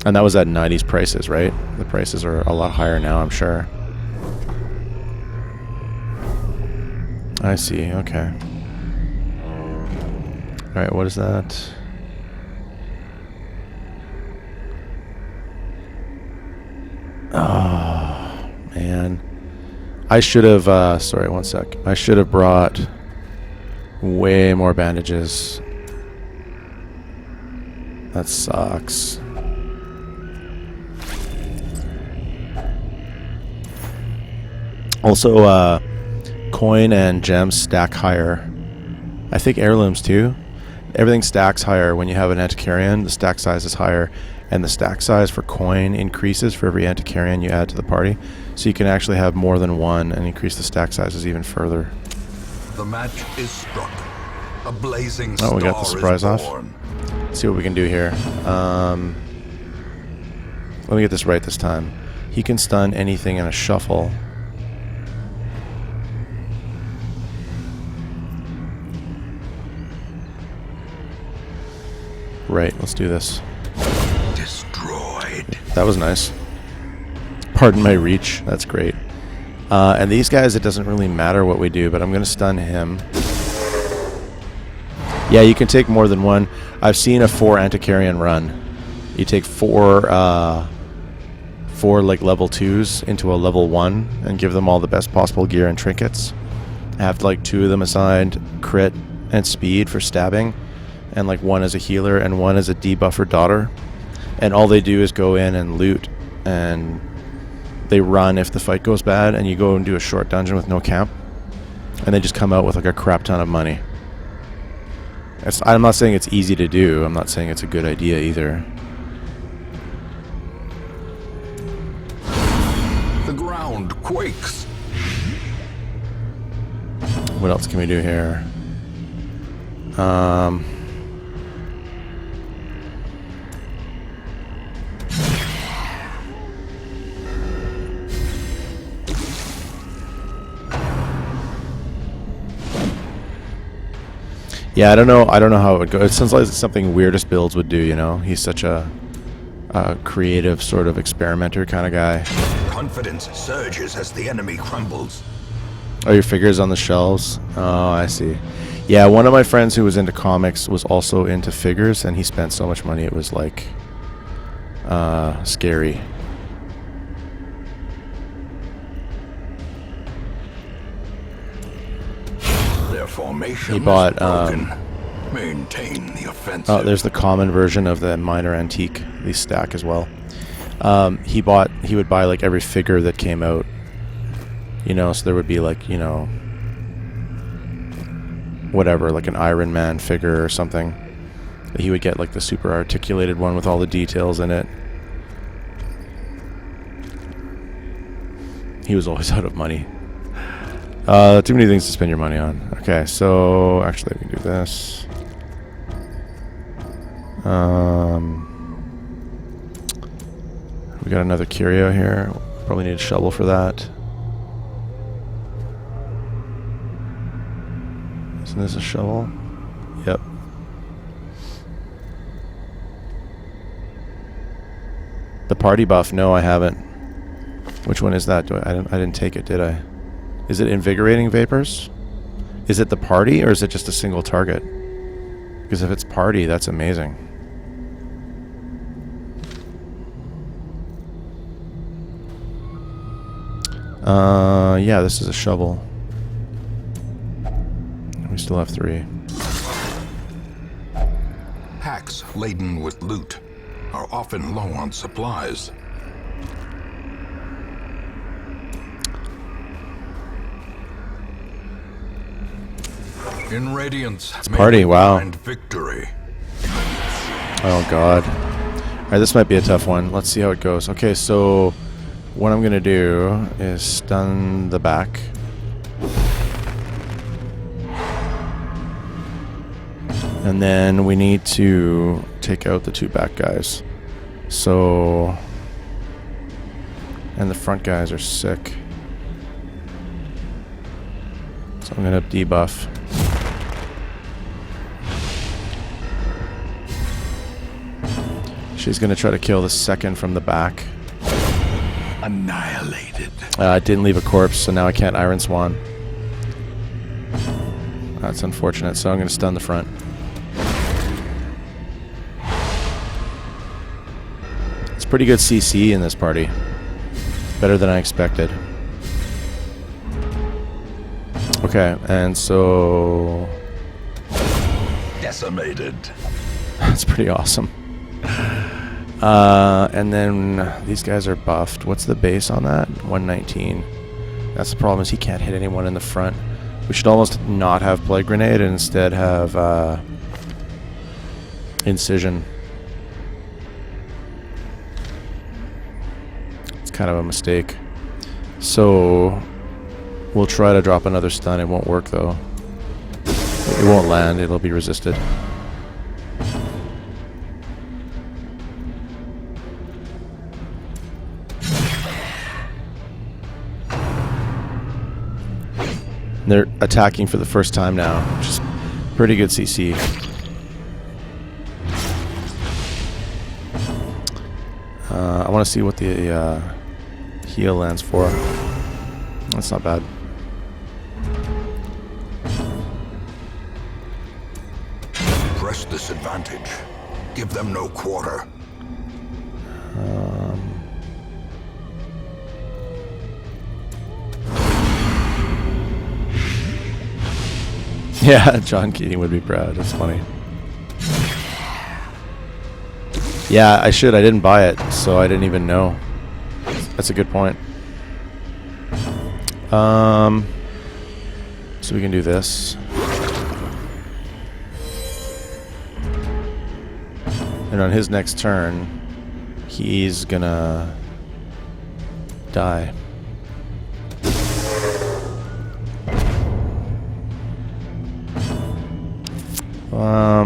[SPEAKER 2] And that was at 90s prices, right? The prices are a lot higher now, I'm sure. I see, okay. Alright, what is that? Oh, man. I should have, sorry, one sec. I should have brought way more bandages. That sucks. Also, coin and gems stack higher. I think heirlooms too. Everything stacks higher when you have an antiquarian. The stack size is higher, and the stack size for coin increases for every antiquarian you add to the party. So you can actually have more than one and increase the stack sizes even further.
[SPEAKER 1] The match is struck. A blazing
[SPEAKER 2] Oh, we got the
[SPEAKER 1] star
[SPEAKER 2] surprise
[SPEAKER 1] is
[SPEAKER 2] off.
[SPEAKER 1] born.
[SPEAKER 2] Let's see what we can do here. Let me get this right this time. He can stun anything in a shuffle. Right, let's do this.
[SPEAKER 1] Destroyed.
[SPEAKER 2] That was nice. Pardon my reach. That's great. And these guys, it doesn't really matter what we do, but I'm going to stun him. Yeah, you can take more than one. I've seen a 4 antiquarian run. You take four like level 2s into a level 1 and give them all the best possible gear and trinkets. Have like 2 of them assigned crit and speed for stabbing, and like 1 as a healer and 1 as a debuffer daughter. And all they do is go in and loot, and they run if the fight goes bad, and you go and do a short dungeon with no camp, and they just come out with like a crap ton of money. I'm not saying it's easy to do. I'm not saying it's a good idea either.
[SPEAKER 1] The ground quakes.
[SPEAKER 2] What else can we do here? Yeah, I don't know how it would go. It sounds like it's something Weirdest Builds would do, you know? He's such a creative sort of experimenter kind of guy.
[SPEAKER 1] Confidence surges as the enemy crumbles.
[SPEAKER 2] Oh, your figures on the shelves? Oh, I see. Yeah, one of my friends who was into comics was also into figures, and he spent so much money it was like scary.
[SPEAKER 1] Their formation
[SPEAKER 2] He bought,
[SPEAKER 1] is broken. Maintain the offensive.
[SPEAKER 2] Oh, there's the common version of the minor antique, the stack as well. He would buy like every figure that came out, you know, so there would be like, you know, whatever, like an Iron Man figure or something. He would get like the super articulated one with all the details in it. He was always out of money. Too many things to spend your money on. Okay, so actually we can do this. We got another curio here. Probably need a shovel for that. Isn't this a shovel? Yep. The party buff? No, I haven't. Which one is that? I didn't take it, did I? Is it invigorating vapors? Is it the party, or is it just a single target? Because if it's party, that's amazing. Yeah, this is a shovel. We still have 3.
[SPEAKER 1] Hacks laden with loot are often low on supplies. In Radiance,
[SPEAKER 2] party, wow.
[SPEAKER 1] find victory.
[SPEAKER 2] Oh god. Alright, this might be a tough one. Let's see how it goes. Okay, so what I'm gonna do is stun the back. And then we need to take out the 2 back guys. So... and the front guys are sick. So I'm gonna debuff. She's going to try to kill the second from the back.
[SPEAKER 3] Annihilated.
[SPEAKER 2] I didn't leave a corpse, so now I can't Iron Swan. That's unfortunate, so I'm going to stun the front. It's pretty good CC in this party. Better than I expected. Okay, and so...
[SPEAKER 3] Decimated.
[SPEAKER 2] That's pretty awesome. And then these guys are buffed. What's the base on that? 119. That's the problem, is he can't hit anyone in the front. We should almost not have Plague Grenade and instead have Incision. It's kind of a mistake. So we'll try to drop another stun. It won't work though. It won't land. It'll be resisted. They're attacking for the first time now, which is pretty good CC. I want to see what the heal lands for. That's not bad.
[SPEAKER 1] Press this advantage. Give them no quarter.
[SPEAKER 2] Yeah, John Keating would be proud. That's funny. Yeah, I should. I didn't buy it, so I didn't even know. That's a good point. So we can do this. And on his next turn, he's gonna die.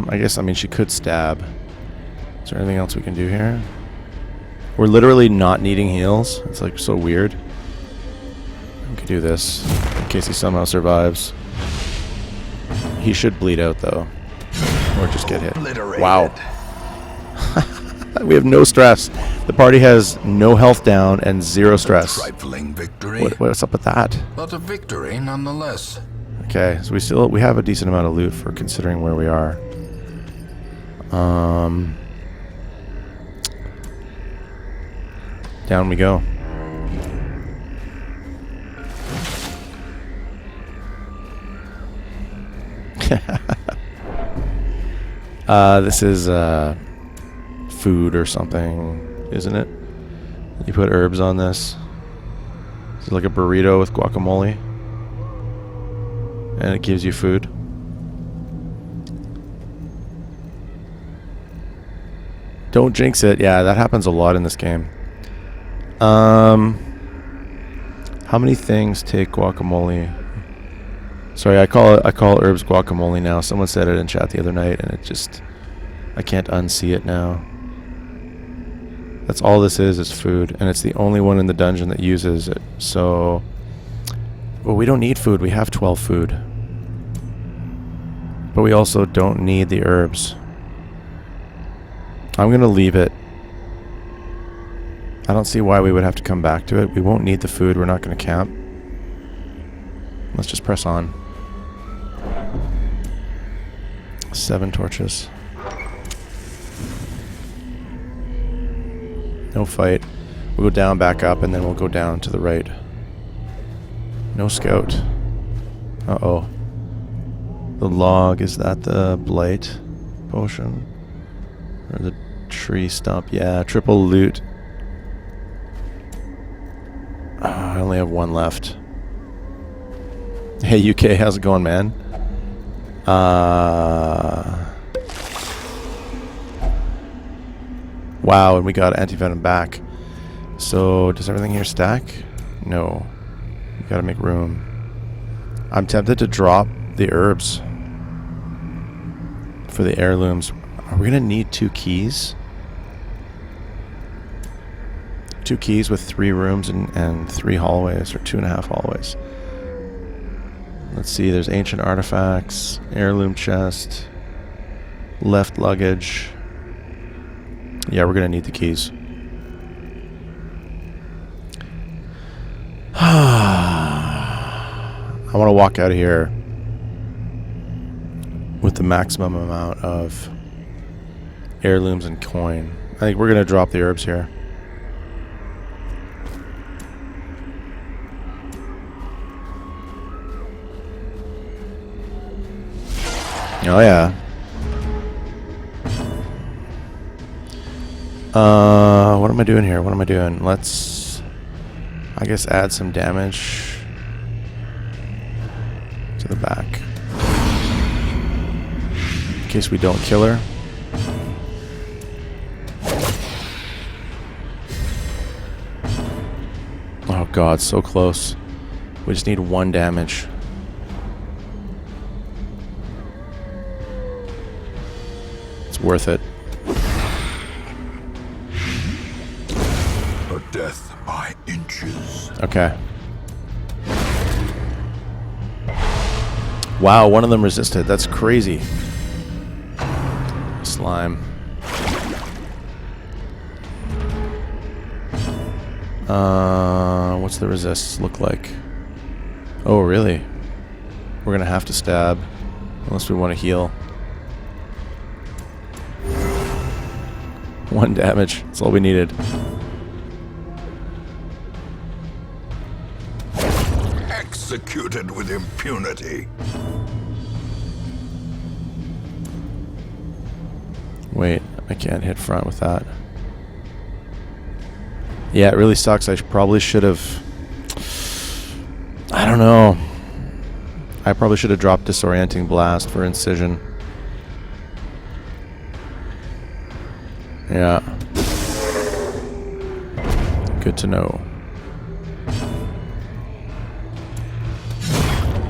[SPEAKER 2] I guess, I mean, she could stab. Is there anything else we can do here? We're literally not needing heals. It's like so weird. We could do this in case he somehow survives. He should bleed out though, or just get hit. Wow. We have no stress. The party has no health down and 0 stress.
[SPEAKER 1] Trifling victory,
[SPEAKER 2] What's up with that?
[SPEAKER 1] but a victory nonetheless.
[SPEAKER 2] Okay, so we have a decent amount of loot for considering where we are. Down we go. This is food or something, isn't it? You put herbs on this. It's like a burrito with guacamole. And it gives you food. Don't jinx it. Yeah, that happens a lot in this game. How many things take guacamole? Sorry, I call herbs guacamole now. Someone said it in chat the other night, and it just, I can't unsee it now. That's all this is food, and it's the only one in the dungeon that uses it. So, well, we don't need food. We have 12 food, but we also don't need the herbs. I'm gonna leave it. I don't see why we would have to come back to it. We won't need the food. We're not going to camp. Let's just press on. 7 torches. No fight. We'll go down, back up, and then we'll go down to the right. No scout. Uh-oh. The log, is that the blight potion? Or the tree stump? Yeah, triple loot. I only have 1 left. Hey UK, how's it going, man? Wow, and we got anti-venom back. So, does everything here stack? No. We gotta make room. I'm tempted to drop the herbs for the heirlooms. Are we gonna need 2 keys? 2 keys with 3 rooms and 3 hallways, or 2.5 hallways. Let's see, there's ancient artifacts, heirloom chest, left luggage. Yeah, we're gonna need the keys. I want to walk out of here with the maximum amount of heirlooms and coin. I think we're gonna drop the herbs here. Oh yeah. What am I doing here? What am I doing? Let's, I guess, add some damage to the back in case we don't kill her. Oh god, so close. We just need 1 damage. It's worth it.
[SPEAKER 1] A death by inches.
[SPEAKER 2] Okay. Wow, one of them resisted. That's crazy. Slime. What's the resists look like? Oh, really? We're gonna have to stab unless we want to heal. 1 damage. That's all we needed.
[SPEAKER 1] Executed with impunity.
[SPEAKER 2] Wait, I can't hit front with that. Yeah, it really sucks. I probably should have... I don't know. I probably should have dropped Disorienting Blast for Incision. Yeah. Good to know.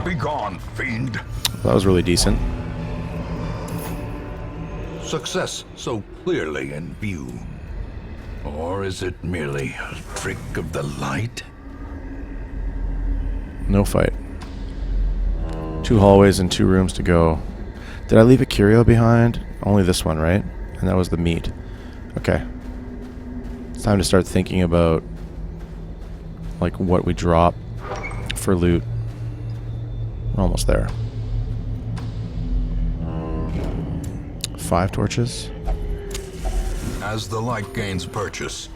[SPEAKER 1] Begone, fiend.
[SPEAKER 2] That was really decent.
[SPEAKER 1] Success so clearly in view. Or is it merely a trick of the light?
[SPEAKER 2] No fight. 2 hallways and 2 rooms to go. Did I leave a curio behind? Only this one, right? And that was the meat. Okay. It's time to start thinking about like what we drop for loot. We're almost there. 5 torches.
[SPEAKER 1] As the light gains purchase,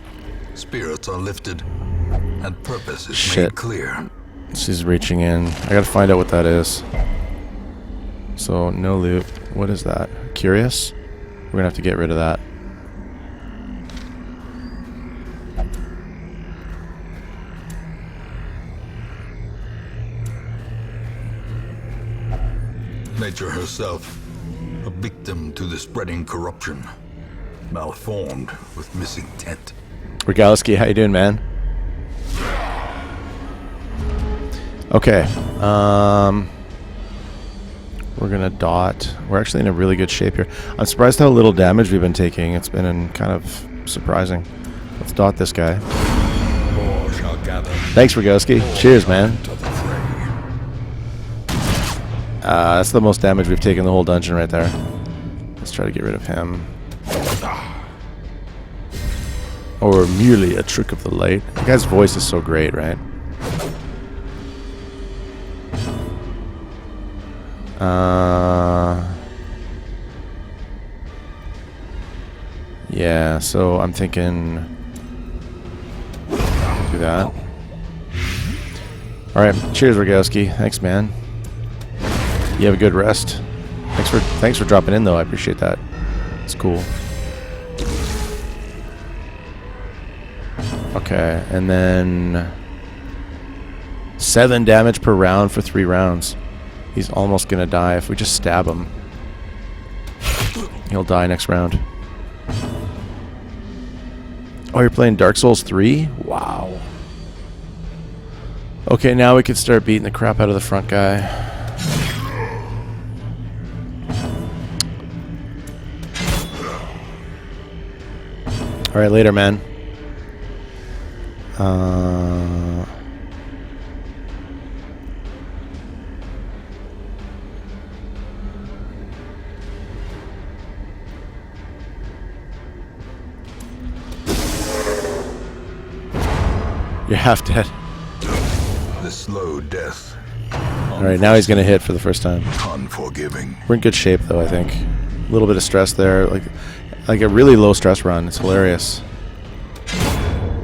[SPEAKER 1] spirits are lifted, and purpose is
[SPEAKER 2] Shit.
[SPEAKER 1] made clear.
[SPEAKER 2] She's reaching in. I gotta find out what that is. So, no loot. What is that? Curious? We're gonna have to get rid of that.
[SPEAKER 1] Nature herself, a victim to the spreading corruption, malformed with misintent.
[SPEAKER 2] Regalski, how you doing, man? Okay. We're gonna dot. We're actually in a really good shape here. I'm surprised how little damage we've been taking. It's been kind of surprising. Let's dot this guy.
[SPEAKER 1] More shall gather.
[SPEAKER 2] Thanks, Regalski. Cheers, man.
[SPEAKER 1] To the fray.
[SPEAKER 2] That's the most damage we've taken the whole dungeon right there. Let's try to get rid of him. Or merely a trick of the light. The guy's voice is so great, right? Yeah, so I'm thinking do that. Alright, cheers, Rogowski. Thanks, man. You have a good rest. Thanks for dropping in, though. I appreciate that. It's cool. Okay, and then 7 damage per round for 3 rounds. He's almost gonna die. If we just stab him, he'll die next round. Oh, you're playing Dark Souls 3? Wow. Okay, now we can start beating the crap out of the front guy. Alright, later, man. You're half dead.
[SPEAKER 1] The slow death.
[SPEAKER 2] Alright, now he's gonna hit for the first time.
[SPEAKER 1] Unforgiving.
[SPEAKER 2] We're in good shape though, I think. A little bit of stress there. Like a really low stress run. It's hilarious.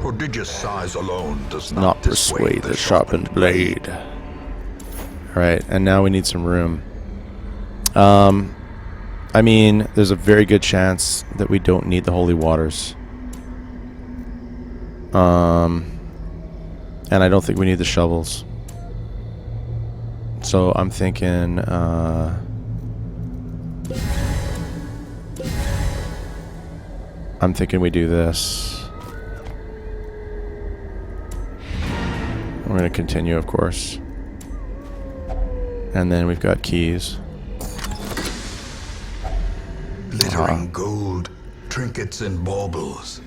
[SPEAKER 1] Prodigious size alone does
[SPEAKER 2] Not persuade the sharpened blade. Alright, and now we need some room. I mean, there's a very good chance that we don't need the holy waters. And I don't think we need the shovels. So I'm thinking, we do this. We're going to continue, of course. And then we've got keys.
[SPEAKER 1] Glittering gold, trinkets and baubles.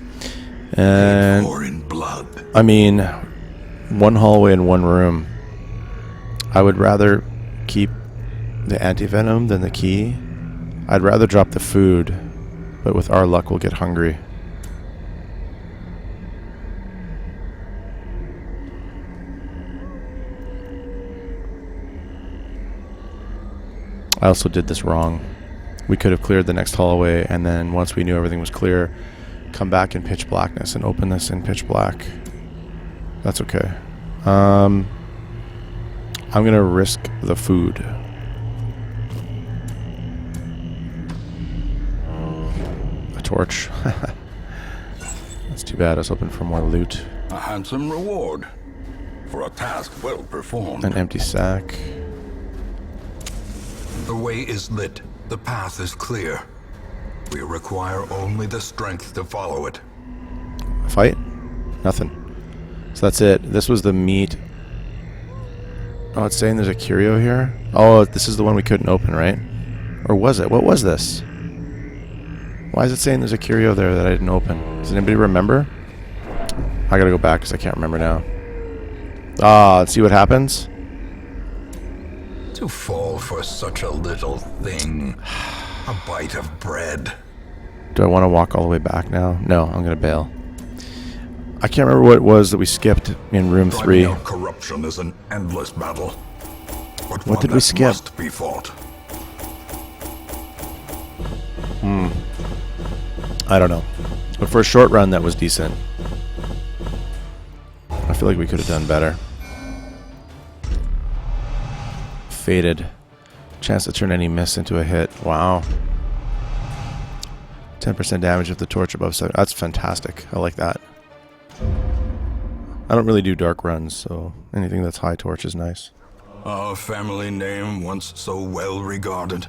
[SPEAKER 2] And
[SPEAKER 1] Or in blood.
[SPEAKER 2] I mean, one hallway and one room. I would rather keep the antivenom than the key. I'd rather drop the food, but with our luck we'll get hungry. I also did this wrong. We could have cleared the next hallway, and then once we knew everything was clear, come back in pitch blackness and open this in pitch black. That's okay. I'm gonna risk the food. A torch. That's too bad. I was hoping for more loot.
[SPEAKER 1] A handsome reward for a task well performed.
[SPEAKER 2] An empty sack.
[SPEAKER 1] The way is lit. The path is clear. We require only the strength to follow it.
[SPEAKER 2] Fight? Nothing. So that's it. This was the meat. Oh, it's saying there's a curio here? Oh, this is the one we couldn't open, right? Or was it? What was this? Why is it saying there's a curio there that I didn't open? Does anybody remember? I gotta go back because I can't remember now. Ah, let's see what happens.
[SPEAKER 1] To fall for such a little thing. A bite of bread.
[SPEAKER 2] Do I want to walk all the way back now? No, I'm gonna bail. I can't remember what it was that we skipped in room 3.
[SPEAKER 1] Driving out corruption is an endless battle. But
[SPEAKER 2] What
[SPEAKER 1] one
[SPEAKER 2] did we
[SPEAKER 1] that
[SPEAKER 2] skip?
[SPEAKER 1] must be fought.
[SPEAKER 2] I don't know. But for a short run, that was decent. I feel like we could have done better. Faded. Chance to turn any miss into a hit. Wow. 10% damage if the torch above 7. That's fantastic. I like that. I don't really do dark runs, so anything that's high torch is nice.
[SPEAKER 1] Our family name, once so well regarded,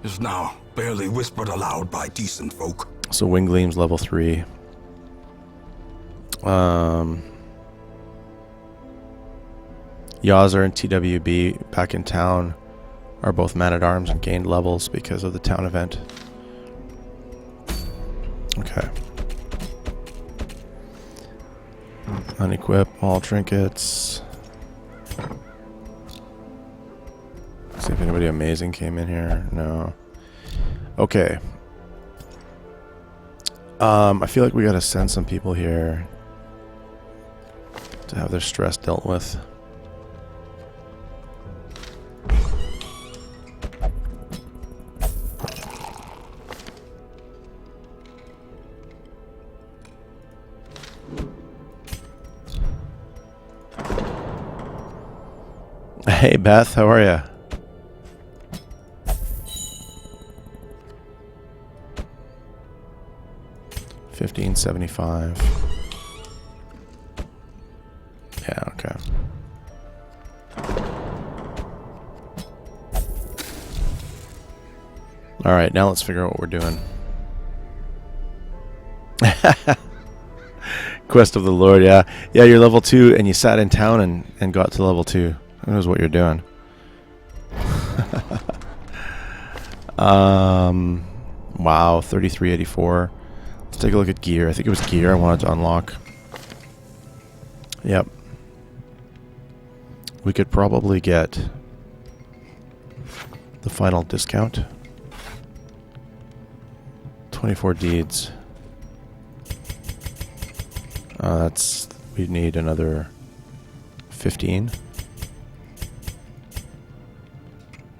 [SPEAKER 1] is now barely whispered aloud by decent folk.
[SPEAKER 2] So Wing Gleam's level 3. Yazer and TWB back in town are both man-at-arms and gained levels because of the town event. Okay. Unequip all trinkets. See if anybody amazing came in here. No. Okay. I feel like we gotta send some people here to have their stress dealt with. Hey Beth, how are ya? $15.75. Yeah, okay. All right, now let's figure out what we're doing. Quest of the Lord, yeah. Yeah, you're level 2 and you sat in town and got to level 2. Who knows what you're doing? Wow, 3384. Let's take a look at gear. I think it was gear I wanted to unlock. Yep. We could probably get the final discount. 24 deeds. That's we need another 15.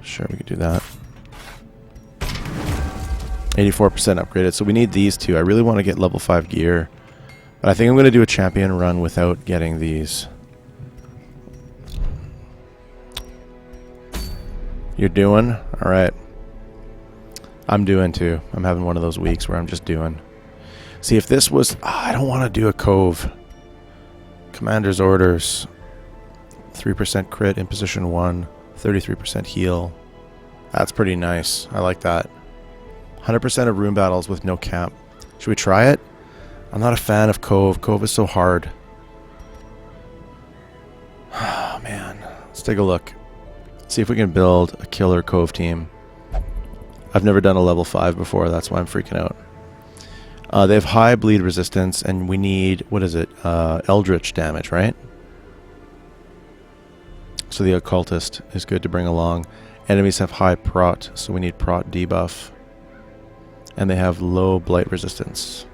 [SPEAKER 2] Sure, we could do that. 84% upgraded. So we need these two. I really want to get level 5 gear. But I think I'm going to do a champion run without getting these. You're doing? Alright. I'm doing too. I'm having one of those weeks where I'm just doing. See, if this was... I don't want to do a cove. Commander's orders. 3% crit in position 1. 33% heal. That's pretty nice. I like that. 100% of room battles with no camp. Should we try it? I'm not a fan of Cove. Cove is so hard. Oh, man. Let's take a look. See if we can build a killer Cove team. I've never done a level 5 before. That's why I'm freaking out. They have high bleed resistance, and we need... What is it? Eldritch damage, right? So the Occultist is good to bring along. Enemies have high prot, so we need prot debuff. And they have low blight resistance.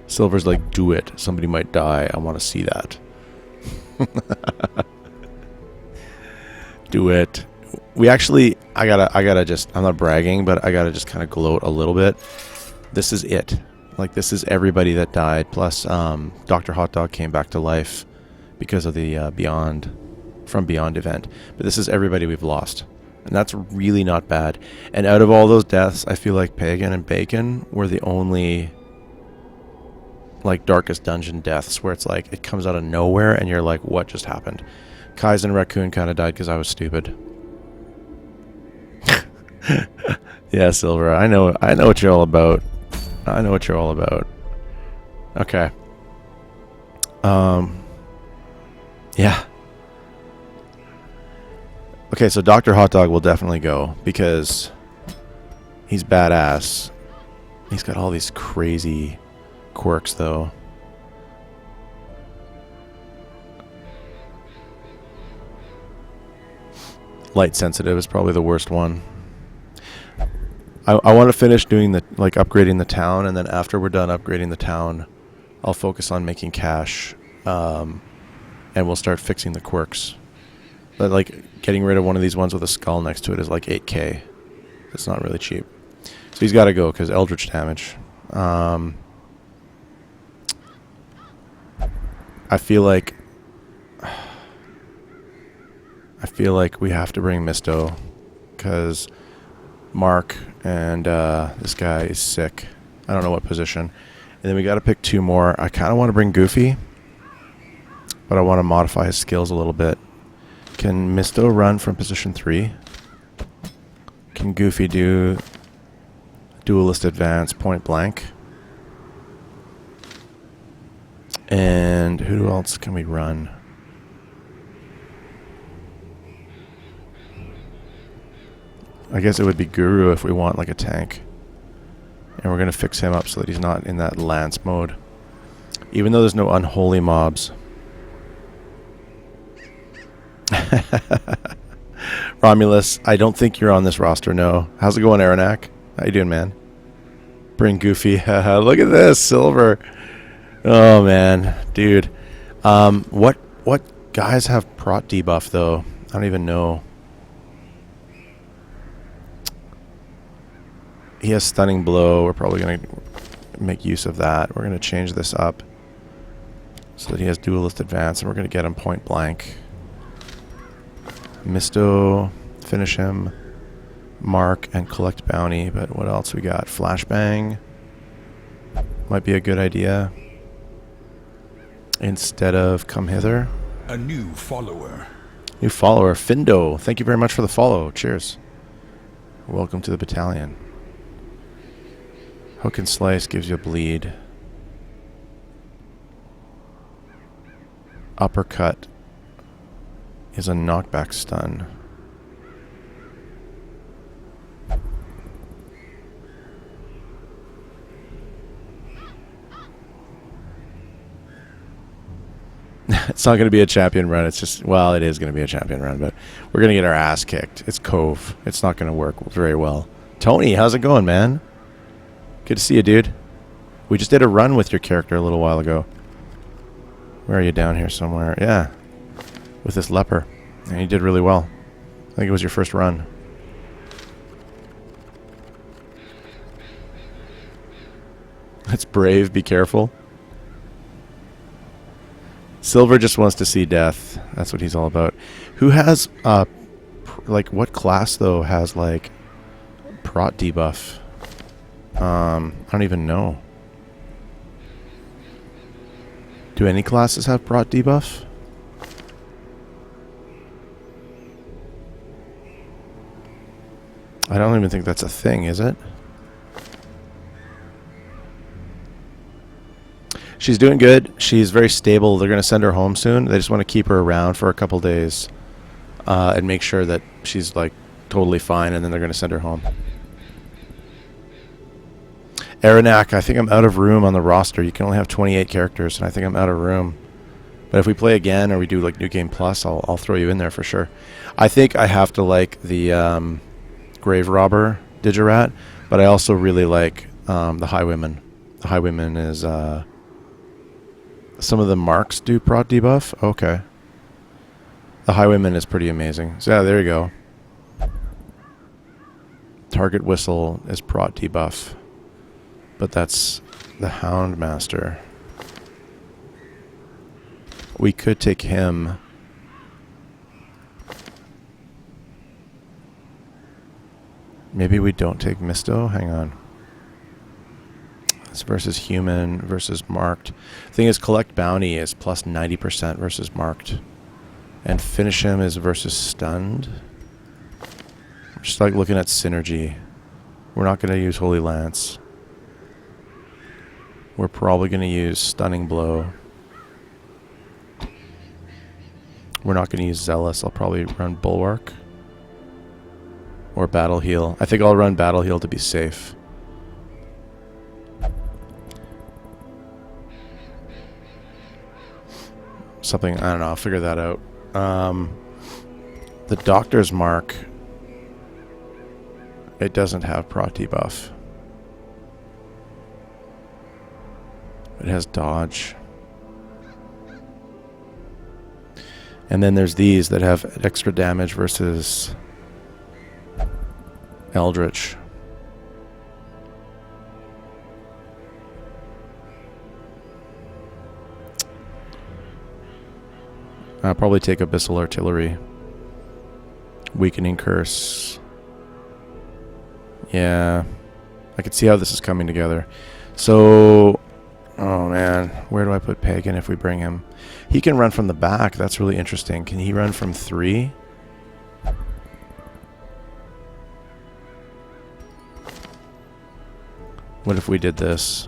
[SPEAKER 2] Silver's like, do it. Somebody might die. I want to see that. Do it. We actually, I gotta just, I'm not bragging, but I gotta just kind of gloat a little bit. This is it. Like, this is everybody that died. Plus, Dr. Hot Dog came back to life because of the From Beyond event. But this is everybody we've lost. And that's really not bad. And out of all those deaths, I feel like Pagan and Bacon were the only, like, darkest dungeon deaths where it's like, it comes out of nowhere and you're like, what just happened? Kaizen Raccoon kind of died because I was stupid. Yeah, Silver, I know what you're all about. I know what you're all about. Okay. Yeah. Okay, so Dr. Hot Dog will definitely go because he's badass. He's got all these crazy quirks, though. Light sensitive is probably the worst one. I want to finish doing the, like, upgrading the town, and then after we're done upgrading the town, I'll focus on making cash, and we'll start fixing the quirks. But, like, getting rid of one of these ones with a skull next to it is like 8k. It's not really cheap. So he's got to go because Eldritch damage. I feel like we have to bring Misto because Mark and this guy is sick. I don't know what position. And then we got to pick 2 more. I kind of want to bring Goofy, but I want to modify his skills a little bit. Can Misto run from position 3? Can Goofy do duelist advance point blank? And who else can we run? I guess it would be Guru if we want like a tank. And we're going to fix him up so that he's not in that Lance mode. Even though there's no unholy mobs. Romulus, I don't think you're on this roster, no. How's it going, Aranak? How you doing, man? Bring Goofy. Look at this, Silver. Oh, man. Dude. What guys have prot debuff, though? I don't even know. He has Stunning Blow. We're probably going to make use of that. We're going to change this up so that he has Duelist Advance, and we're going to get him point blank. Misto, finish him. Mark, and collect bounty. But what else we got? Flashbang. Might be a good idea. Instead of Come Hither.
[SPEAKER 1] A new follower.
[SPEAKER 2] New follower. Findo. Thank you very much for the follow. Cheers. Welcome to the battalion. Hook and Slice gives you a bleed. Uppercut is a knockback stun. It's not going to be a champion run. It's just, well, it is going to be a champion run, but we're going to get our ass kicked. It's Cove. It's not going to work very well. Tony, how's it going, man? Good to see you, dude. We just did a run with your character a little while ago. Where are you? Down here somewhere? Yeah. With this leper. And you did really well. I think it was your first run. It's brave. Be careful. Silver just wants to see death. That's what he's all about. Who has, like, what class, though, has, like, prot debuff? I don't even know. Do any classes have prot debuff? I don't even think that's a thing, is it? She's doing good. She's very stable. They're going to send her home soon. They just want to keep her around for a couple days and make sure that she's like totally fine, and then they're going to send her home. Aranak, I think I'm out of room on the roster. You can only have 28 characters, and I think I'm out of room. But if we play again or we do like New Game Plus, I'll throw you in there for sure. I think I have to like the Grave Robber Digirat, but I also really like the Highwayman. The Highwayman is... some of the marks do prot debuff? Okay. The Highwayman is pretty amazing. So yeah, there you go. Target Whistle is prot debuff. But that's the Houndmaster. We could take him. Maybe we don't take Misto? Hang on. It's versus human versus marked. Thing is, collect bounty is plus 90% versus marked. And finish him is versus stunned. Just like looking at synergy. We're not going to use Holy Lance. We're probably going to use Stunning Blow. We're not going to use Zealous. I'll probably run Bulwark. Or Battle Heal. I think I'll run Battle Heal to be safe. Something, I don't know, I'll figure that out. The Doctor's Mark, it doesn't have prot debuff. It has dodge. And then there's these that have extra damage versus Eldritch. I'll probably take Abyssal Artillery. Weakening Curse. Yeah. I can see how this is coming together. So, oh man, where do I put Pagan if we bring him? He can run from the back. That's really interesting. Can he run from 3? What if we did this?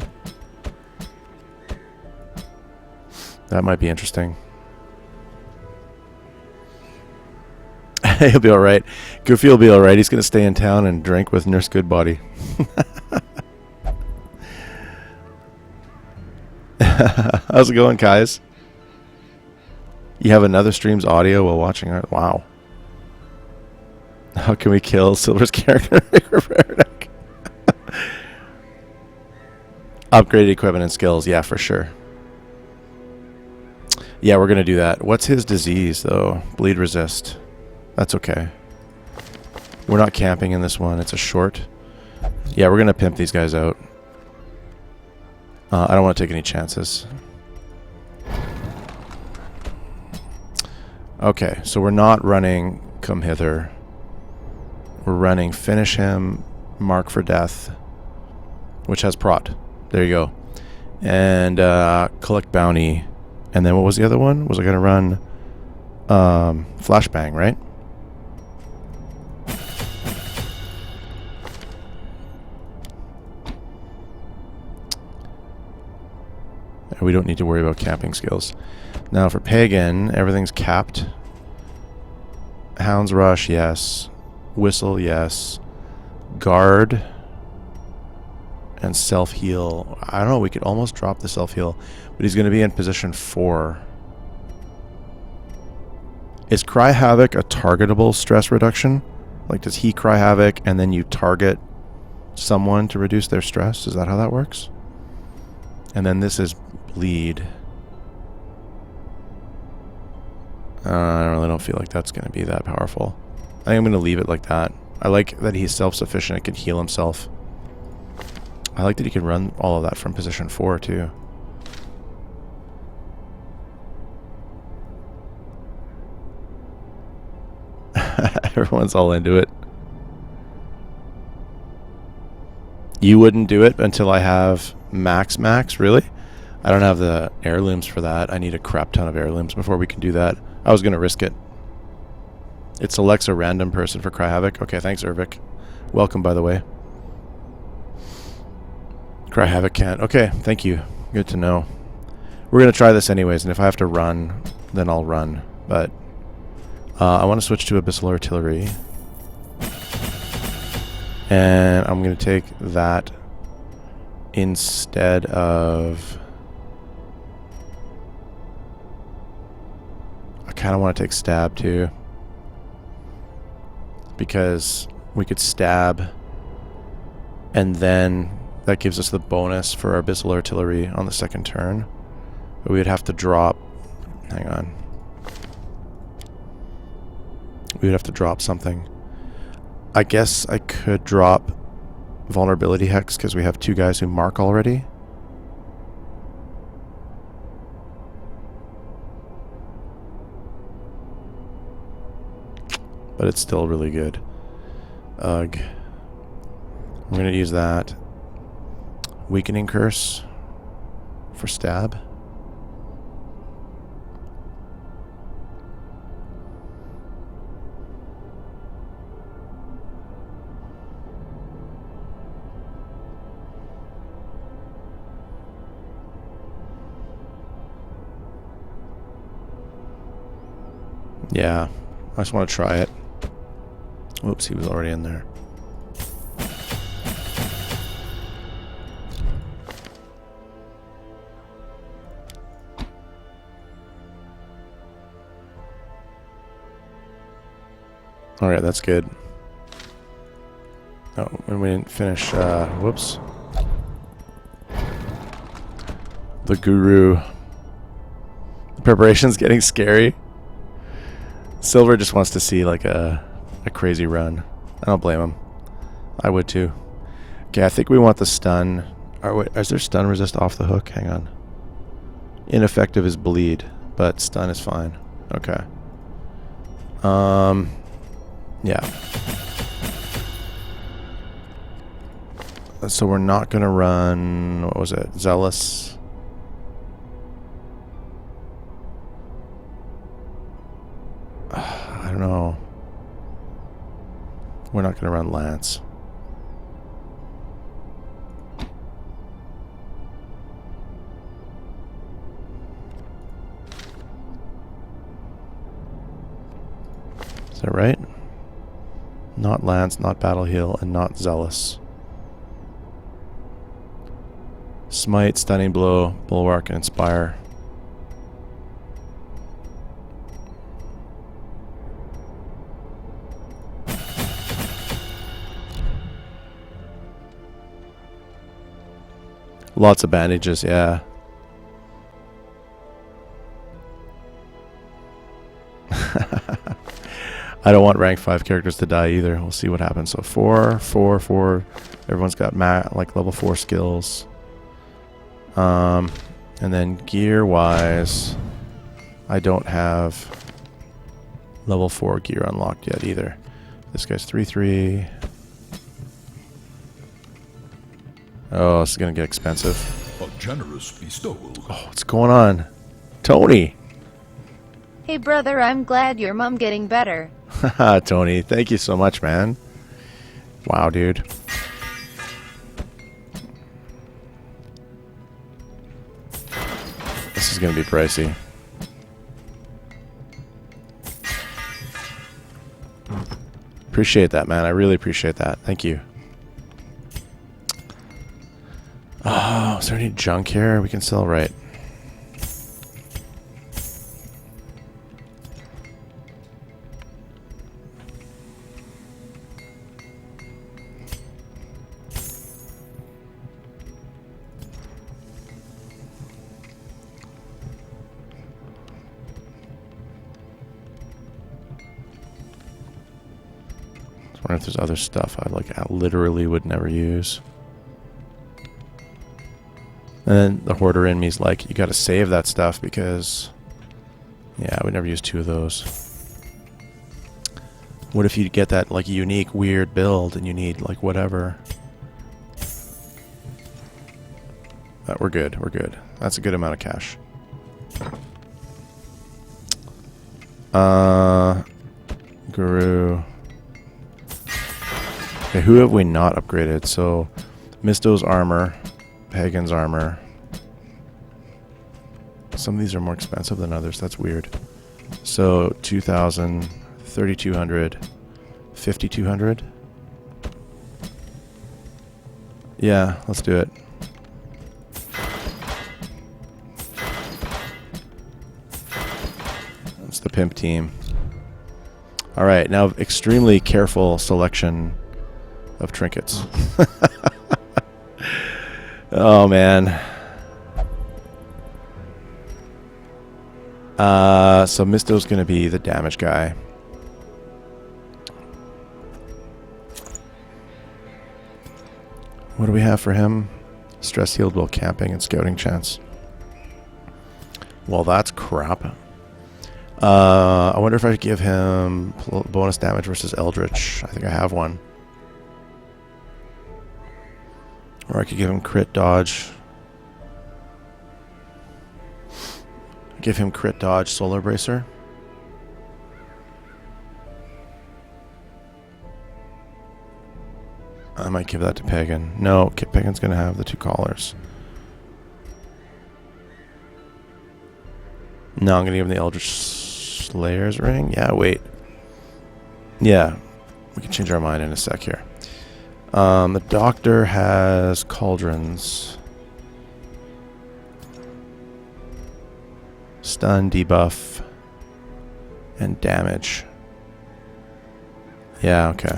[SPEAKER 2] That might be interesting. He'll be alright. Goofy will be alright. He's going to stay in town and drink with Nurse Goodbody. How's it going, guys? You have another stream's audio while watching art? Wow. How can we kill Silver's character? Upgraded equipment and skills. Yeah, for sure. Yeah, we're going to do that. What's his disease, though? Bleed resist. That's okay. We're not camping in this one. It's a short. Yeah, we're going to pimp these guys out. I don't want to take any chances. Okay, so we're not running Come Hither. We're running Finish Him, Mark for Death, which has prot. There you go. And Collect Bounty. And then what was the other one? Was I going to run Flashbang, right? We don't need to worry about camping skills. Now for Pagan, everything's capped. Hound's Rush, yes. Whistle, yes. Guard. And self-heal. I don't know, we could almost drop the self-heal. But he's going to be in position 4. Is Cry Havoc a targetable stress reduction? Like, does he Cry Havoc and then you target someone to reduce their stress? Is that how that works? And then this is Bleed. I really don't feel like that's going to be that powerful. I think I'm going to leave it like that. I like that he's self-sufficient and can heal himself. I like that he can run all of that from position 4 too. Everyone's all into it. You wouldn't do it until I have max, really? I don't have the heirlooms for that. I need a crap ton of heirlooms before we can do that. I was going to risk it. It selects a random person for Cry Havoc. Okay, thanks, Urvik. Welcome, by the way. Cry Havoc can't. Okay, thank you. Good to know. We're going to try this anyways, and if I have to run, then I'll run. But I want to switch to Abyssal Artillery. And I'm going to take that instead of... I kind of want to take Stab too. Because we could Stab and then that gives us the bonus for our Abyssal Artillery on the second turn. But we would have to drop... Hang on. We would have to drop something. I guess I could drop Vulnerability Hex because we have 2 guys who mark already. But it's still really good. Ugh. I'm going to use that. Weakening Curse for Stab. Yeah, I just want to try it. Oops, he was already in there. Alright, that's good. Oh, and we didn't finish, whoops. The Guru. The preparation's getting scary. Silver just wants to see like a crazy run. I don't blame him. I would too. Okay, I think we want the stun. Wait, is there stun resist off the hook? Hang on. Ineffective is bleed, but stun is fine. Okay. Yeah. So we're not gonna run, what was it? Zealous. I don't know. We're not gonna run Lance. Is that right? Not Lance, not Battle Heal, and not Zealous. Smite, Stunning Blow, Bulwark, and Inspire. Lots of bandages, yeah. I don't want rank 5 characters to die either. We'll see what happens. So 4, 4, 4. Everyone's got like level 4 skills. And then gear-wise, I don't have level 4 gear unlocked yet either. This guy's 3-3. Oh, this is going to get expensive.
[SPEAKER 1] A generous bestowal.
[SPEAKER 2] Oh, what's going on? Tony!
[SPEAKER 3] Hey brother, I'm glad your mom getting better.
[SPEAKER 2] Haha, Tony, thank you so much, man. Wow, dude. This is going to be pricey. Appreciate that, man. I really appreciate that. Thank you. Oh, is there any junk here we can sell? Right. if there's other stuff I literally would never use. And then the hoarder in me's like, you got to save that stuff because, yeah, I would never use 2 of those. What if you get that like unique weird build and you need like whatever? We're good. We're good. That's a good amount of cash. Guru. Okay, who have we not upgraded? So, Misto's armor, Pagan's armor. Some of these are more expensive than others. That's weird. So, 2,000, 3,200, 5,200. Yeah, let's do it. That's the pimp team. All right, now extremely careful selection of trinkets. Oh, man. So Misto's going to be the damage guy. What do we have for him? Stress healed while camping and scouting chance. Well, that's crap. I wonder if I should give him bonus damage versus Eldritch. I think I have one. Or I could give him crit dodge. Give him crit dodge Solar Bracer. I might give that to Pagan. No, Pagan's going to have the 2 collars. No, I'm going to give him the Eldritch Slayer's ring. Yeah, wait. Yeah, we can change our mind in a sec here. The doctor has cauldrons. Stun, debuff, and damage. Yeah, okay.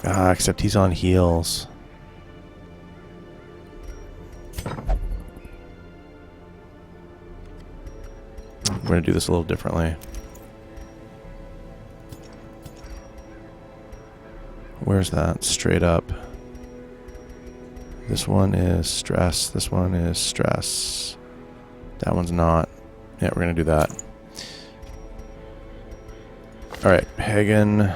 [SPEAKER 2] Except he's on heals. We're going to do this a little differently. Where's that? Straight up. This one is stress. This one is stress. That one's not. Yeah, we're going to do that. Alright, Pagan.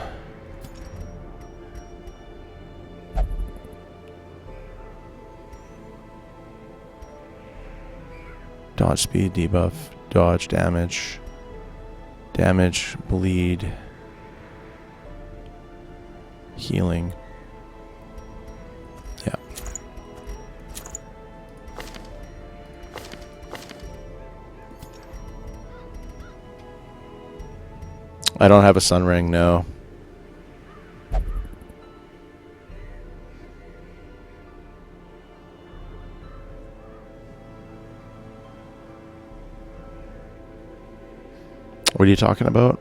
[SPEAKER 2] Dodge speed, debuff, dodge, damage, bleed, healing. Yeah. I don't have a sun ring, no. What are you talking about?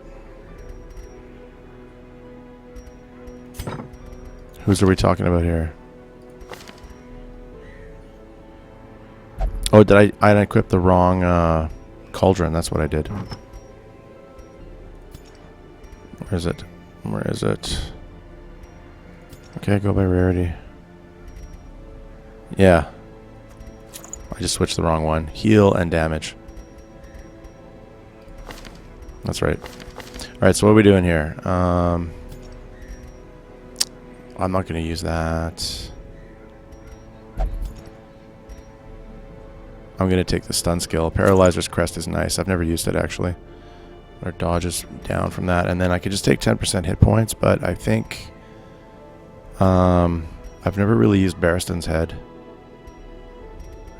[SPEAKER 2] Whose are we talking about here? Oh, did I equip the wrong cauldron? That's what I did. Where is it? Where is it? Okay, go by rarity. Yeah. I just switched the wrong one. Heal and damage. That's right. Alright, so what are we doing here? I'm not going to use that. I'm going to take the stun skill. Paralyzer's Crest is nice. I've never used it, actually. Our dodge is down from that. And then I could just take 10% hit points, but I think... I've never really used Barristan's Head.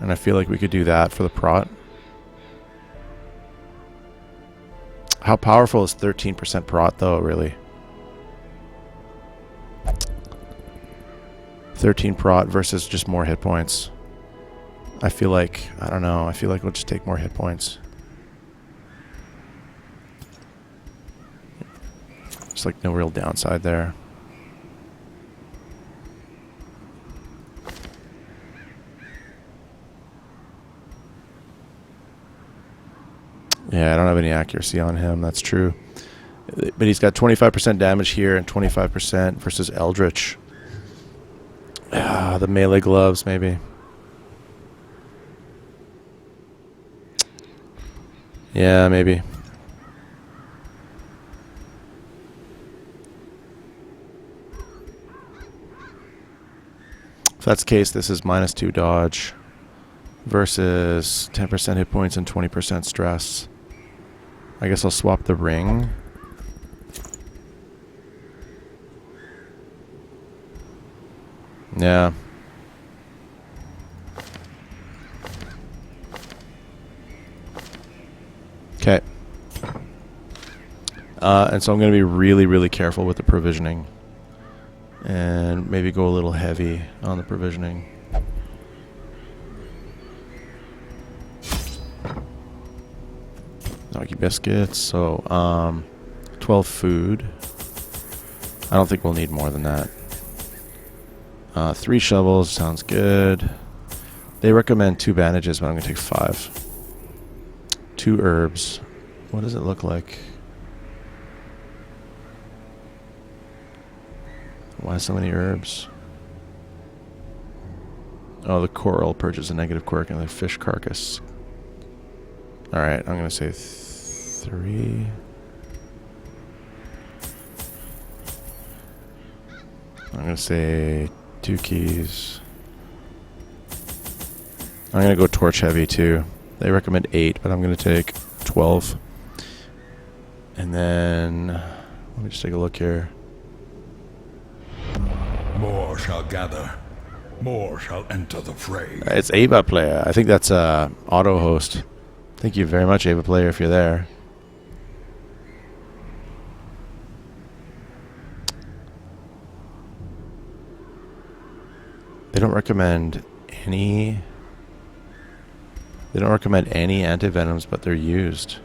[SPEAKER 2] And I feel like we could do that for the prot. How powerful is 13% prot, though, really? 13 prot versus just more hit points. I feel like, I don't know, I feel like we'll just take more hit points. There's like no real downside there. Yeah, I don't have any accuracy on him, that's true. But he's got 25% damage here and 25% versus Eldritch. The melee gloves, maybe. Yeah, maybe. If that's the case, this is -2 dodge versus 10% hit points and 20% stress. I guess I'll swap the ring. Yeah. Okay. And so I'm going to be really, really careful with the provisioning. And maybe go a little heavy on the provisioning. Doggy biscuits. So, 12 food. I don't think we'll need more than that. 3 shovels. Sounds good. They recommend 2 bandages, but I'm going to take 5. 2 herbs. What does it look like? Why so many herbs? Oh, the coral purges a negative quirk and the fish carcass. Alright, I'm going to say 3. I'm going to say 2 keys. I'm going to go torch heavy too. They recommend 8, but I'm going to take 12. And then, let me just take a look here.
[SPEAKER 1] More shall gather. More shall enter the fray.
[SPEAKER 2] It's Ava Player. I think that's auto host. Thank you very much, Ava Player, if you're there. They don't recommend any antivenoms, but they're used.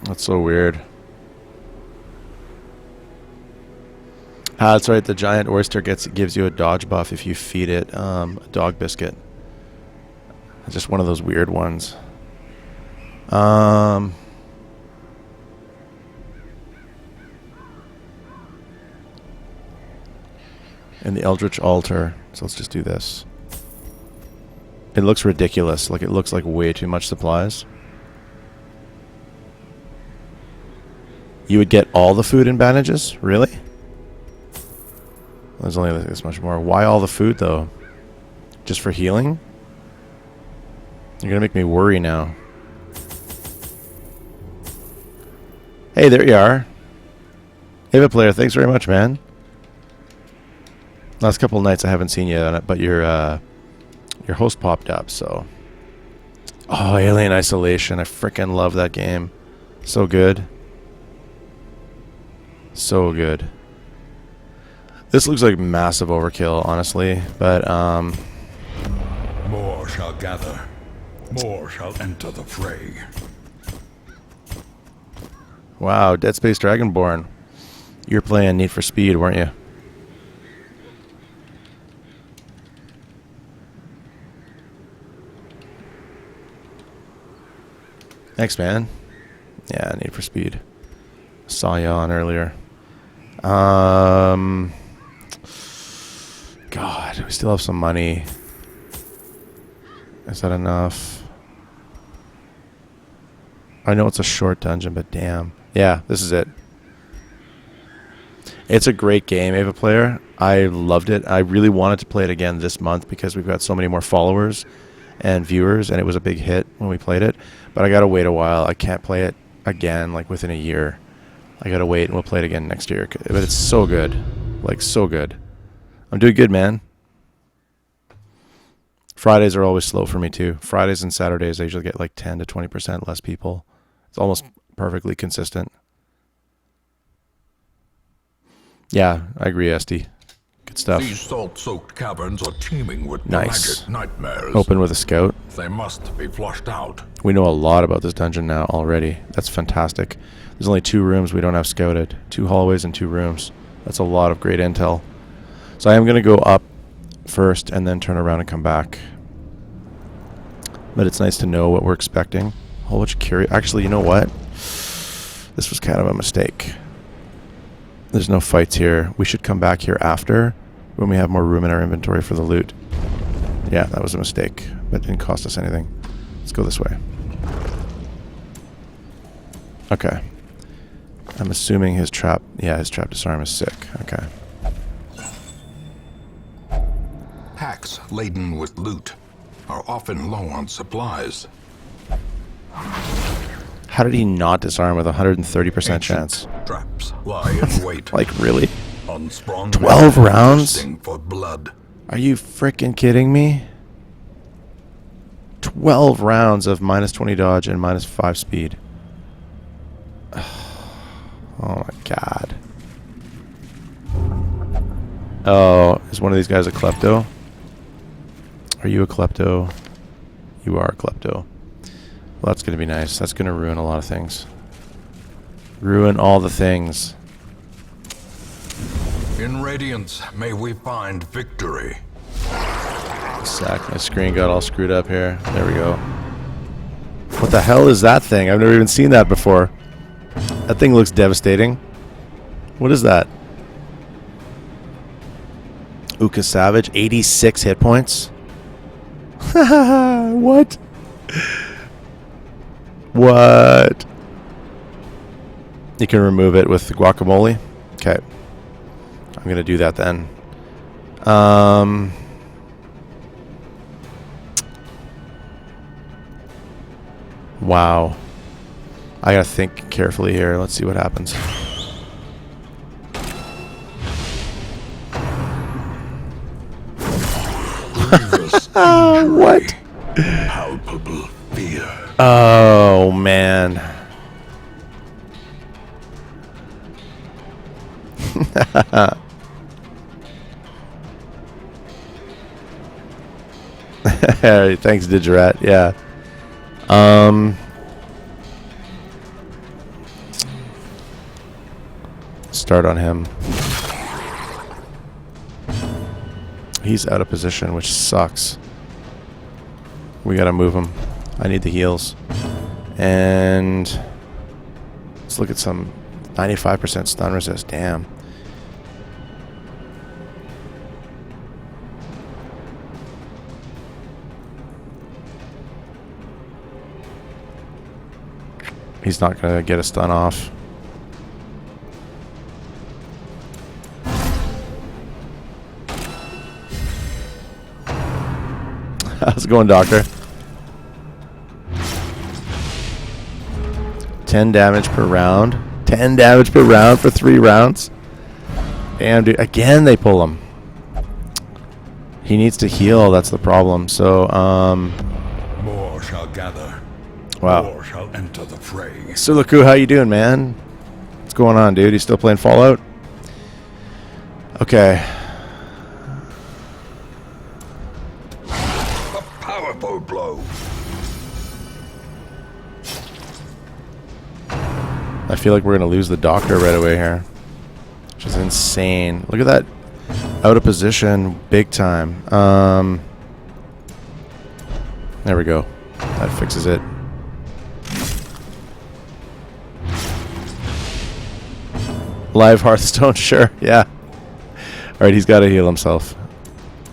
[SPEAKER 2] That's so weird. That's right, the giant oyster gives you a dodge buff if you feed it a dog biscuit. It's just one of those weird ones. And the Eldritch Altar. So let's just do this. It looks ridiculous. Like, it looks like way too much supplies. You would get all the food and bandages? Really? There's only this much more. Why all the food, though? Just for healing? You're gonna make me worry now. Hey, there you are. Ava Player, thanks very much, man. Last couple of nights I haven't seen you on it, but your host popped up, so. Oh, Alien Isolation. I freaking love that game. So good. So good. This looks like massive overkill, honestly, but
[SPEAKER 1] More shall gather. More shall enter the fray.
[SPEAKER 2] wow, Dead Space Dragonborn. You were playing Need for Speed, weren't you? Thanks, man. Yeah, Need for Speed. Saw you on earlier. God, we still have some money. Is that enough? I know it's a short dungeon, but damn. Yeah, this is it. It's a great game, Ava Player. I loved it. I really wanted to play it again this month because we've got so many more followers and viewers, and it was a big hit when we played it. But I gotta wait a while. I can't play it again, like, within a year. I gotta wait, and we'll play it again next year. But it's so good. Like, so good. I'm doing good, man. Fridays are always slow for me, too. Fridays and Saturdays, I usually get like 10 to 20% less people. It's almost perfectly consistent. Yeah, I agree, SD. Good stuff.
[SPEAKER 1] These salt-soaked caverns are teeming with
[SPEAKER 2] Nice.
[SPEAKER 1] blackest nightmares.
[SPEAKER 2] Open with a scout.
[SPEAKER 1] They must be flushed out.
[SPEAKER 2] We know a lot about this dungeon now already. That's fantastic. There's only 2 rooms we don't have scouted. 2 hallways and 2 rooms. That's a lot of great intel. So I am going to go up first and then turn around and come back. But it's nice to know what we're expecting. whole bunch of curious. Actually, you know what? This was kind of a mistake. There's no fights here. We should come back here after when we have more room in our inventory for the loot. Yeah, that was a mistake. But it didn't cost us anything. Let's go this way. Okay. I'm assuming his trap... Yeah, his trap disarm is sick. Okay.
[SPEAKER 1] Packs laden with loot are often low on supplies.
[SPEAKER 2] How did he not disarm with a 130% chance?
[SPEAKER 1] Traps lie in wait.
[SPEAKER 2] Like, really?
[SPEAKER 1] Unsprung
[SPEAKER 2] 12
[SPEAKER 1] men
[SPEAKER 2] rounds?
[SPEAKER 1] thirsting for blood.
[SPEAKER 2] Are you freaking kidding me? 12 rounds of minus 20 dodge and minus 5 speed. Oh my god. Oh, is one of these guys a klepto? Are you a klepto? You are a klepto. Well, that's going to be nice. That's going to ruin a lot of things. Ruin all the things.
[SPEAKER 1] In Radiance, may we find victory.
[SPEAKER 2] Sack, my screen got all screwed up here. There we go. What the hell is that thing? I've never even seen that before. That thing looks devastating. What is that? Uka Savage, 86 hit points. What? What? You can remove it with guacamole. Okay. I'm going to do that then. Wow. I gotta think carefully here. Let's see what happens. What?
[SPEAKER 1] Palpable fear.
[SPEAKER 2] Oh, man. Thanks, Digerat. Yeah. Start on him. He's out of position, which sucks. We gotta move him. I need the heals. And let's look at some 95% stun resist. Damn. He's not gonna get a stun off. How's it going, Doctor? 10 damage per round. 10 damage per round for 3 rounds. Damn, dude. Again, they pull him. He needs to heal. That's the problem. So,
[SPEAKER 1] More shall gather.
[SPEAKER 2] wow.
[SPEAKER 1] More shall enter the fray.
[SPEAKER 2] Sulaku, how you doing, man? What's going on, dude? You still playing Fallout? Okay.
[SPEAKER 1] A powerful blow.
[SPEAKER 2] I feel like we're going to lose the Doctor right away here. Which is insane. Look at that. Out of position big time. There we go. That fixes it. Live Hearthstone, sure. Yeah. Alright, he's got to heal himself.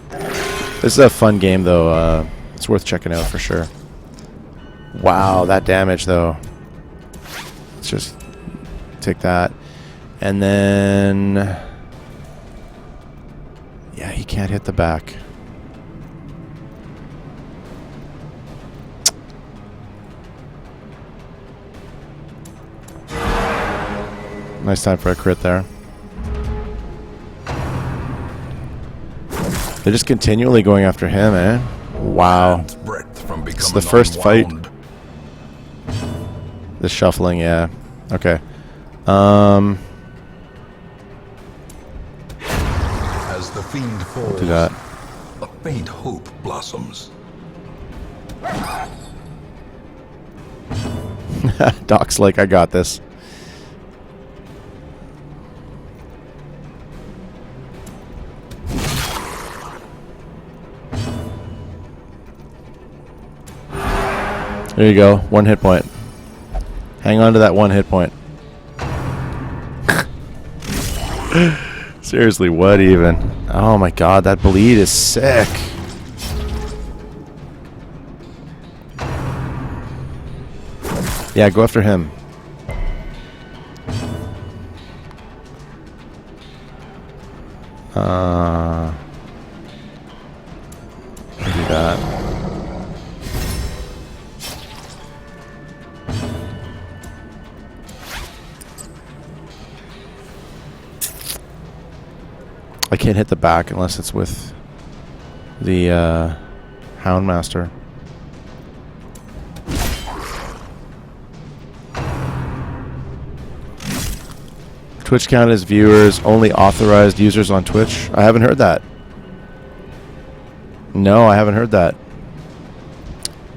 [SPEAKER 2] This is a fun game, though. It's worth checking out for sure. Wow, that damage, though. Let's just take that. And then... yeah, he can't hit the back. Nice time for a crit there. They're just continually going after him, eh? Wow. It's the first fight. The shuffling, yeah. Okay.
[SPEAKER 1] As the fiend falls,
[SPEAKER 2] Do that.
[SPEAKER 1] a faint hope blossoms.
[SPEAKER 2] Doc's like, I got this. There you go. 1 hit point. Hang on to that 1 hit point. Seriously, what even? Oh my god, that bleed is sick. Yeah, go after him. Do that. I can't hit the back unless it's with the Houndmaster. Twitch count as viewers, only authorized users on Twitch. I haven't heard that. No, I haven't heard that.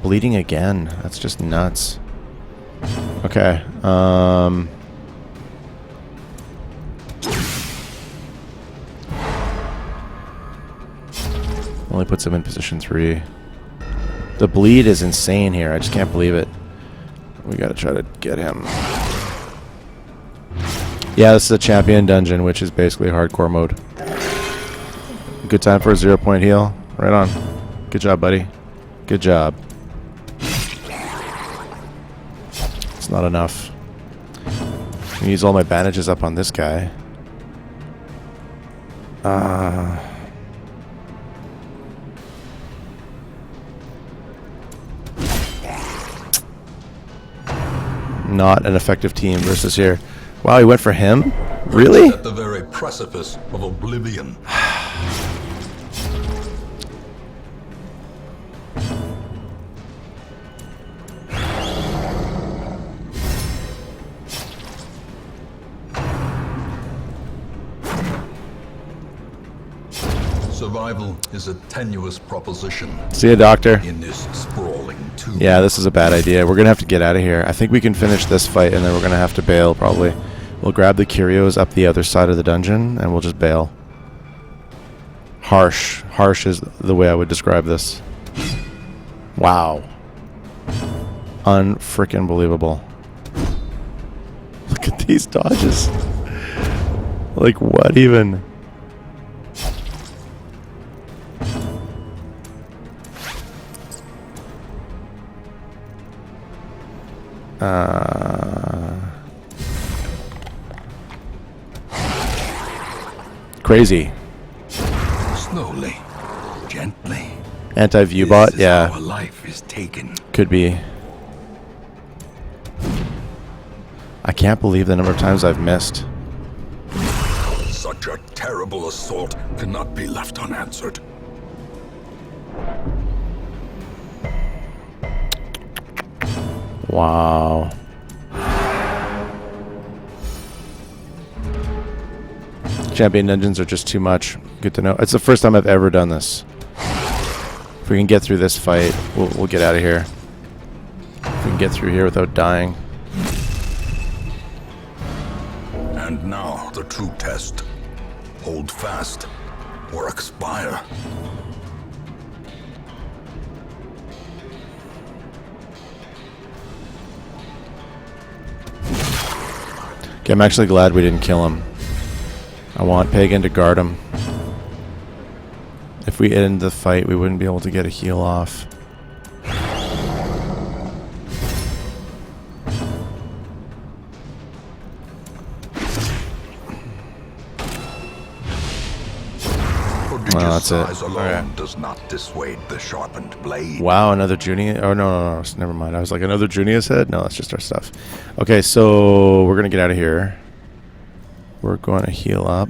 [SPEAKER 2] Bleeding again. That's just nuts. Okay. Only puts him in position 3. The bleed is insane here. I just can't believe it. We gotta try to get him. Yeah, this is a champion dungeon, which is basically hardcore mode. Good time for a 0-point heal. Right on. Good job, buddy. Good job. It's not enough. I'm gonna use all my bandages up on this guy. Not an effective team versus here. Wow, he went for him? Really?
[SPEAKER 1] At the very precipice of oblivion. Survival is a tenuous proposition
[SPEAKER 2] See ya, doctor.
[SPEAKER 1] in this sprawling tomb.
[SPEAKER 2] Yeah, this is a bad idea. We're gonna have to get out of here. I think we can finish this fight and then we're gonna have to bail probably. We'll grab the curios up the other side of the dungeon and we'll just bail. Harsh. Harsh is the way I would describe this. Wow. Unfrickin' believable. Look at these dodges. Like, what even? Crazy.
[SPEAKER 1] Slowly, gently.
[SPEAKER 2] Anti-view bot, yeah.
[SPEAKER 1] Our life is taken.
[SPEAKER 2] Could be. I can't believe the number of times I've missed.
[SPEAKER 1] Such a terrible assault cannot be left unanswered.
[SPEAKER 2] Wow. Champion dungeons are just too much. Good to know. It's the first time I've ever done this. If we can get through this fight, we'll get out of here. If we can get through here without dying.
[SPEAKER 1] And now the true test. Hold fast or expire.
[SPEAKER 2] Okay, I'm actually glad we didn't kill him. I want Pagan to guard him. If we end the fight, we wouldn't be able to get a heal off. Well, that's it.
[SPEAKER 1] Size alone does not dissuade the sharpened blade.
[SPEAKER 2] Wow, another Junia. Oh, no. Never mind. I was like, another Junia's head? No, that's just our stuff. Okay, so we're going to get out of here. We're going to heal up.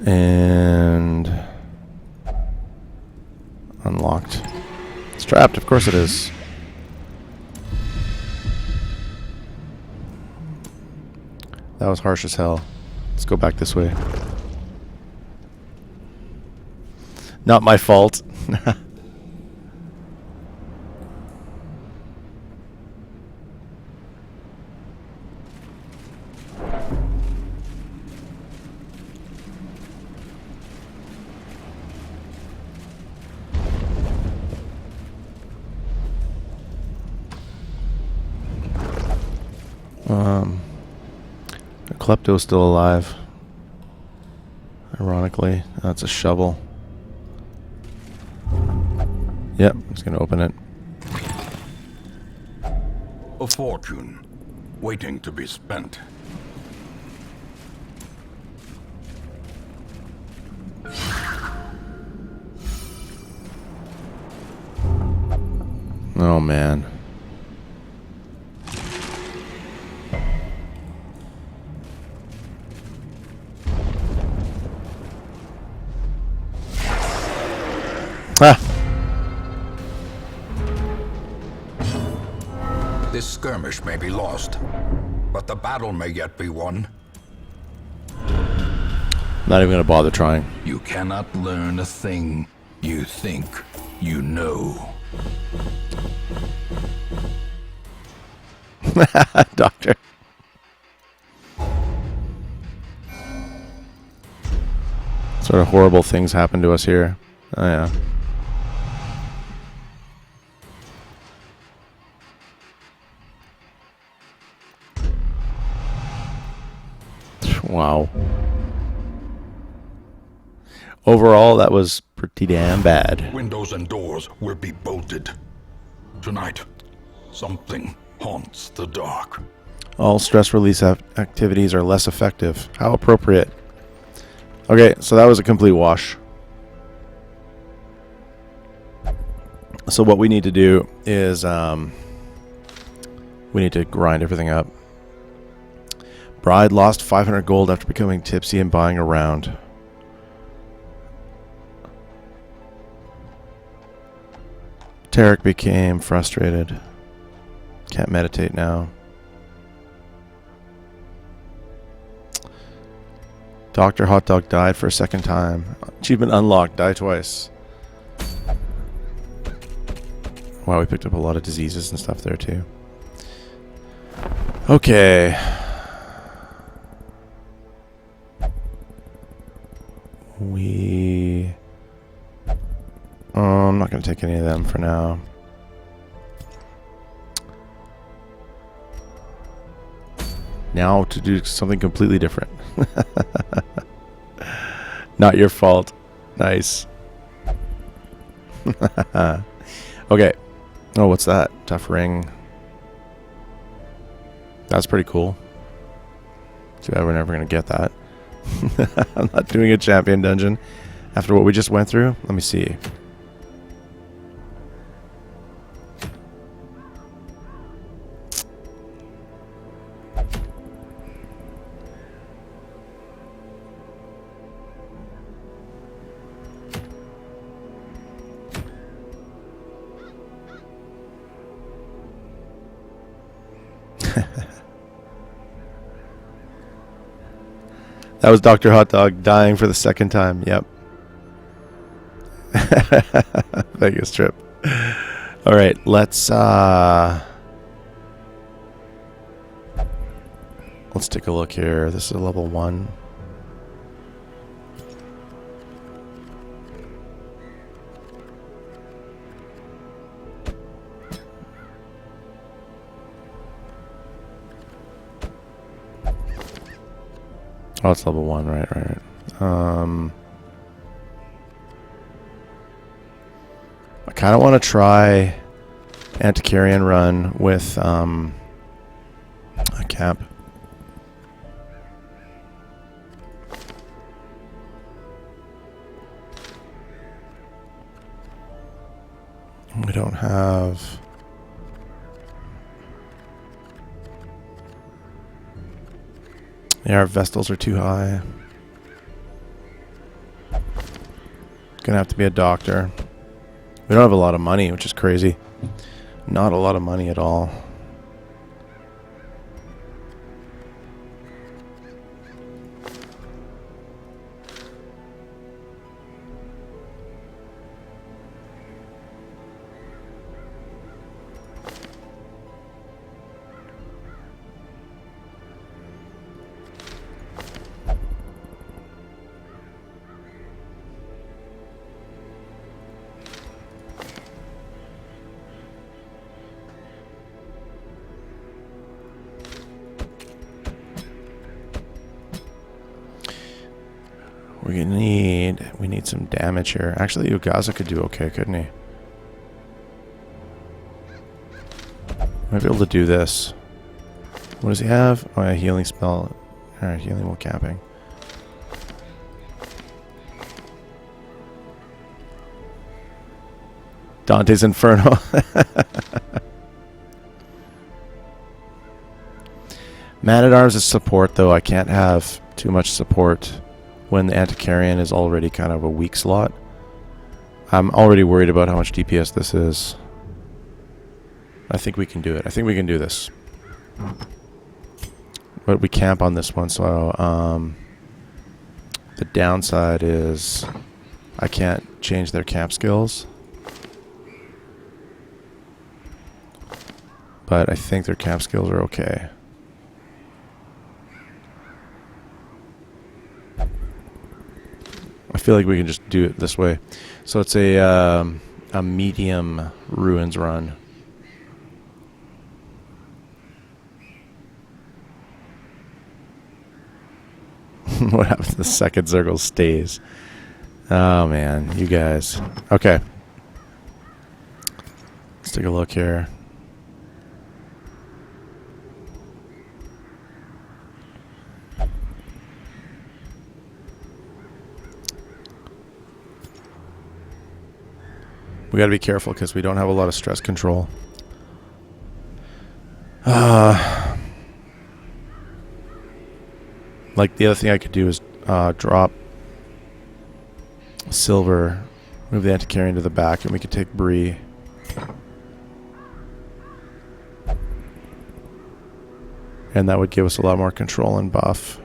[SPEAKER 2] And unlocked. It's trapped, of course it is. That was harsh as hell. Let's go back this way. Not my fault. Klepto's still alive. Ironically, that's a shovel. Yep, I'm just gonna open it.
[SPEAKER 1] A fortune, waiting to be spent.
[SPEAKER 2] Oh man. Ah!
[SPEAKER 1] This skirmish may be lost, but the battle may yet be won.
[SPEAKER 2] Not even gonna bother trying.
[SPEAKER 1] You cannot learn a thing you think you know.
[SPEAKER 2] Doctor. Sort of horrible things happen to us here. Oh yeah. Wow. Overall, that was pretty damn bad.
[SPEAKER 1] Windows and doors will be bolted. Tonight, something haunts the dark.
[SPEAKER 2] All stress release activities are less effective. How appropriate. Okay, so that was a complete wash. So what we need to do is we need to grind everything up. Bride lost 500 gold after becoming tipsy and buying around. Tarek became frustrated. Can't meditate now. Dr. Hot Dog died for a second time. Achievement unlocked. Die twice. Wow, we picked up a lot of diseases and stuff there too. Okay. I'm not going to take any of them for now. Now to do something completely different. Not your fault. Nice. Okay. Oh, what's that? Tough ring. That's pretty cool. Too bad we're never going to get that. I'm not doing a champion dungeon after what we just went through. Let me see. That was Dr. Hot Dog dying for the second time. Yep. Vegas trip. All right, let's take a look here. This is a level 1. Oh, it's level 1, right. I kind of want to try Antiquarian run with a cap. We don't have... Yeah, our Vestals are too high. Gonna have to be a doctor. We don't have a lot of money, which is crazy. Not a lot of money at all. we need some damage here. Actually, Ugaza could do okay, couldn't he? Might be able to do this. What does he have? Oh, yeah, healing spell. Alright, healing while capping. Dante's Inferno. Man-at-Arms is support, though. I can't have too much support when the Antiquarian is already kind of a weak slot. I'm already worried about how much DPS this is. I think we can do it. I think we can do this. But we camp on this one, so the downside is I can't change their camp skills. But I think their camp skills are okay. I feel like we can just do it this way. So it's a medium ruins run. What happens to the second circle stays? Oh man, you guys. Okay. Let's take a look here. We gotta be careful because we don't have a lot of stress control. Like the other thing I could do is drop silver, move the Antiquarian to the back, and we could take Bree. And that would give us a lot more control and buff.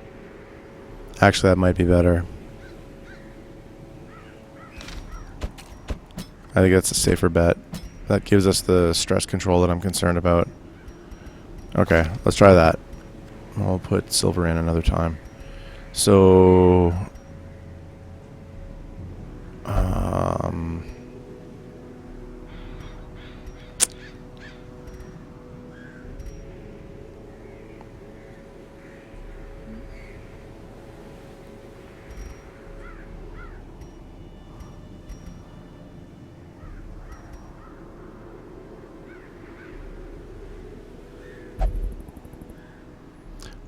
[SPEAKER 2] Actually, that might be better. I think that's a safer bet. That gives us the stress control that I'm concerned about. Okay, let's try that. I'll put silver in another time. So...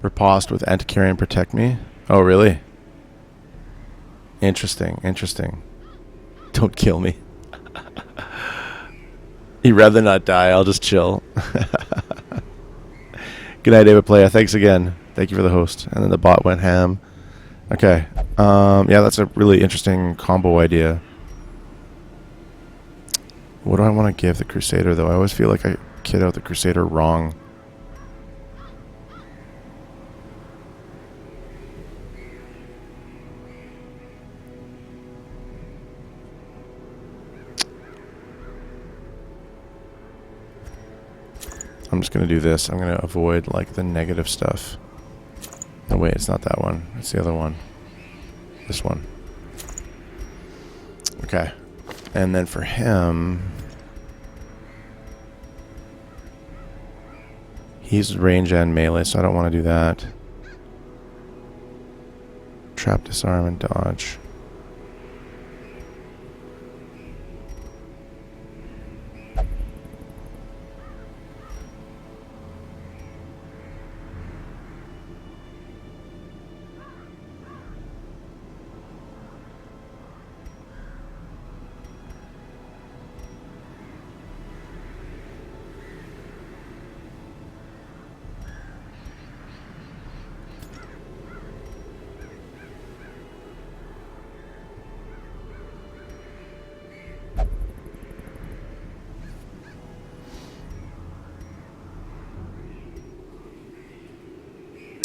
[SPEAKER 2] Riposte with Antiquarian protect me? Oh, really? Interesting, interesting. Don't kill me. You'd rather not die, I'll just chill. Good night, David Player. Thanks again. Thank you for the host. And then the bot went ham. Okay. Yeah, that's a really interesting combo idea. What do I want to give the Crusader, though? I always feel like I kid out the Crusader wrong. I'm just going to do this. I'm going to avoid, like, the negative stuff. No, wait, it's not that one. It's the other one. This one. Okay. And then for him... he's range and melee, so I don't want to do that. Trap, disarm, and dodge.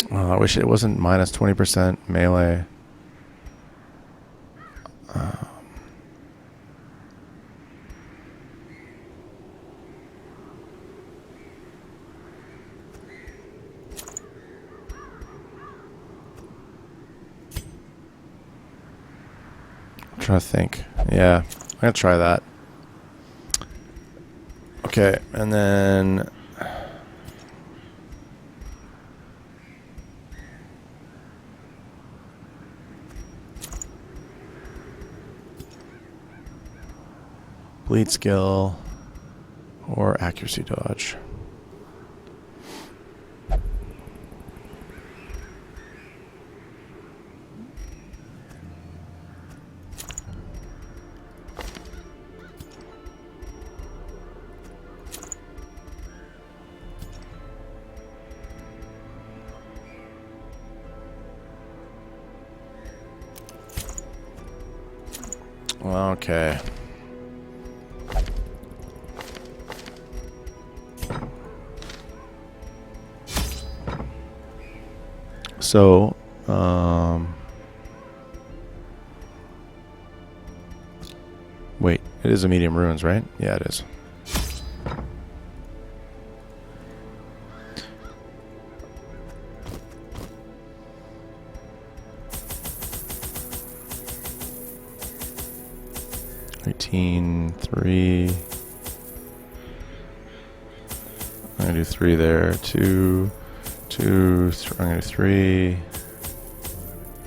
[SPEAKER 2] Oh, I wish it wasn't minus 20% melee. I'm trying to think. Yeah, I'm going to try that. Okay, and then... Bleed skill or accuracy dodge. Okay. So, wait, it is a medium ruins, right? Yeah, it is. Three. I'm gonna do 3 there. 2, 2. I'm gonna do 3.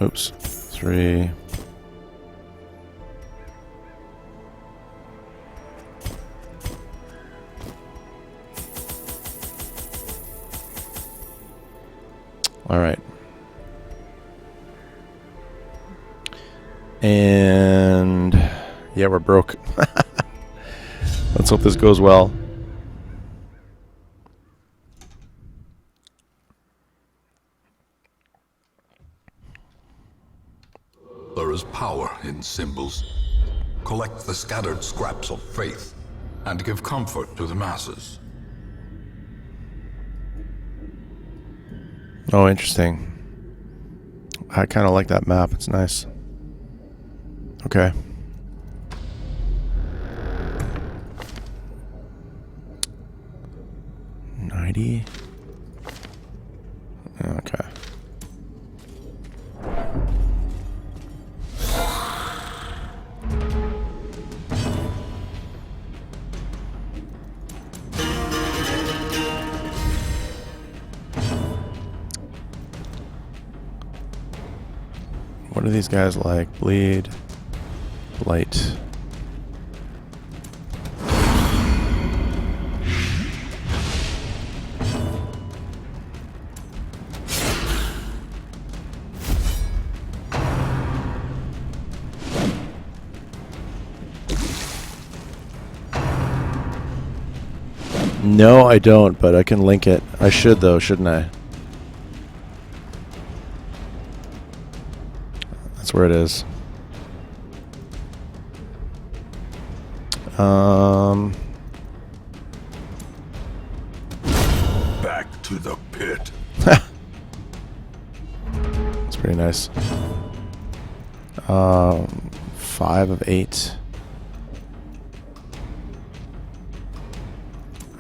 [SPEAKER 2] Oops, 3. All right. And yeah, we're broke. Let's hope this goes well.
[SPEAKER 1] There is power in symbols. Collect the scattered scraps of faith and give comfort to the masses.
[SPEAKER 2] Oh, interesting. I kind of like that map. It's nice. Okay. Okay. What are these guys like? Bleed. Light. No, I don't, but I can link it. I should, though, shouldn't I? That's where it is.
[SPEAKER 1] Back to the pit.
[SPEAKER 2] It's pretty nice. 5 of 8.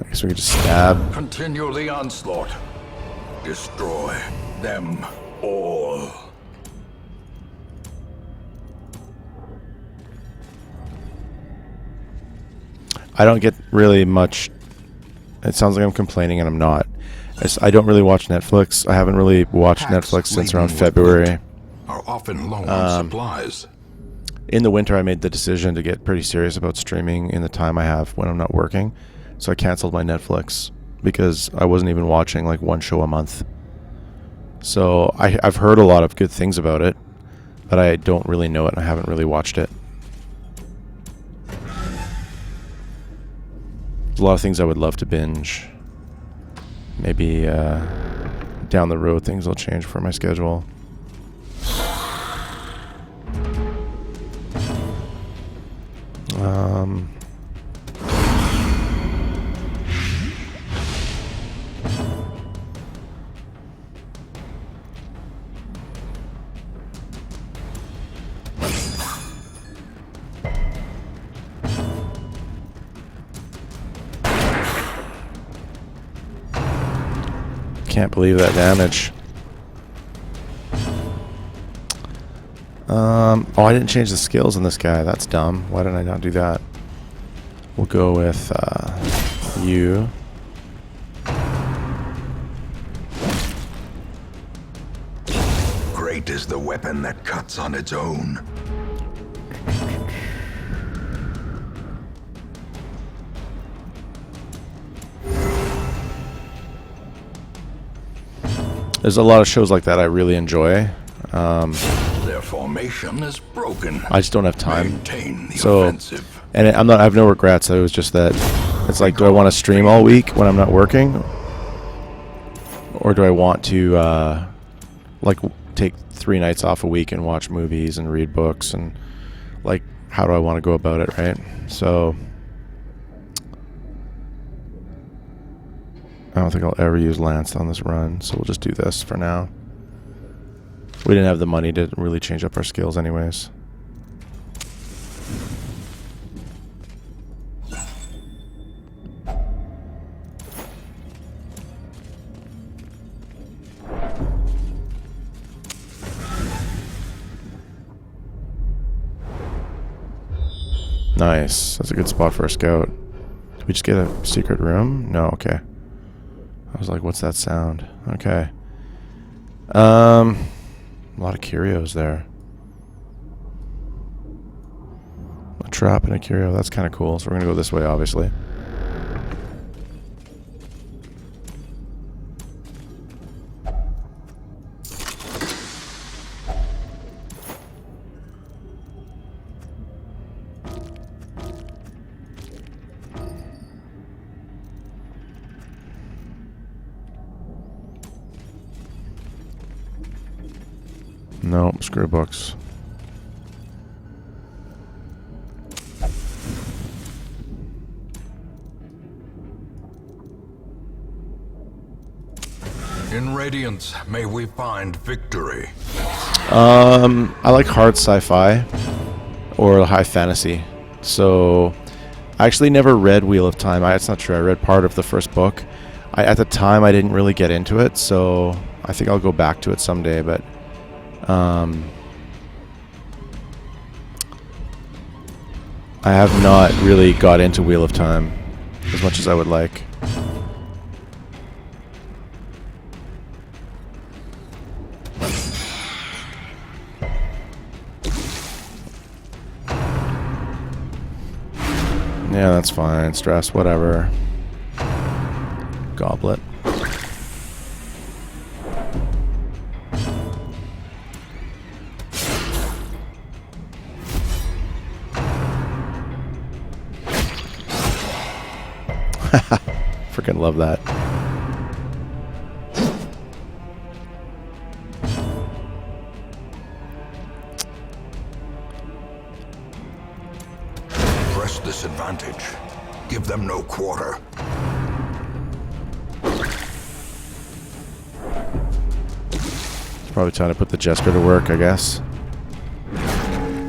[SPEAKER 2] I guess we could just stab.
[SPEAKER 1] Continue the onslaught. Destroy them all.
[SPEAKER 2] I don't get really much. It sounds like I'm complaining, and I'm not. I don't really watch Netflix. I haven't really watched Netflix since around February.
[SPEAKER 1] Are often low on supplies.
[SPEAKER 2] In the winter, I made the decision to get pretty serious about streaming in the time I have when I'm not working. So I canceled my Netflix because I wasn't even watching like one show a month. So I've heard a lot of good things about it, but I don't really know it and I haven't really watched it. There's a lot of things I would love to binge. Maybe down the road things will change for my schedule. Can't believe that damage. Oh, I didn't change the skills on this guy. That's dumb. Why didn't I not do that? We'll go with you.
[SPEAKER 1] Great is the weapon that cuts on its own.
[SPEAKER 2] There's a lot of shows like that I really enjoy.
[SPEAKER 1] Their formation is broken.
[SPEAKER 2] I just don't have time.
[SPEAKER 1] Maintain the
[SPEAKER 2] So,
[SPEAKER 1] offensive.
[SPEAKER 2] and I have no regrets. It was just that it's like, do I want to stream all week when I'm not working, or do I want to like take 3 nights off a week and watch movies and read books, and like, how do I want to go about it, right? So I don't think I'll ever use Lance on this run, so we'll just do this for now. We didn't have the money to really change up our skills anyways. Nice. That's a good spot for a scout. Did we just get a secret room? No, okay. I was like, what's that sound? Okay. A lot of curios there. A trap and a curio. That's kind of cool. So we're going to go this way, obviously. No, screw books.
[SPEAKER 1] In Radiance, may we find victory.
[SPEAKER 2] I like hard sci-fi or high fantasy. So I actually never read Wheel of Time. It's not true. I read part of the first book. At the time, I didn't really get into it, so I think I'll go back to it someday. But I have not really got into Wheel of Time as much as I would like. Yeah, that's fine. Stress, whatever. Goblet. Freaking love that.
[SPEAKER 1] Press this advantage. Give them no quarter.
[SPEAKER 2] It's probably time to put the Jester to work, I guess.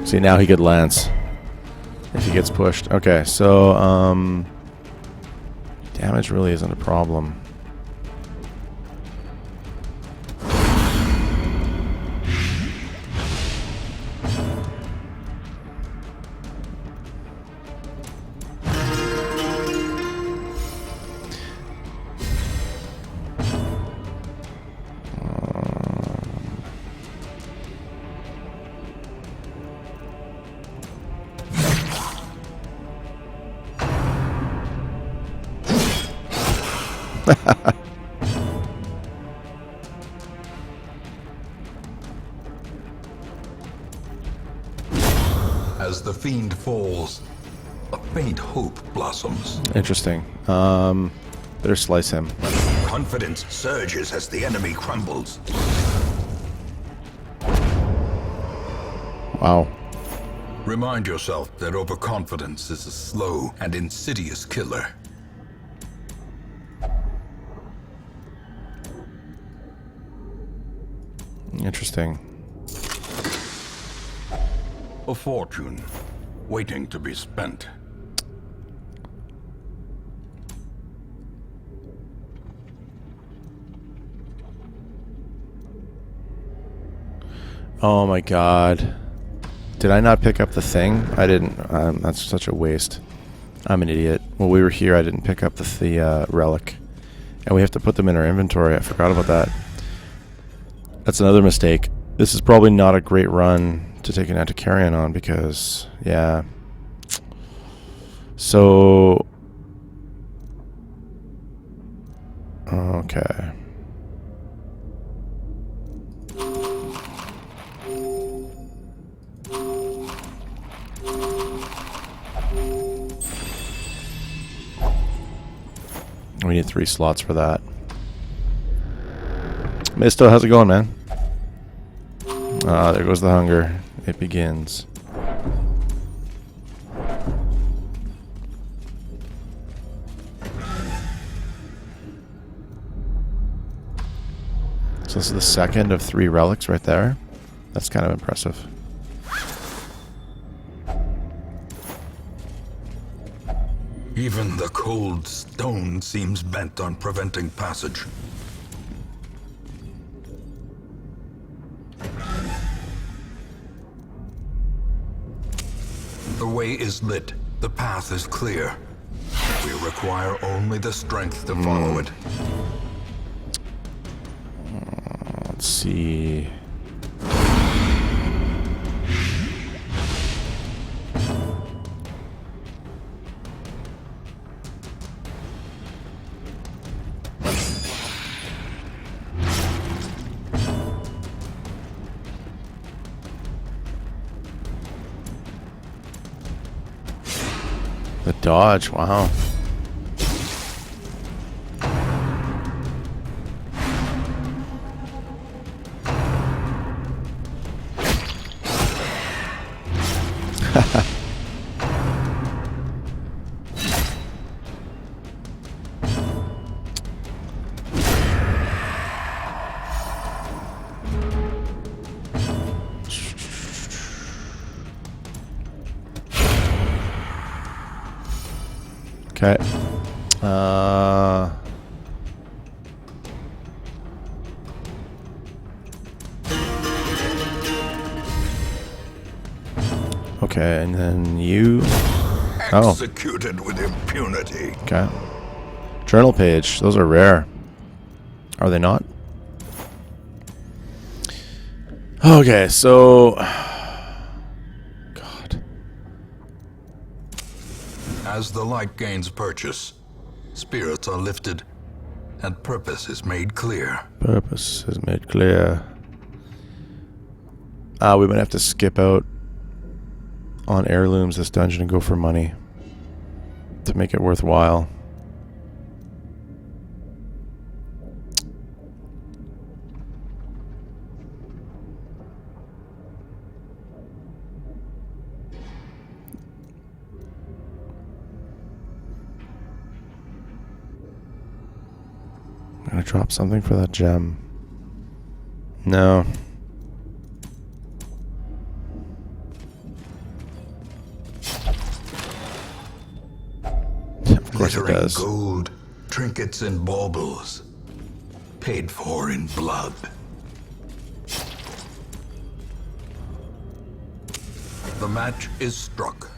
[SPEAKER 2] See, now he could Lance if he gets pushed. Okay, so damage really isn't a problem.
[SPEAKER 1] As the fiend falls, a faint hope blossoms.
[SPEAKER 2] Interesting. Better slice him.
[SPEAKER 1] Confidence surges as the enemy crumbles.
[SPEAKER 2] Wow.
[SPEAKER 1] Remind yourself that overconfidence is a slow and insidious killer.
[SPEAKER 2] Interesting.
[SPEAKER 1] A fortune, waiting to be spent.
[SPEAKER 2] Oh my god. Did I not pick up the thing? I didn't. That's such a waste. I'm an idiot. When we were here, I didn't pick up the relic. And we have to put them in our inventory. I forgot about that. That's another mistake. This is probably not a great run to take an Antikyrian on because, yeah. So... okay. We need 3 slots for that. Misto, how's it going, man? Ah, there goes the hunger. It begins. So this is the second of 3 relics right there. That's kind of impressive.
[SPEAKER 1] Even the cold stone seems bent on preventing passage. The way is lit. The path is clear. We require only the strength to follow it.
[SPEAKER 2] Let's see. The dodge, wow. Okay. Okay, and then you... Oh.
[SPEAKER 1] Executed with impunity.
[SPEAKER 2] Okay. Journal page. Those are rare. Are they not? Okay, so... God.
[SPEAKER 1] As the light gains purchase, spirits are lifted, and purpose is made clear.
[SPEAKER 2] Purpose is made clear. We might have to skip out on heirlooms this dungeon and go for money to make it worthwhile. I'm gonna drop something for that gem. No. Of course it does.
[SPEAKER 1] Gold, trinkets and baubles, paid for in blood. The match is struck.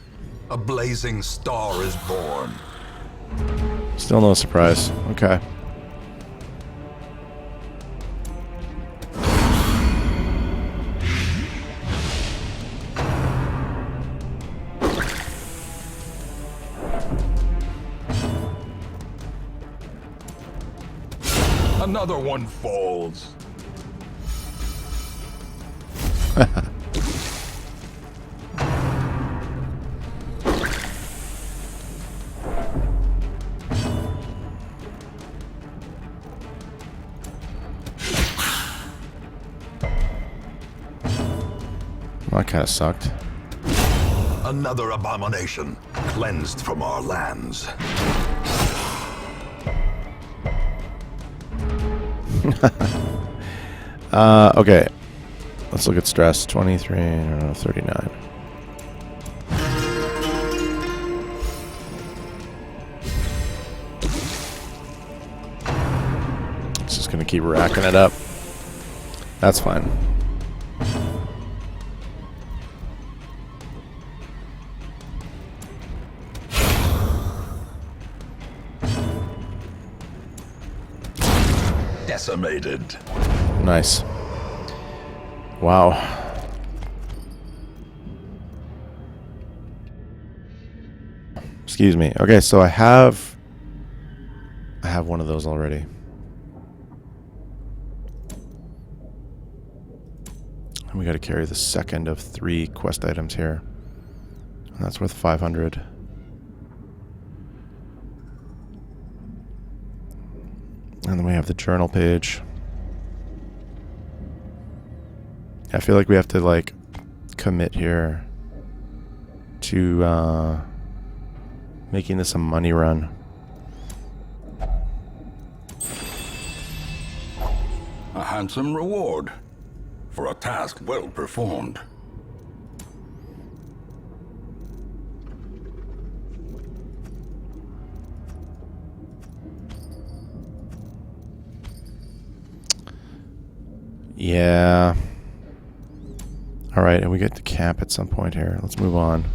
[SPEAKER 1] A blazing star is born.
[SPEAKER 2] Still no surprise. Okay.
[SPEAKER 1] Another one falls.
[SPEAKER 2] That kind of sucked.
[SPEAKER 1] Another abomination cleansed from our lands.
[SPEAKER 2] Okay. Let's look at stress. 23, no, 39. It's just gonna keep racking it up. That's fine.
[SPEAKER 1] Decimated.
[SPEAKER 2] Nice. Wow. Excuse me. Okay, so I have one of those already. And we got to carry the second of 3 quest items here. And that's worth 500. And then we have the journal page. I feel like we have to, like, commit here to making this a money run.
[SPEAKER 1] A handsome reward for a task well performed.
[SPEAKER 2] Yeah. Alright, and we get the cap at some point here. Let's move on.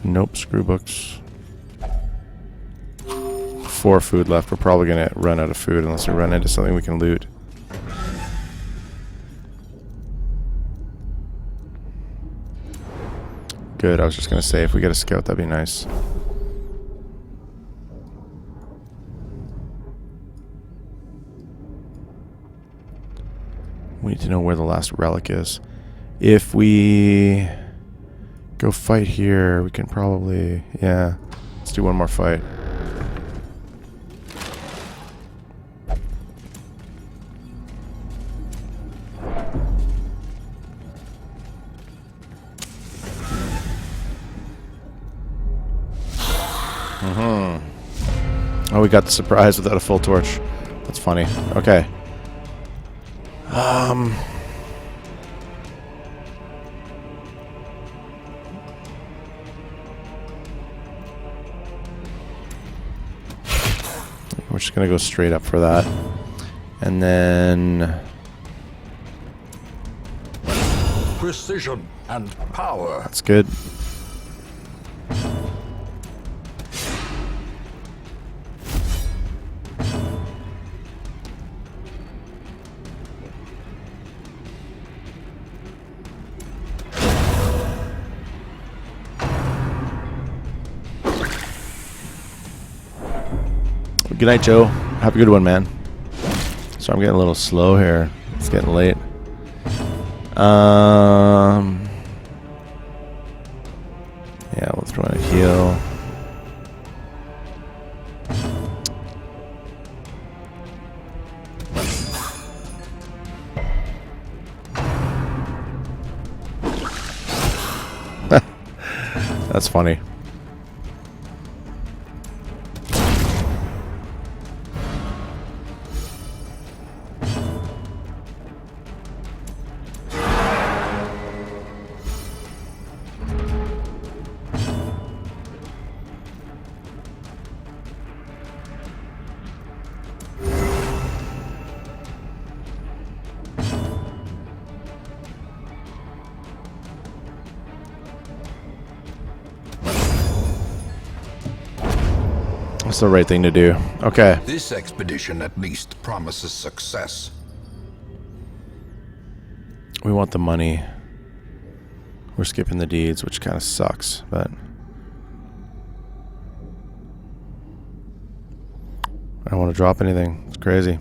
[SPEAKER 2] Nope, screw books. 4 food left. We're probably going to run out of food unless we run into something we can loot. Good, I was just going to say, if we get a scout, that'd be nice. We need to know where the last relic is. If we go fight here, we can probably... Yeah, let's do one more fight. Oh, we got the surprise without a full torch. That's funny. Okay. We're just gonna go straight up for that. And then...
[SPEAKER 1] Precision and power.
[SPEAKER 2] That's good. Good night, Joe. Have a good one, man. So I'm getting a little slow here. It's getting late. Yeah, we'll throw in a heal. That's funny. That's the right thing to do. Okay.
[SPEAKER 1] This expedition at least promises success.
[SPEAKER 2] We want the money. We're skipping the deeds, which kind of sucks, but... I don't want to drop anything. It's crazy.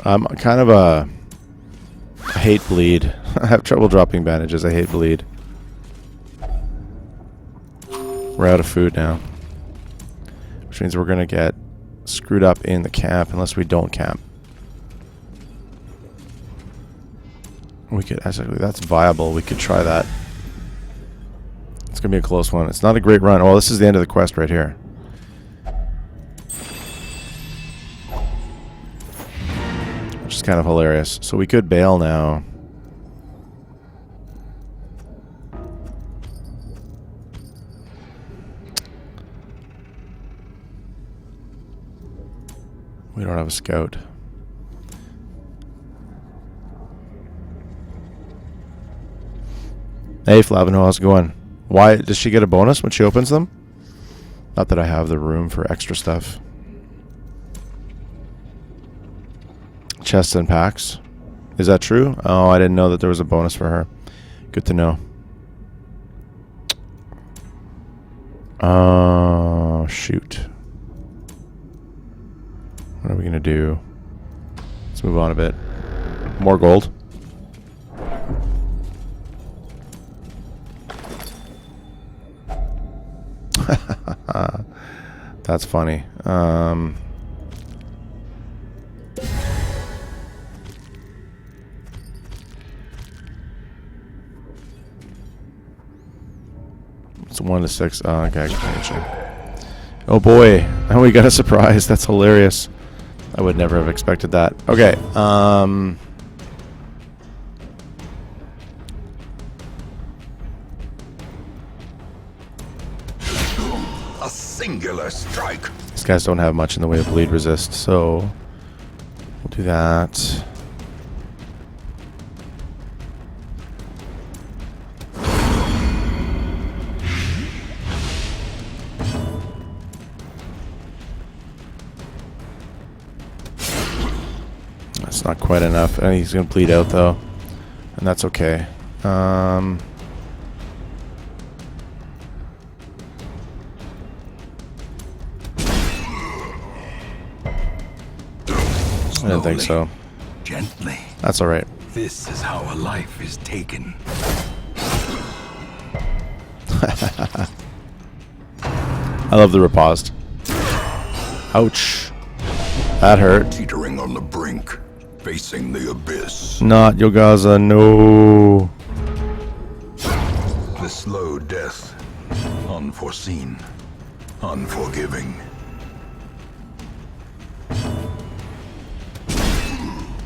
[SPEAKER 2] I'm kind of a... I hate bleed. I have trouble dropping bandages. I hate bleed. We're out of food now. Which means we're going to get screwed up in the camp unless we don't camp. We could... Actually, that's viable. We could try that. It's going to be a close one. It's not a great run. Oh, this is the end of the quest right here. Which is kind of hilarious. So we could bail now. We don't have a scout. Hey, Flavino, how's it going? Why does she get a bonus when she opens them? Not that I have the room for extra stuff. chests and packs. Is that true? Oh, I didn't know that there was a bonus for her. Good to know. Oh, shoot. What are we going to do? Let's move on a bit. More gold. That's funny. It's 1 to 6. Oh, okay. Oh boy. Oh, we got a surprise. That's hilarious. I would never have expected that. Okay.
[SPEAKER 1] A singular strike.
[SPEAKER 2] These guys don't have much in the way of bleed resist, so we'll do that. That's not quite enough. I think he's going to bleed out, though, and that's okay. I didn't think so.
[SPEAKER 1] Gently.
[SPEAKER 2] That's all right.
[SPEAKER 1] This is how a life is taken.
[SPEAKER 2] I love the riposte. Ouch. That hurt.
[SPEAKER 1] Teetering on the brink, facing the abyss.
[SPEAKER 2] Not Yogaza, no.
[SPEAKER 1] The slow death. Unforeseen. Unforgiving.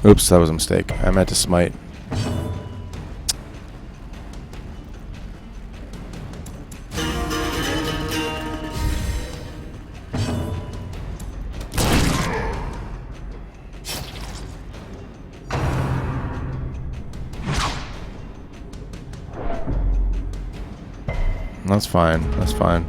[SPEAKER 2] Oops, that was a mistake. I meant to smite. That's fine. That's fine.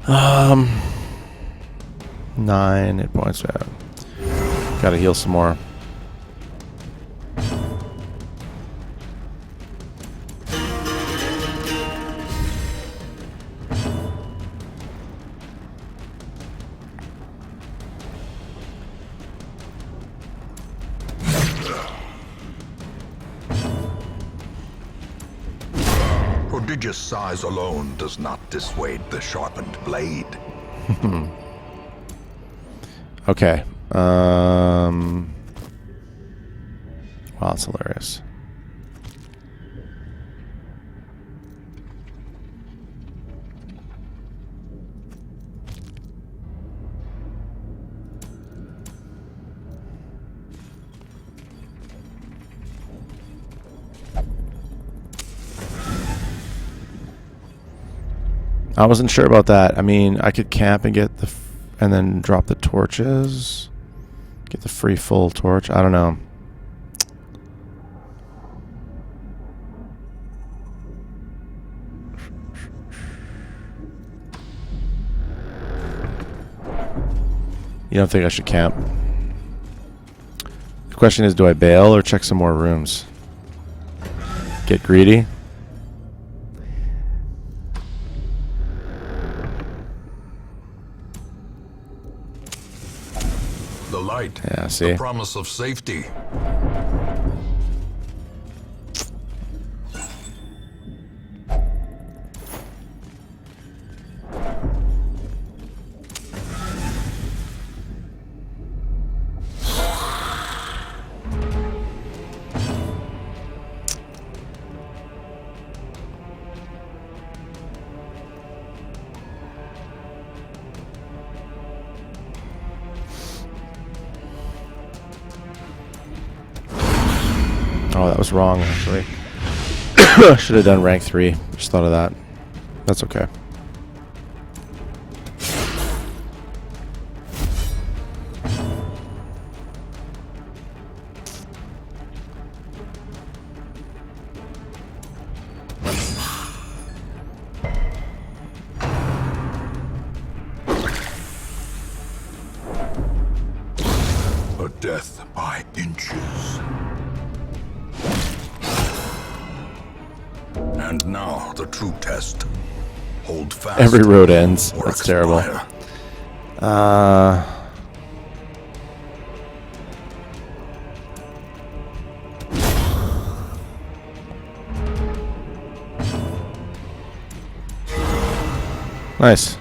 [SPEAKER 2] Um, 9 hit points. Gotta heal some more.
[SPEAKER 1] Prodigious size alone does not dissuade the sharpened blade.
[SPEAKER 2] Okay. Wow, that's hilarious. I wasn't sure about that. I mean, I could camp and get the and then drop the torches. Get the free full torch. I don't know. You don't think I should camp? The question is, do I bail or check some more rooms? Get greedy?
[SPEAKER 1] The light.
[SPEAKER 2] Yeah, see?
[SPEAKER 1] The promise of safety.
[SPEAKER 2] Oh, that was wrong, actually. Should have done rank 3. Just thought of that. That's okay.
[SPEAKER 1] And now the true test. Hold fast.
[SPEAKER 2] Every road ends.
[SPEAKER 1] or
[SPEAKER 2] That's terrible.
[SPEAKER 1] expire.
[SPEAKER 2] Nice.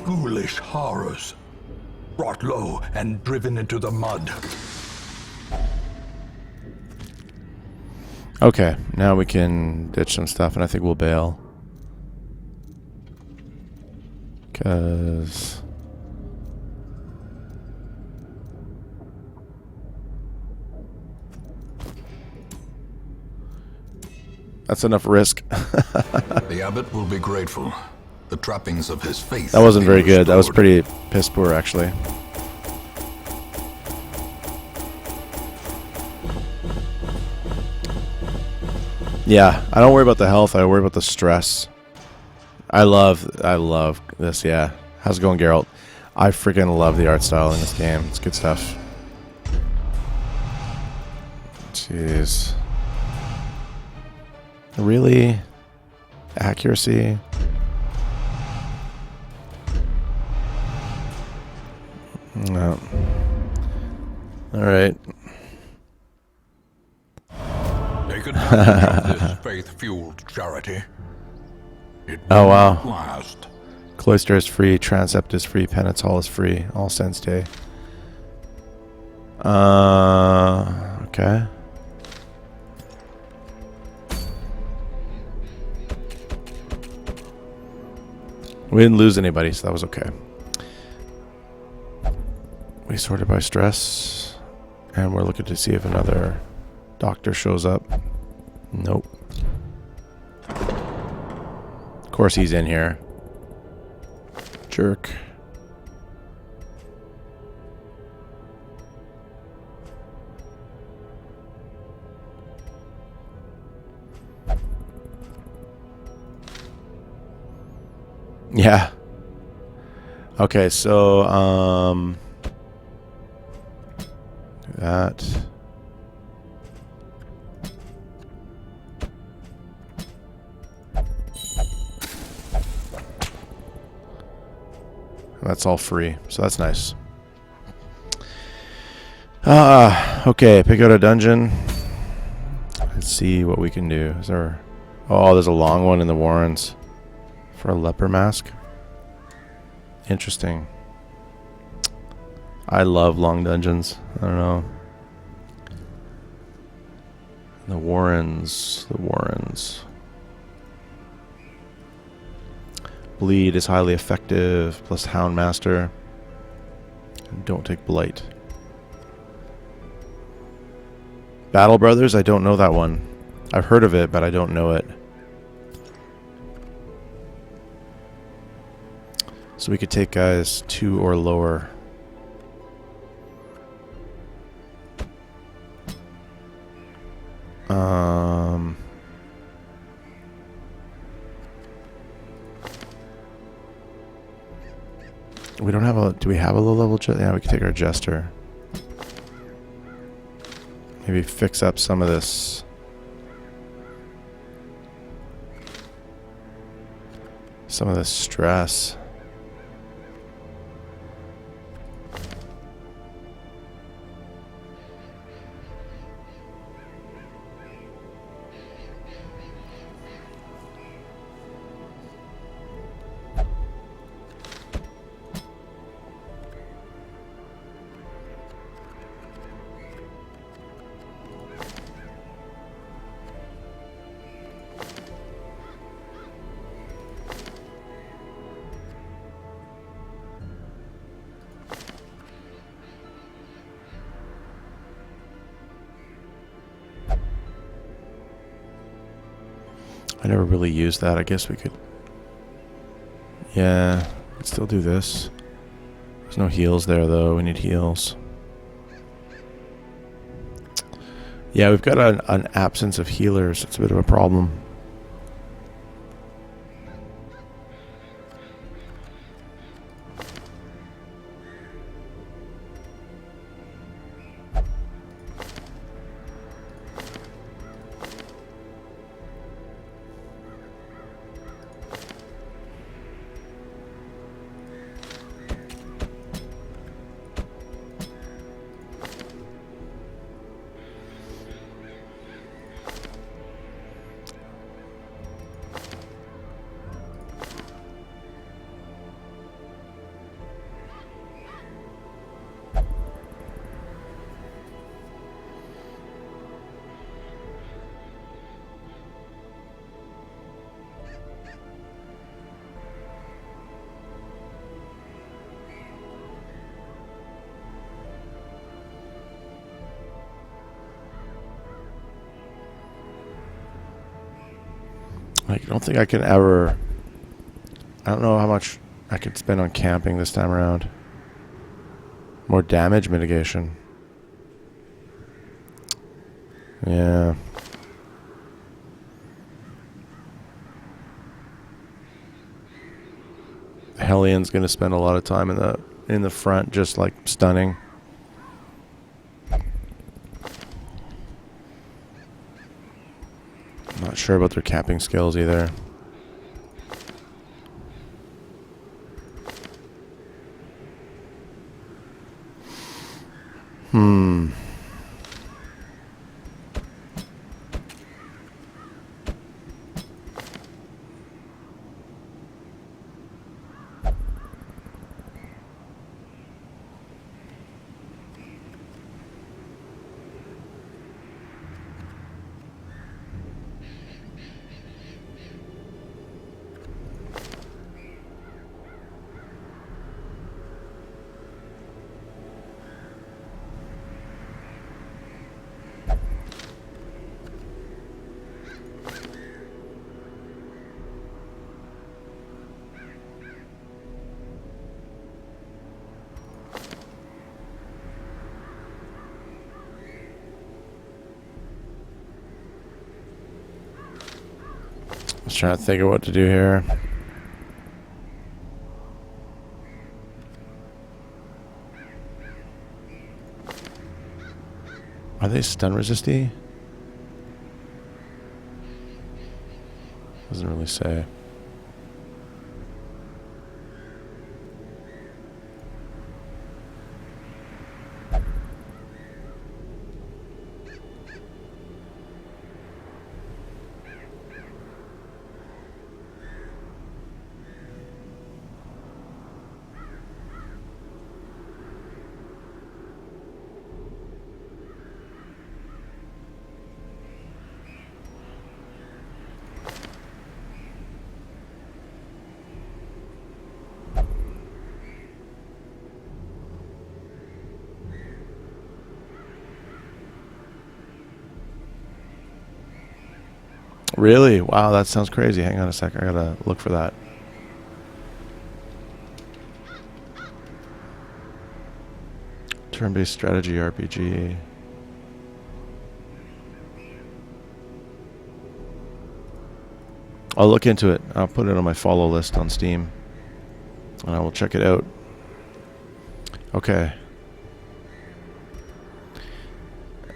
[SPEAKER 1] Ghoulish horrors. Brought low and driven into the mud.
[SPEAKER 2] Okay, now we can ditch some stuff, and I think we'll bail. Because... that's enough risk.
[SPEAKER 1] The abbot will be grateful. The trappings of his faith.
[SPEAKER 2] That wasn't
[SPEAKER 1] have been
[SPEAKER 2] very good. That was
[SPEAKER 1] restored.
[SPEAKER 2] pretty piss poor, actually. Yeah, I don't worry about the health. I worry about the stress. I love this. Yeah, how's it going, Geralt? I freaking love the art style in this game. It's good stuff. Jeez. Really? Accuracy? No. Alright.
[SPEAKER 1] Take advantage of this faith-fueled charity. It
[SPEAKER 2] Oh,
[SPEAKER 1] will
[SPEAKER 2] wow.
[SPEAKER 1] not last.
[SPEAKER 2] Cloister is free, Transept is free, Penance Hall is free, All Saints Day. Okay. We didn't lose anybody, so that was okay. We sorted by stress, and we're looking to see if another doctor shows up. Nope. Of course he's in here. Jerk. Yeah. Okay, so that. That's all free, so that's nice. Okay, pick out a dungeon. Let's see what we can do. Is there... oh, there's a long one in the Warrens for a leper mask. Interesting. I love long dungeons. I don't know. The Warrens. The Warrens. Bleed is highly effective, plus Houndmaster. And don't take Blight. Battle Brothers, I don't know that one. I've heard of it, but I don't know it. So we could take guys 2 or lower. We don't have a... do we have a low-level jester? Yeah, we could take our jester. Maybe fix up some of this. Some of this stress. I never really used that. I guess we could... Yeah, we could still do this. There's no heals there, though. We need heals. Yeah, we've got an absence of healers. It's a bit of a problem. I don't think I can ever... I don't know how much I could spend on camping this time around. More damage mitigation. Yeah. Hellion's gonna spend a lot of time in the front, just like stunning. Not sure about their camping skills either. Just trying to think of what to do here. Are they stun resisty? Doesn't really say. Really? Wow, that sounds crazy. Hang on a sec. I gotta look for that. Turn-based strategy RPG. I'll look into it. I'll put it on my follow list on Steam. And I will check it out. Okay.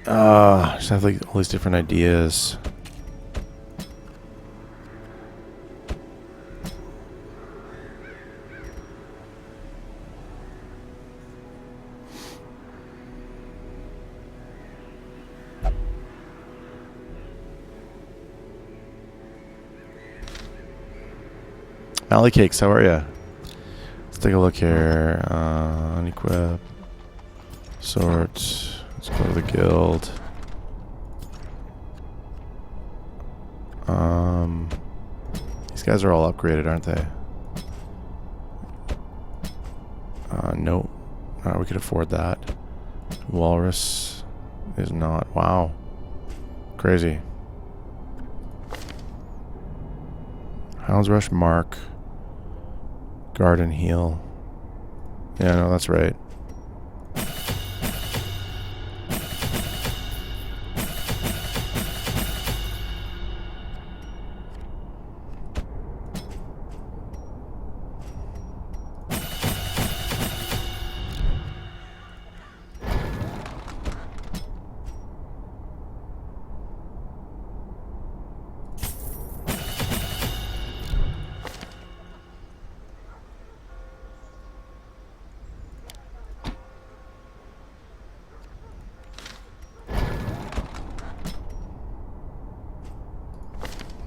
[SPEAKER 2] Just have like all these different ideas. Mally Cakes, how are ya? Let's take a look here. Unequip. Sort. Let's go to the guild. These guys are all upgraded, aren't they? No. We could afford that. Walrus is not. Wow. Crazy. Hounds Rush, Mark. Garden Heal. Yeah, no, that's right.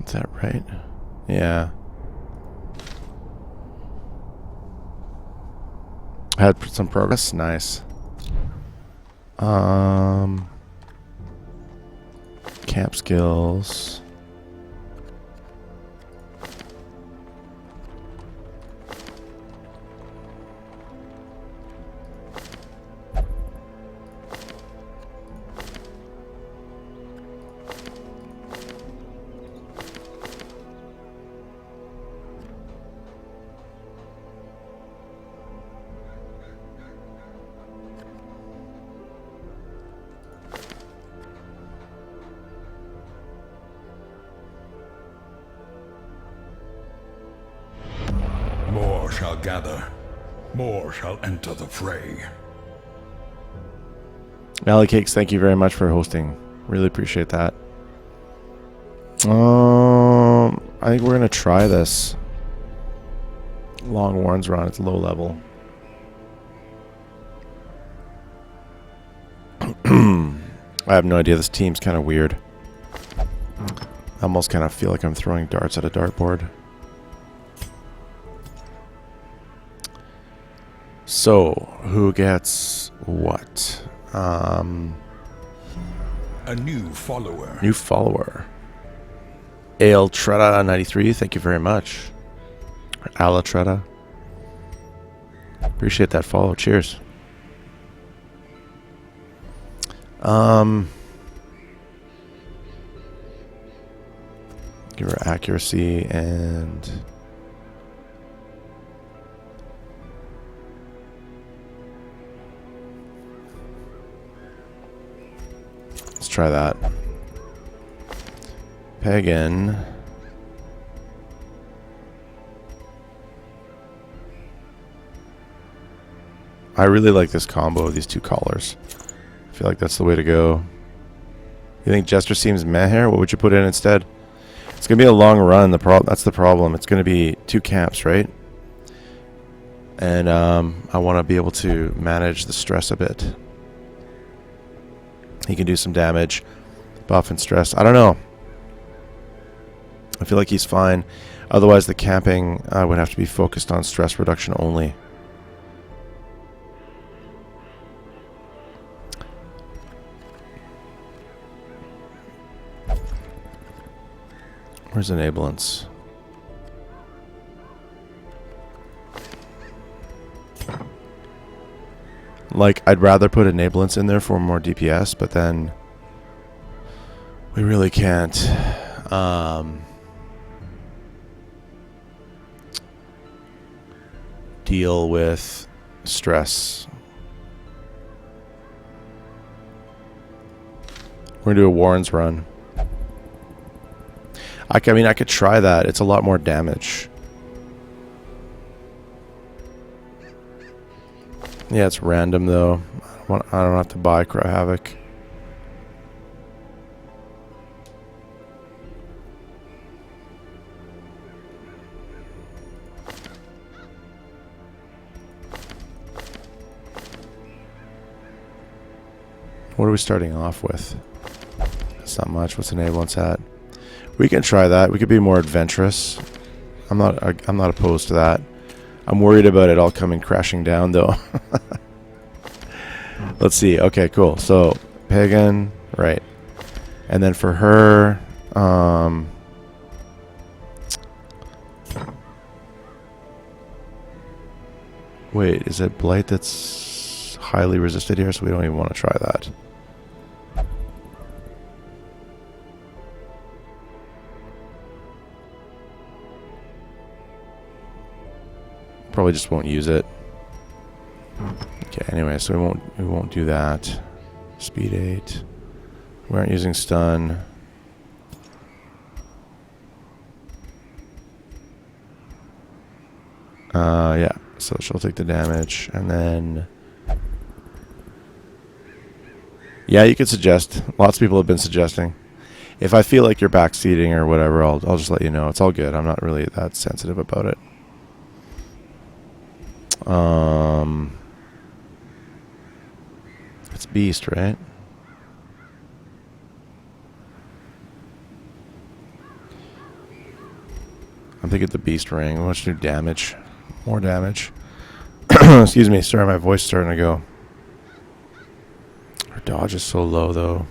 [SPEAKER 2] Is that right? Yeah. Had some progress. Nice. Camp skills.
[SPEAKER 1] More shall gather. More shall enter the fray.
[SPEAKER 2] Alley Cakes, thank you very much for hosting. Really appreciate that. I think we're gonna try this. Long Warrens run. It's low level. I have no idea. This team's kind of weird. I almost kind of feel like I'm throwing darts at a dartboard. So, who gets what?
[SPEAKER 1] A new follower.
[SPEAKER 2] New follower. Ale Tretta 93, thank you very much. Ala Tretta. Appreciate that follow. Cheers. Give her accuracy and let's try that. Pagan. I really like this combo of these two collars. I feel like that's the way to go. You think Jester seems meh here? What would you put in instead? It's going to be a long run. That's the problem. It's going to be 2 camps, right? And I want to be able to manage the stress a bit. He can do some damage, buff and stress. I don't know. I feel like he's fine. Otherwise, the camping would have to be focused on stress reduction only. Where's Enablance? Like, I'd rather put Enablance in there for more DPS, but then we really can't deal with stress. We're gonna do a Warren's run. I mean, I could try that. It's a lot more damage. Yeah, it's random though. I don't have to buy Cry Havoc. What are we starting off with? That's not much. What's Enablance at? We can try that. We could be more adventurous. I'm not opposed to that. I'm worried about it all coming crashing down though. Let's see. Okay, cool. So Pagan, right. And then for her, wait, is it Blight that's highly resisted here? So we don't even want to try that. Probably just won't use it. Okay, anyway, so we won't do that. Speed 8. We aren't using stun. Yeah, so she'll take the damage, and then... Yeah, you could suggest. Lots of people have been suggesting. If I feel like you're backseating or whatever, I'll just let you know. It's all good. I'm not really that sensitive about it. It's Beast, right? I'm thinking the Beast ring. Let's do damage. More damage. Excuse me. Sorry, my voice is starting to go. Her dodge is so low, though.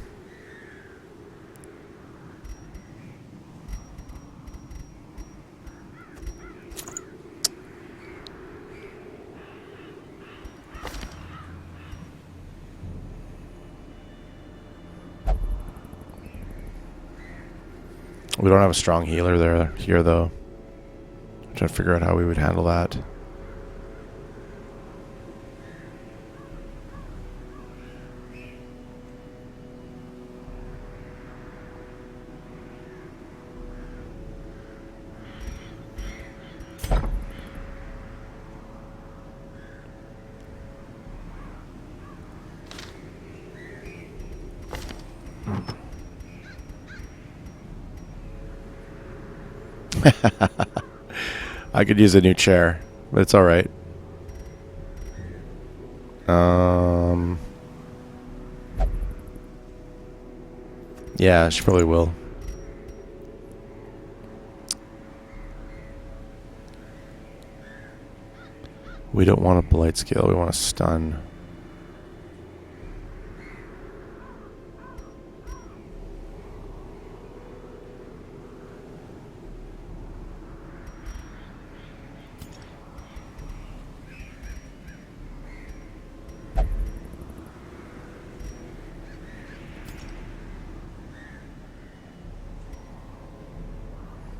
[SPEAKER 2] We don't have a strong healer here, though. I'm trying to figure out how we would handle that. I could use a new chair, but it's alright. Yeah, she probably will. We don't want a blight skill, we want a stun.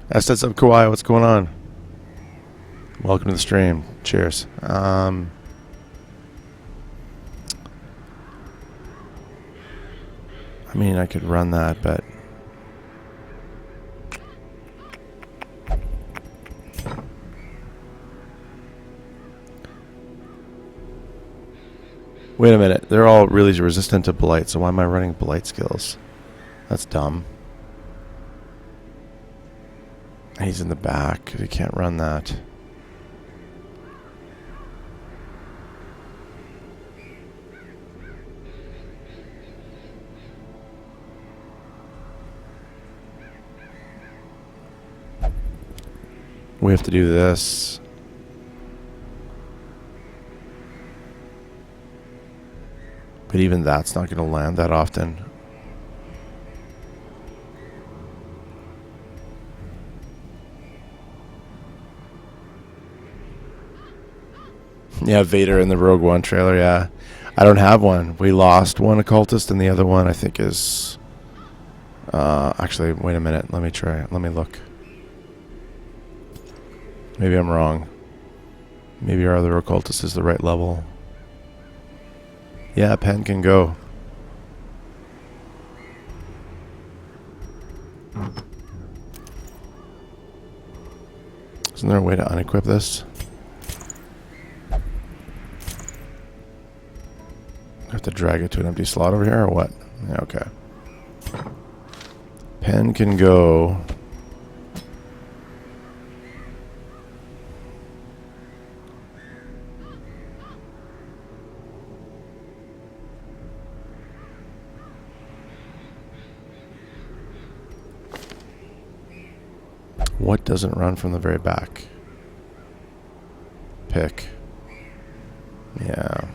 [SPEAKER 2] Estes of Kauai, what's going on? Welcome to the stream. Cheers. I mean, I could run that, but... Wait a minute. They're all really resistant to blight, so why am I running blight skills? That's dumb. He's in the back. He can't run that. We have to do this. But even that's not going to land that often. Yeah, Vader in the Rogue One trailer, yeah. I don't have one. We lost one occultist, and the other one I think is... actually, wait a minute. Let me try. Let me look. Maybe I'm wrong. Maybe our other occultist is the right level. Yeah, Pen can go. Isn't there a way to unequip this? I have to drag it to an empty slot over here, or what? Yeah, okay. Pen can go. What doesn't run from the very back? Pick. Yeah.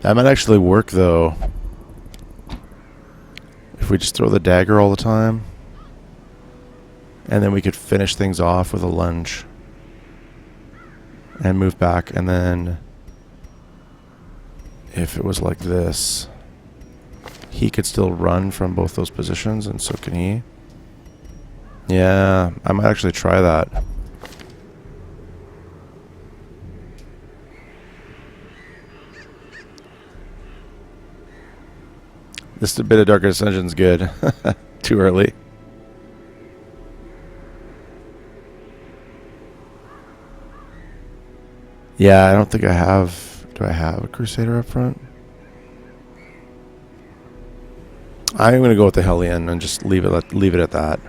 [SPEAKER 2] That might actually work, though. If we just throw the dagger all the time. And then we could finish things off with a lunge. And move back. And then if it was like this, he could still run from both those positions, and so can he. Yeah, I might actually try that. This bit of Darker Ascension's good. Too early. Yeah, I don't think I have... Do I have a Crusader up front? I'm going to go with the Hellion and just leave it at that.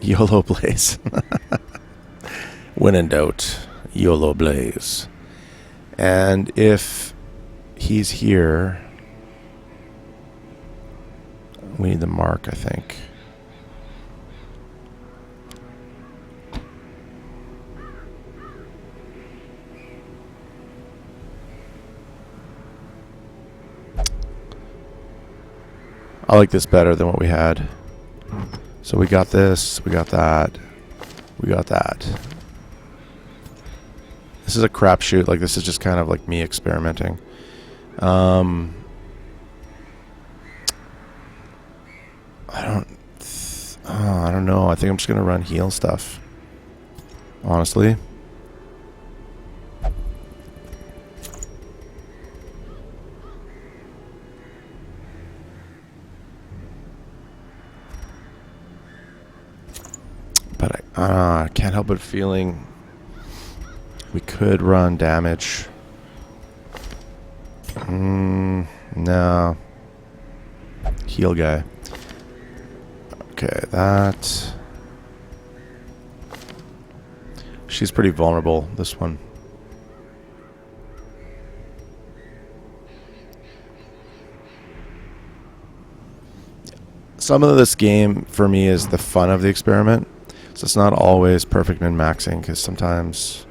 [SPEAKER 2] YOLO Blaze. When in doubt, YOLO Blaze. And if he's here, we need the mark, I think. I like this better than what we had. So we got this, we got that, we got that. This is a crapshoot. Like, this is just kind of like me experimenting. I don't know. I think I'm just gonna run heal stuff. Honestly. But I can't help but feeling we could run damage. No. Heal guy. Okay, that. She's pretty vulnerable, this one. Some of this game, for me, is the fun of the experiment. So it's not always perfect min-maxing, because sometimes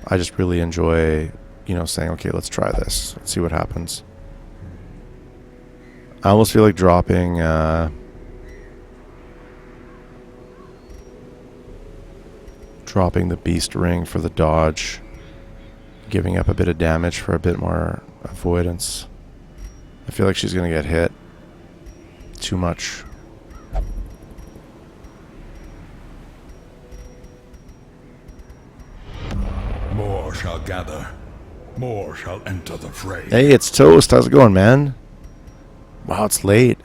[SPEAKER 2] I just really enjoy, you know, saying, okay, let's try this. Let's see what happens. I almost feel like dropping the beast ring for the dodge, giving up a bit of damage for a bit more avoidance. I feel like she's going to get hit too much.
[SPEAKER 1] More shall gather. More shall enter the fray.
[SPEAKER 2] Hey, it's Toast. How's it going, man? Wow, it's late.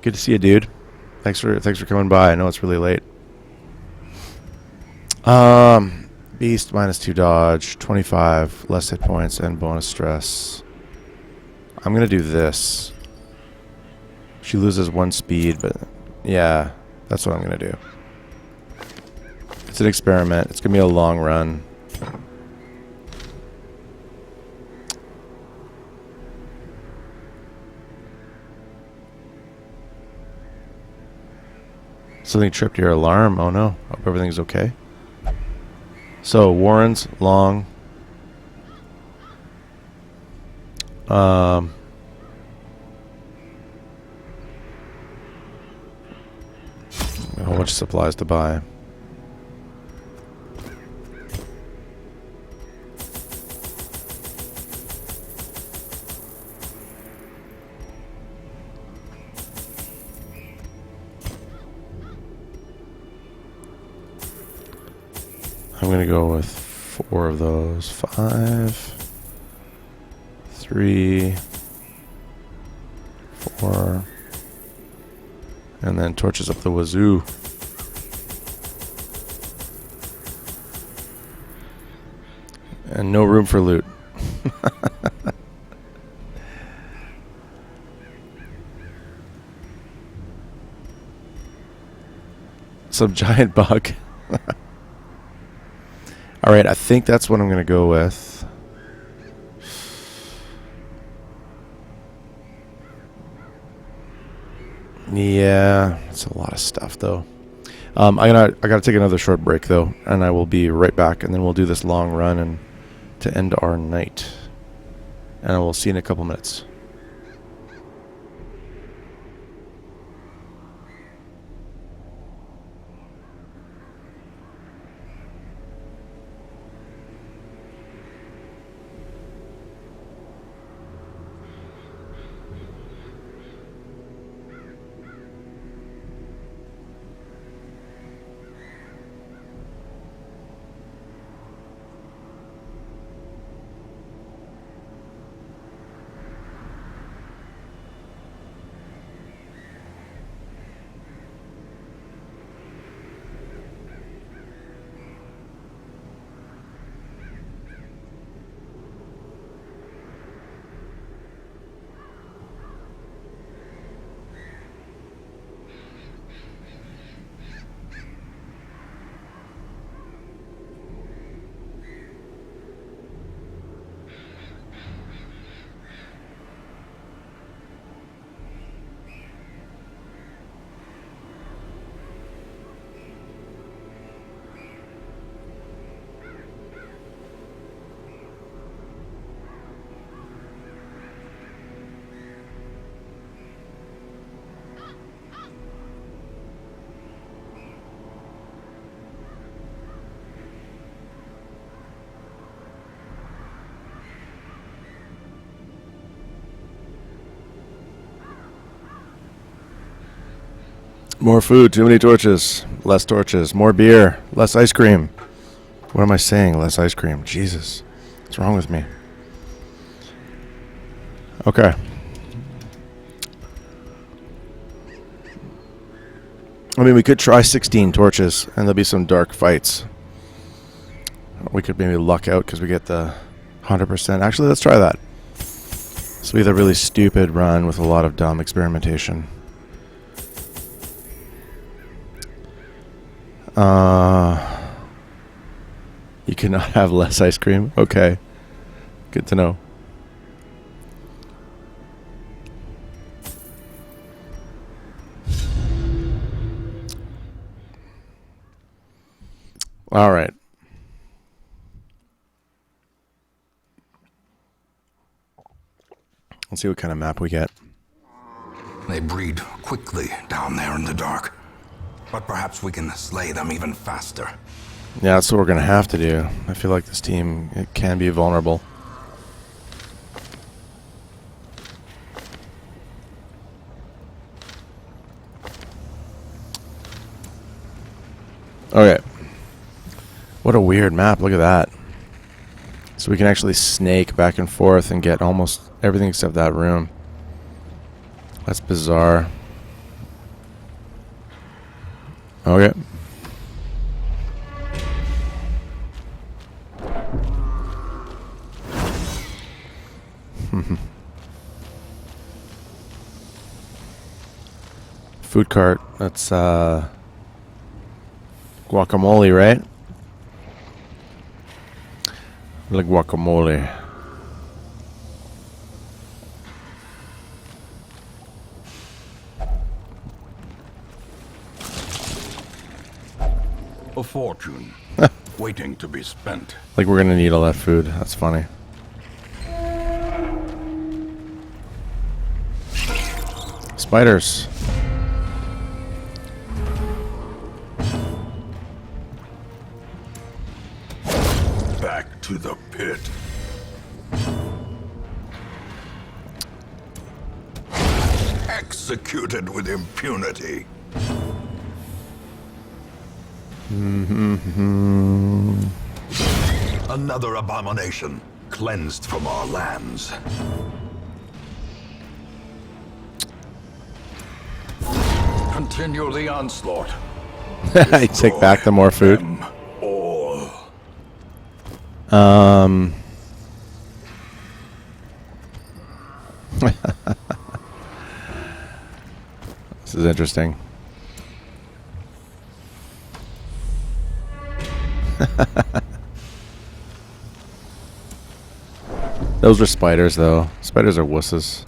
[SPEAKER 2] Good to see you, dude. Thanks for coming by. I know it's really late. Beast -2 dodge, 25 less hit points and bonus stress. I'm gonna do this. She loses 1 speed, but yeah, that's what I'm gonna do. It's an experiment. It's gonna be a long run. Something tripped your alarm. Oh no. Hope everything's okay. So Warren's long. A whole bunch of supplies to buy. I'm gonna go with 4 of those. 5, 3, 4, and then torches up the wazoo. And no room for loot. Some giant bug. Alright, I think that's what I'm going to go with. Yeah, it's a lot of stuff though. I gotta take another short break though, and I will be right back, and then we'll do this long run and to end our night. and we'll see you in a couple minutes. More food, too many torches. Less torches, more beer, less ice cream. What am I saying? Less ice cream. Jesus. What's wrong with me? Okay. I mean, we could try 16 torches, and there'll be some dark fights. We could maybe luck out because we get the 100%. Actually, let's try that. This will be the really stupid run with a lot of dumb experimentation. You cannot have less ice cream? Okay. Good to know. All right. Let's see what kind of map we get.
[SPEAKER 1] They breed quickly down there in the dark. But perhaps we can slay them even faster.
[SPEAKER 2] Yeah, that's what we're going to have to do. I feel like this team, it can be vulnerable. Okay. What a weird map. Look at that. So we can actually snake back and forth and get almost everything except that room. That's bizarre. Okay. Food cart. That's guacamole, right? Like guacamole.
[SPEAKER 1] A fortune waiting to be spent.
[SPEAKER 2] Like we're gonna need all that food. That's funny. Spiders.
[SPEAKER 1] Back to the pit. Executed with impunity. Another abomination cleansed from our lands. Continue the onslaught.
[SPEAKER 2] I take back the more food.
[SPEAKER 1] Them all.
[SPEAKER 2] This is interesting. Those were spiders, though. Spiders are wusses.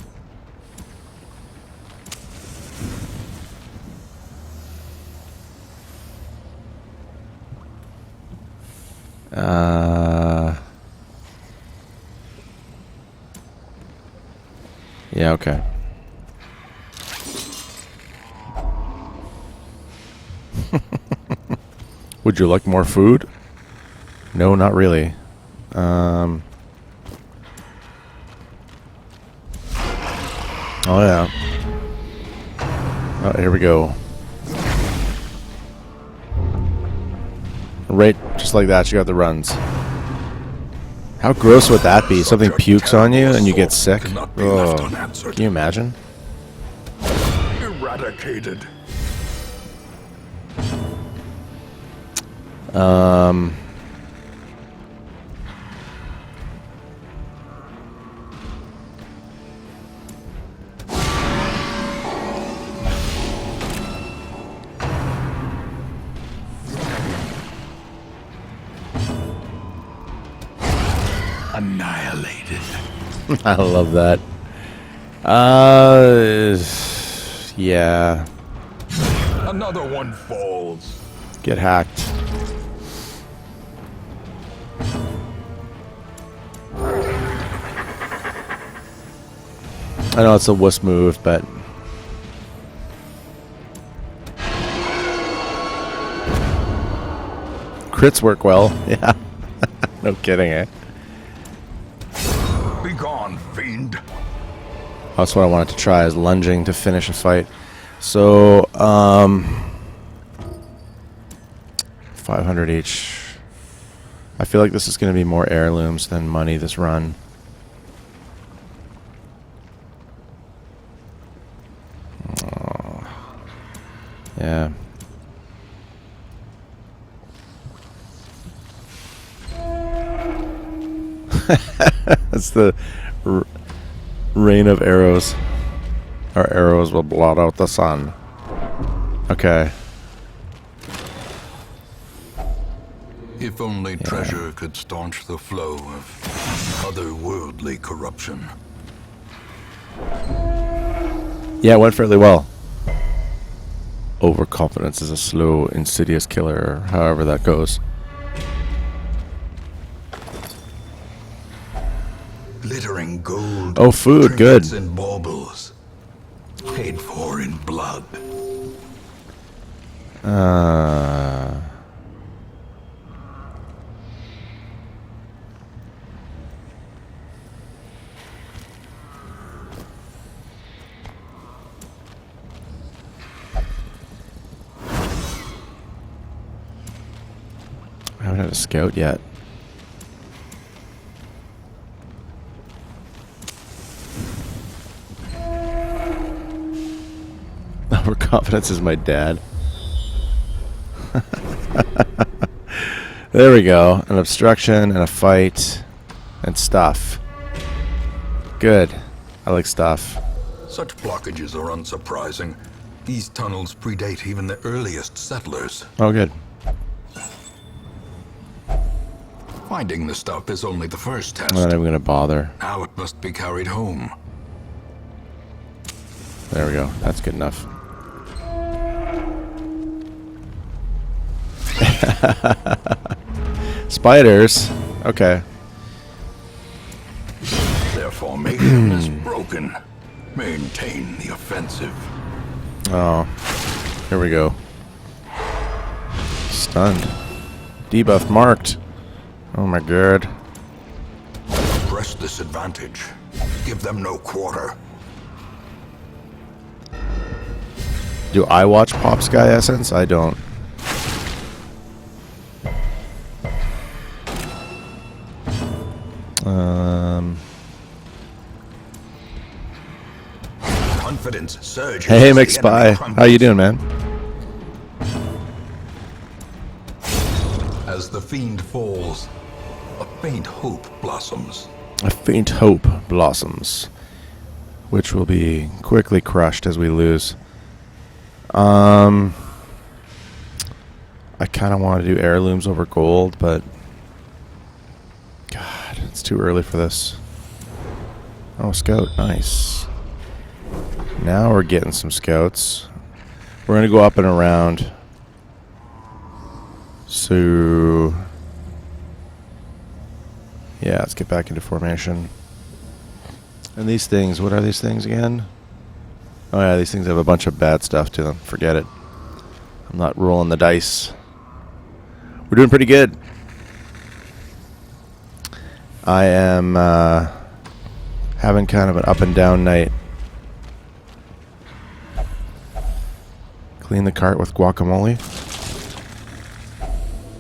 [SPEAKER 2] Yeah, okay. Would you like more food? No, not really. Oh, yeah. Oh, here we go. Right, just like that, you got the runs. How gross would that be? Something pukes on you and you get sick? Oh, can you imagine?
[SPEAKER 1] Eradicated. Annihilated.
[SPEAKER 2] I love that. Yeah.
[SPEAKER 1] Another one falls.
[SPEAKER 2] Get hacked. I know it's a wuss move, but crits work well. Yeah. No kidding, eh?
[SPEAKER 1] Be gone, fiend.
[SPEAKER 2] That's what I wanted to try, is lunging to finish a fight. So, 500 each. I feel like this is going to be more heirlooms than money this run. Oh. Yeah. That's the rain of arrows. Our arrows will blot out the sun. Okay.
[SPEAKER 1] If only treasure could staunch the flow of otherworldly corruption.
[SPEAKER 2] Yeah, it went fairly well. Overconfidence is a slow, insidious killer, or however that goes.
[SPEAKER 1] Glittering gold.
[SPEAKER 2] Oh, food, good.
[SPEAKER 1] Trinkets and baubles. Paid for in blood.
[SPEAKER 2] I haven't had a scout yet. Overconfidence is my dad. There we go. An obstruction and a fight and stuff. Good. I like stuff.
[SPEAKER 1] Such blockages are unsurprising. These tunnels predate even the earliest settlers.
[SPEAKER 2] Oh, good.
[SPEAKER 1] Finding the stuff is only the first test.
[SPEAKER 2] I'm not even going to bother.
[SPEAKER 1] Now it must be carried home.
[SPEAKER 2] There we go. That's good enough. Spiders. Okay.
[SPEAKER 1] Their formation is broken. Maintain the offensive.
[SPEAKER 2] Oh. Here we go. Stunned. Debuff marked. Oh my god.
[SPEAKER 1] Press this advantage. Give them no quarter.
[SPEAKER 2] Do I watch Pop Sky Essence? I don't.
[SPEAKER 1] Confidence surge.
[SPEAKER 2] Hey, McSpy. How you doing, man?
[SPEAKER 1] As the fiend falls, a faint hope blossoms.
[SPEAKER 2] A faint hope blossoms, which will be quickly crushed as we lose. I kind of want to do heirlooms over gold, but God, it's too early for this. Oh, scout, nice. Now we're getting some scouts. We're going to go up and around. So, yeah, let's get back into formation. And these things, what are these things again? Oh yeah, these things have a bunch of bad stuff to them. Forget it. I'm not rolling the dice. We're doing pretty good. I am having kind of an up and down night. Clean the cart with guacamole.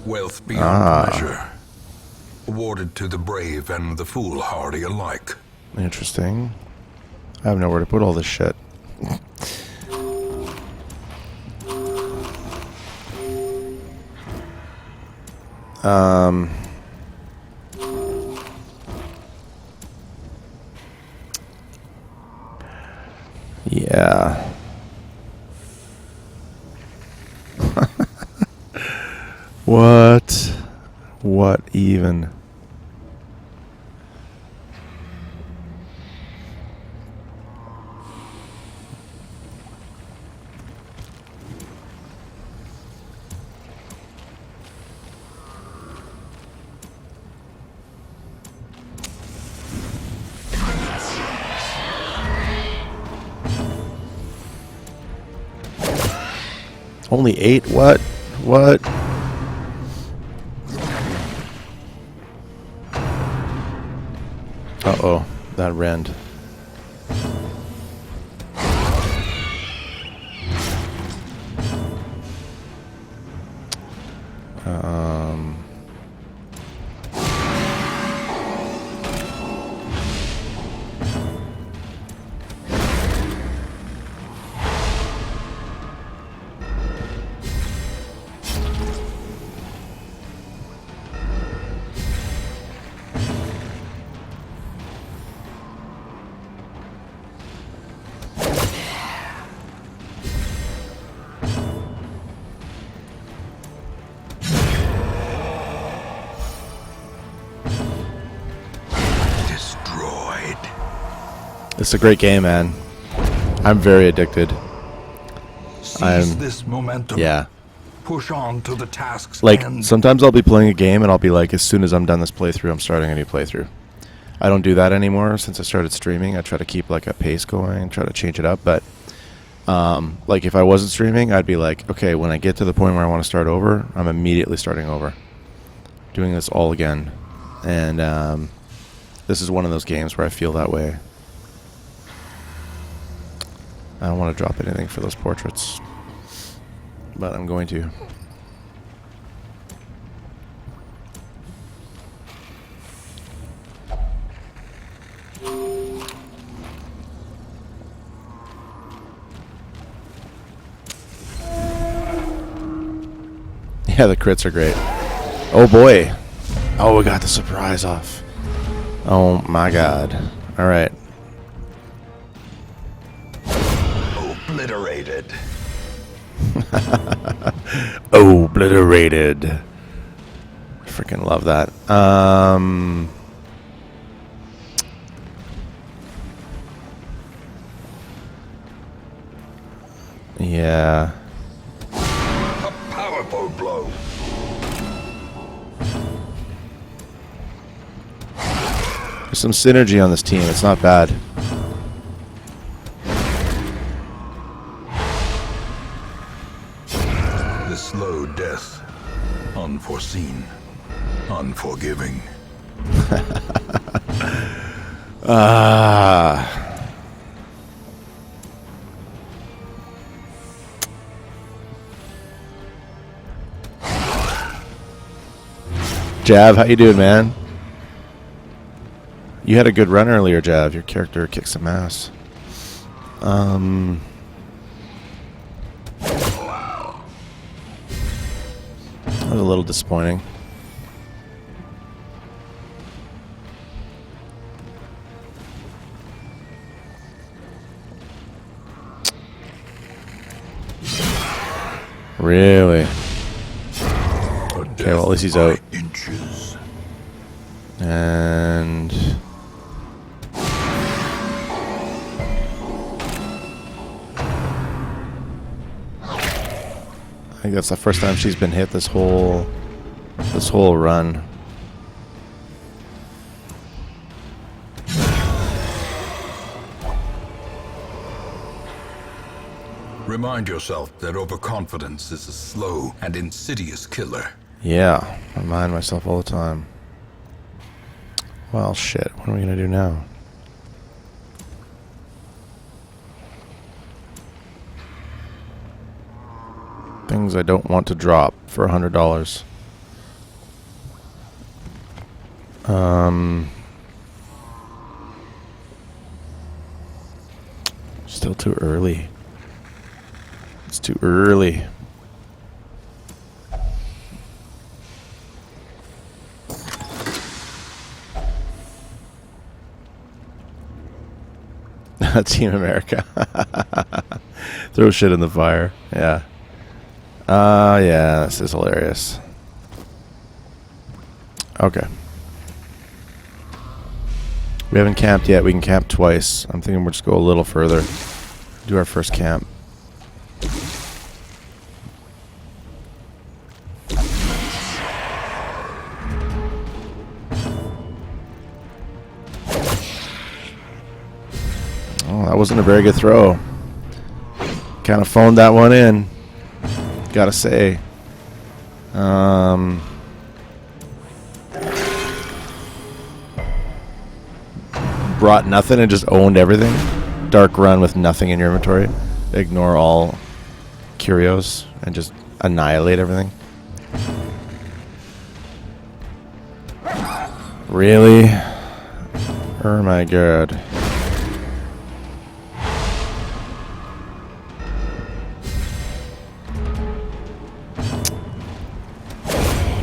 [SPEAKER 1] Wealth beyond measure, awarded to the brave and the foolhardy alike.
[SPEAKER 2] Interesting. I have nowhere to put all this shit. Yeah. What? What even? Only 8? What? What? Uh-oh. That rend. It's a great game, man. I'm very addicted.
[SPEAKER 1] Seize this momentum.
[SPEAKER 2] Yeah.
[SPEAKER 1] Push on to the task's
[SPEAKER 2] Like,
[SPEAKER 1] end.
[SPEAKER 2] sometimes I'll be playing a game and I'll be like, as soon as I'm done this playthrough, I'm starting a new playthrough. I don't do that anymore since I started streaming. I try to keep like a pace going, try to change it up. But like if I wasn't streaming, I'd be like, okay, when I get to the point where I want to start over, I'm immediately starting over. Doing this all again. And this is one of those games where I feel that way. I don't want to drop anything for those portraits, but I'm going to. Yeah, the crits are great. Oh boy. Oh, we got the surprise off. Oh my god. All right.
[SPEAKER 1] Obliterated.
[SPEAKER 2] Obliterated. Freaking love that. Yeah.
[SPEAKER 1] A powerful blow.
[SPEAKER 2] There's some synergy on this team. It's not bad.
[SPEAKER 1] The slow death. Unforeseen. Unforgiving.
[SPEAKER 2] Jav, how you doing, man? You had a good run earlier, Jav. Your character kicked some ass. That was a little disappointing. Really? Okay, well, at least he's out.
[SPEAKER 1] Inches.
[SPEAKER 2] And I think that's the first time she's been hit this whole run.
[SPEAKER 1] Remind yourself that overconfidence is a slow and insidious killer.
[SPEAKER 2] Yeah, I remind myself all the time. Well, shit. What are we gonna do now? Things I don't want to drop for $100. Still too early. It's too early. Team America. Throw shit in the fire. Yeah. Yeah, this is hilarious. Okay. We haven't camped yet. We can camp twice. I'm thinking we'll just go a little further. Do our first camp. Oh, that wasn't a very good throw. Kind of phoned that one in. Gotta say. Brought nothing and just owned everything. Dark run with nothing in your inventory. Ignore all curios and just annihilate everything. Really? Oh my god.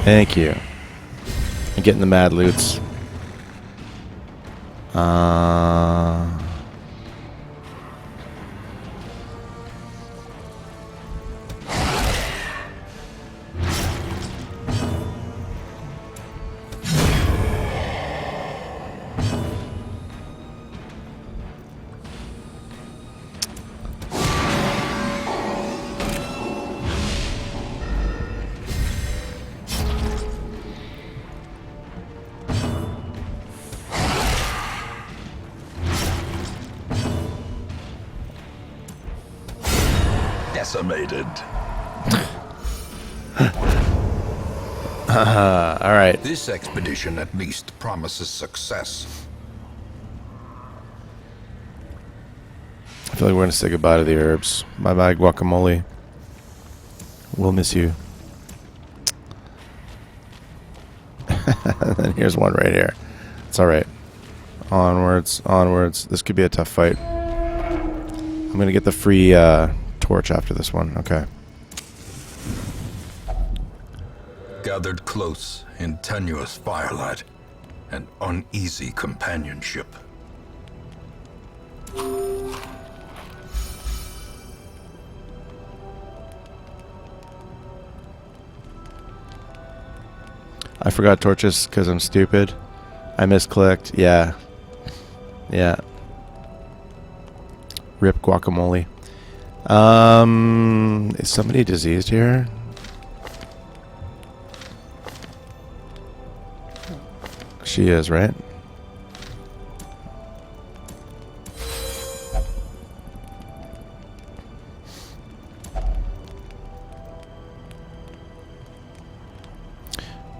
[SPEAKER 2] Thank you. I'm getting the mad loots.
[SPEAKER 1] Decimated.
[SPEAKER 2] All right.
[SPEAKER 1] This expedition at least promises success.
[SPEAKER 2] I feel like we're going to say goodbye to the herbs. Bye-bye, guacamole. We'll miss you. And then here's one right here. It's all right. Onwards, onwards. This could be a tough fight. I'm going to get the free torch after this one. Okay.
[SPEAKER 1] Gathered close in tenuous firelight and uneasy companionship.
[SPEAKER 2] I forgot torches because I'm stupid. I misclicked. Yeah. Yeah. Rip guacamole. Is somebody diseased here? She is, right?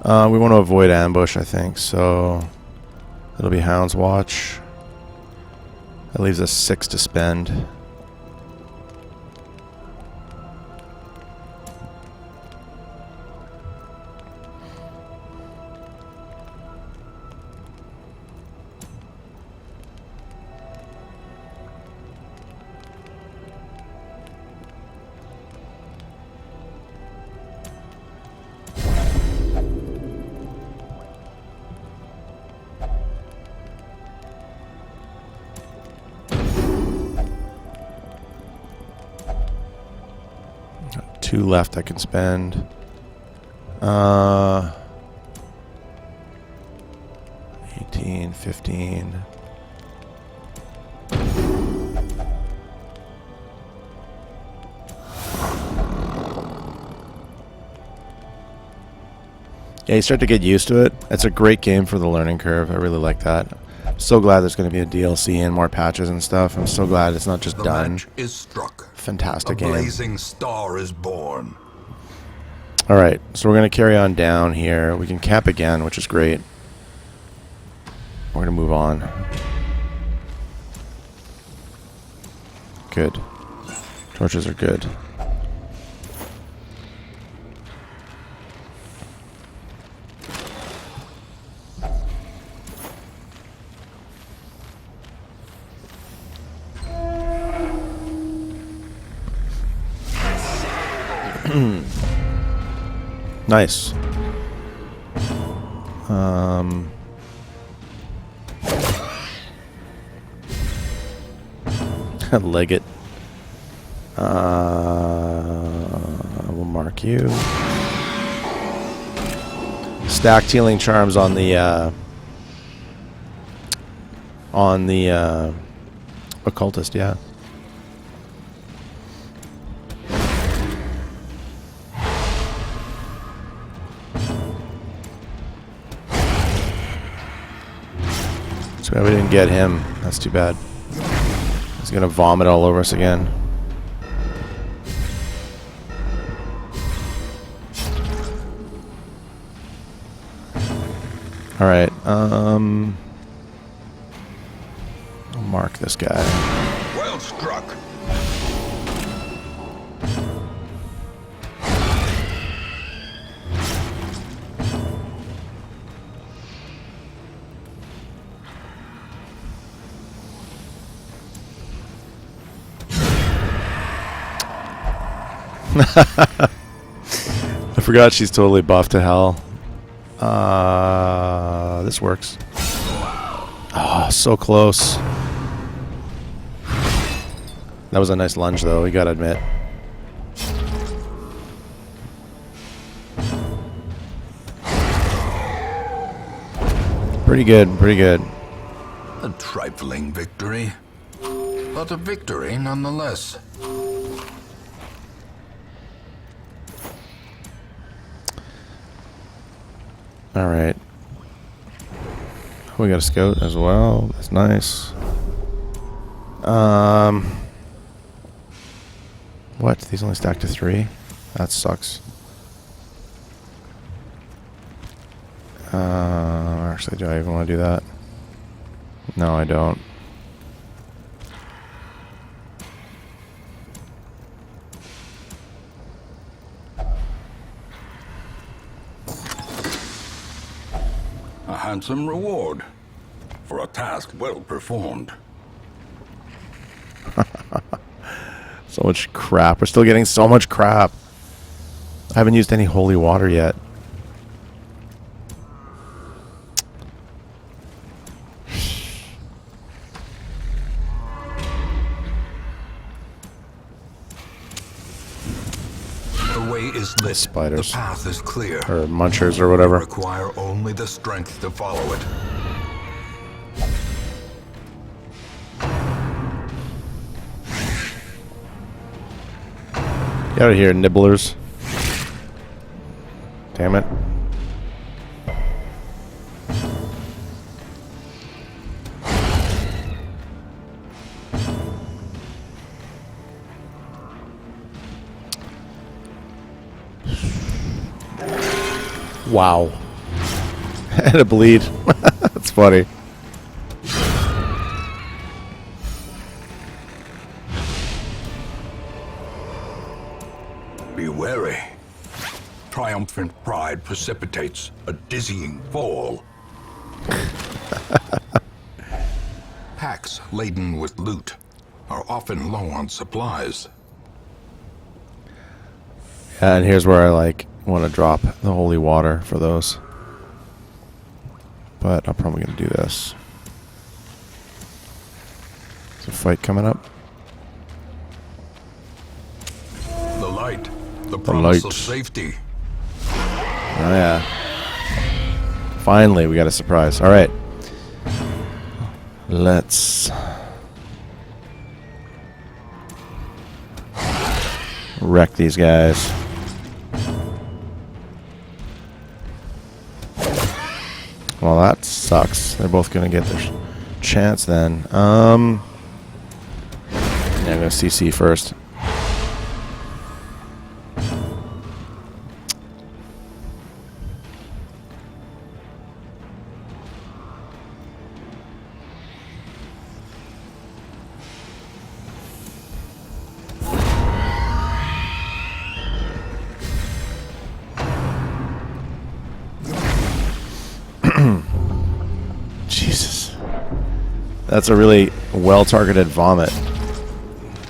[SPEAKER 2] We want to avoid ambush, I think, so it'll be Hound's Watch. That leaves us 6 to spend. Got 2 left I can spend. 18, 15. Yeah, you start to get used to it. It's a great game for the learning curve. I really like that. I'm so glad there's going to be a DLC and more patches and stuff. I'm so glad it's not just
[SPEAKER 1] The
[SPEAKER 2] done.
[SPEAKER 1] match is struck.
[SPEAKER 2] fantastic
[SPEAKER 1] A
[SPEAKER 2] game.
[SPEAKER 1] blazing star is born.
[SPEAKER 2] Alright, so we're going to carry on down here. We can camp again, which is great. We're going to move on. Good. Torches are good. Nice. Leg it. We'll mark you. Stacked healing charms on the occultist, yeah. Too bad we didn't get him. That's too bad. He's gonna vomit all over us again. Alright, I'll mark this guy.
[SPEAKER 1] Well struck.
[SPEAKER 2] I forgot she's totally buffed to hell. This works. Oh, so close. That was a nice lunge, though, we gotta admit. Pretty good, pretty good.
[SPEAKER 1] A trifling victory, but a victory nonetheless.
[SPEAKER 2] Alright. We got a scout as well. That's nice. What? These only stack to 3? That sucks. Actually, do I even want to do that? No, I don't.
[SPEAKER 1] A handsome reward for a task well performed.
[SPEAKER 2] So much crap. We're still getting so much crap. I haven't used any holy water yet.
[SPEAKER 1] The way is lit.
[SPEAKER 2] Spiders.
[SPEAKER 1] The path is clear.
[SPEAKER 2] Or munchers or whatever.
[SPEAKER 1] Require only the strength to follow it.
[SPEAKER 2] Get out of here, nibblers. Damn it. Wow. And a bleed. That's funny.
[SPEAKER 1] Be wary. Triumphant pride precipitates a dizzying fall. Packs laden with loot are often low on supplies.
[SPEAKER 2] And here's where I want to drop the holy water for those. But I'm probably going to do this. There's a fight coming up.
[SPEAKER 1] The light, the promise
[SPEAKER 2] light.
[SPEAKER 1] of safety.
[SPEAKER 2] Oh yeah. Finally, we got a surprise. All right. Let's wreck these guys. Well, that sucks. They're both gonna get their chance then. Yeah, I'm gonna CC first. That's a really well-targeted vomit.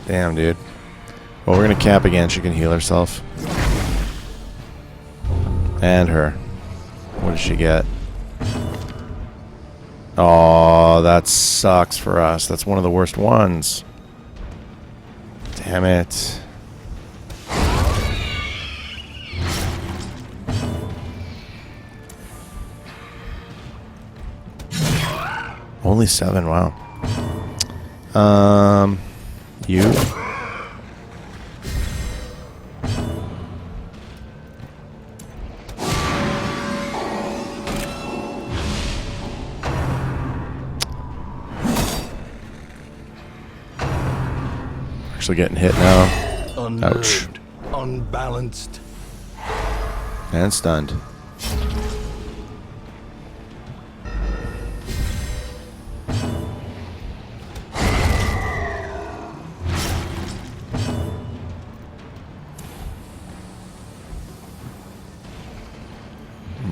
[SPEAKER 2] Damn, dude. Well, we're going to camp again. She can heal herself. And her. What does she get? Oh, that sucks for us. That's one of the worst ones. Damn it. Only 7, wow. You? Actually getting hit now.
[SPEAKER 1] Unnerved,
[SPEAKER 2] Ouch.
[SPEAKER 1] unbalanced.
[SPEAKER 2] And stunned.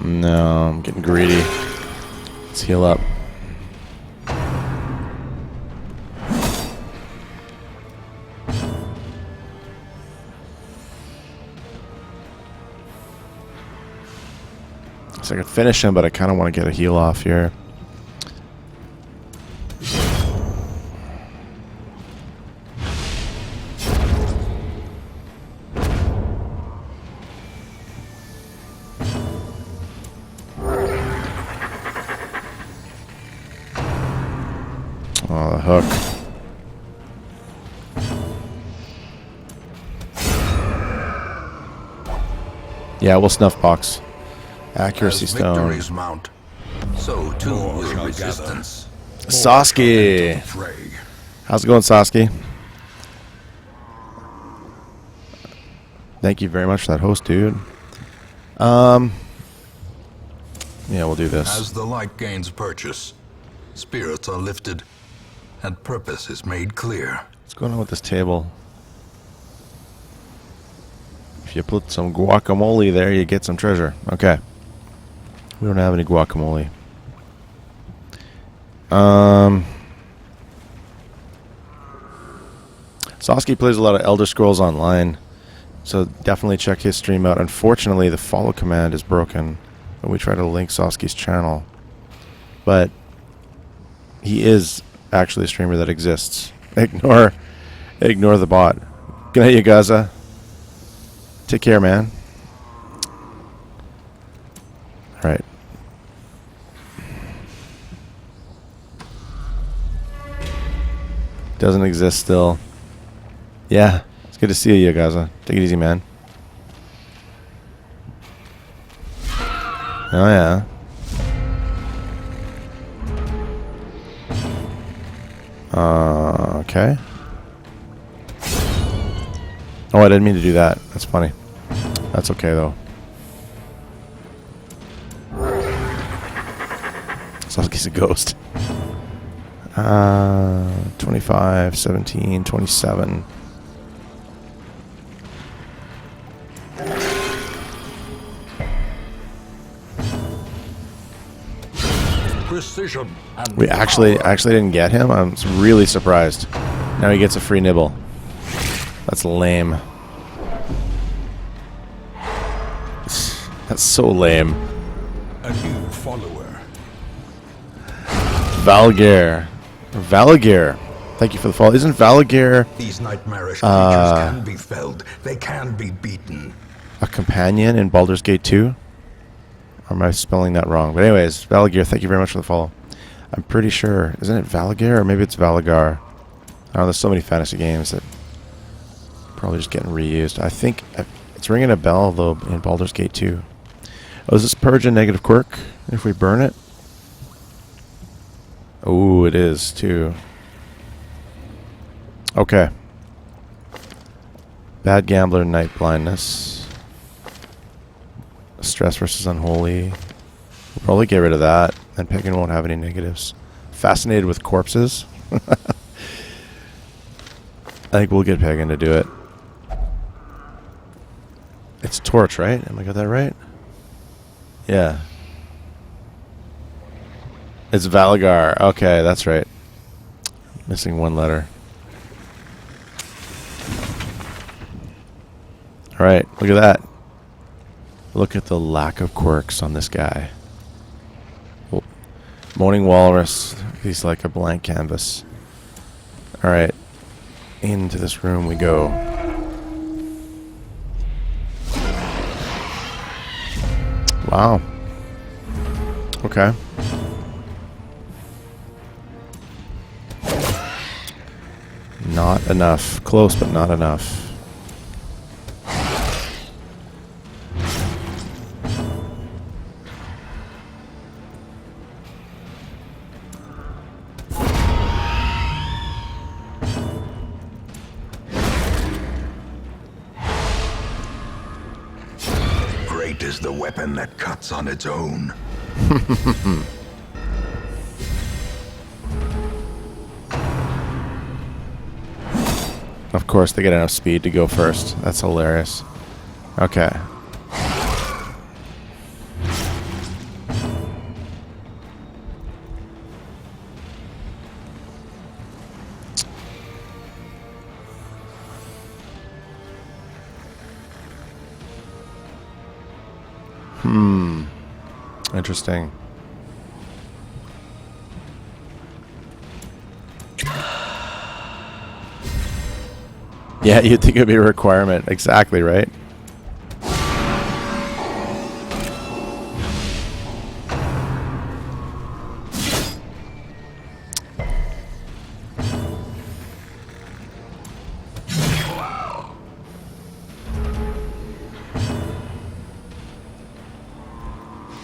[SPEAKER 2] No, I'm getting greedy. Let's heal up. So I could finish him, but I kind of want to get a heal off here. Oh, the hook. Yeah, we'll snuff box. Accuracy
[SPEAKER 1] As
[SPEAKER 2] stone.
[SPEAKER 1] victories mount, so too will resistance.
[SPEAKER 2] Sasuke.
[SPEAKER 1] Fray.
[SPEAKER 2] How's it going, Sasuke? Thank you very much for that host, dude. Yeah, we'll do this.
[SPEAKER 1] As the light gains purchase, spirits are lifted, and purpose is made clear.
[SPEAKER 2] What's going on with this table? If you put some guacamole there, you get some treasure. Okay. We don't have any guacamole. Sasuke plays a lot of Elder Scrolls Online, so definitely check his stream out. Unfortunately, the follow command is broken when we try to link Sasuke's channel. But he is actually a streamer that exists. Ignore the bot. Good night, you Gaza. Take care, man. All right. Doesn't exist still. Yeah, it's good to see you, Gaza. Take it easy, man. Oh, yeah. Okay. Oh, I didn't mean to do that. That's funny. That's okay, though. Sasuke's a ghost. 25, 17, 27.
[SPEAKER 1] Precision and
[SPEAKER 2] We actually didn't get him. I'm really surprised. Now he gets a free nibble. That's lame. That's so lame.
[SPEAKER 1] a new follower.
[SPEAKER 2] Valgare. Thank you for the follow. Isn't Valgare
[SPEAKER 1] These nightmarish creatures can be felled. They can be beaten.
[SPEAKER 2] a companion in Baldur's Gate 2? Or am I spelling that wrong? But anyways, Valgare, thank you very much for the follow. I'm pretty sure. Isn't it Valgare or maybe it's Valagar? I don't know, there's so many fantasy games that probably just getting reused. I think it's ringing a bell, though, in Baldur's Gate 2. Oh, is this purge a negative quirk if we burn it? Oh, it is, too. Okay. Bad Gambler, Night Blindness. Stress versus Unholy. We'll probably get rid of that. And Pagan won't have any negatives. Fascinated with Corpses. I think we'll get Pagan to do it. It's Torch, right? Am I got that right? Yeah. It's Valagar. Okay, that's right. Missing one letter. Alright, look at that. Look at the lack of quirks on this guy. Oh, Moaning Walrus. He's like a blank canvas. Alright. Into this room we go. Wow. Okay. Not enough. Close, but not enough.
[SPEAKER 1] Great is the weapon that cuts on its own.
[SPEAKER 2] Of course, they get enough speed to go first. That's hilarious. Okay. Interesting. Yeah, you'd think it'd be a requirement. Exactly, right?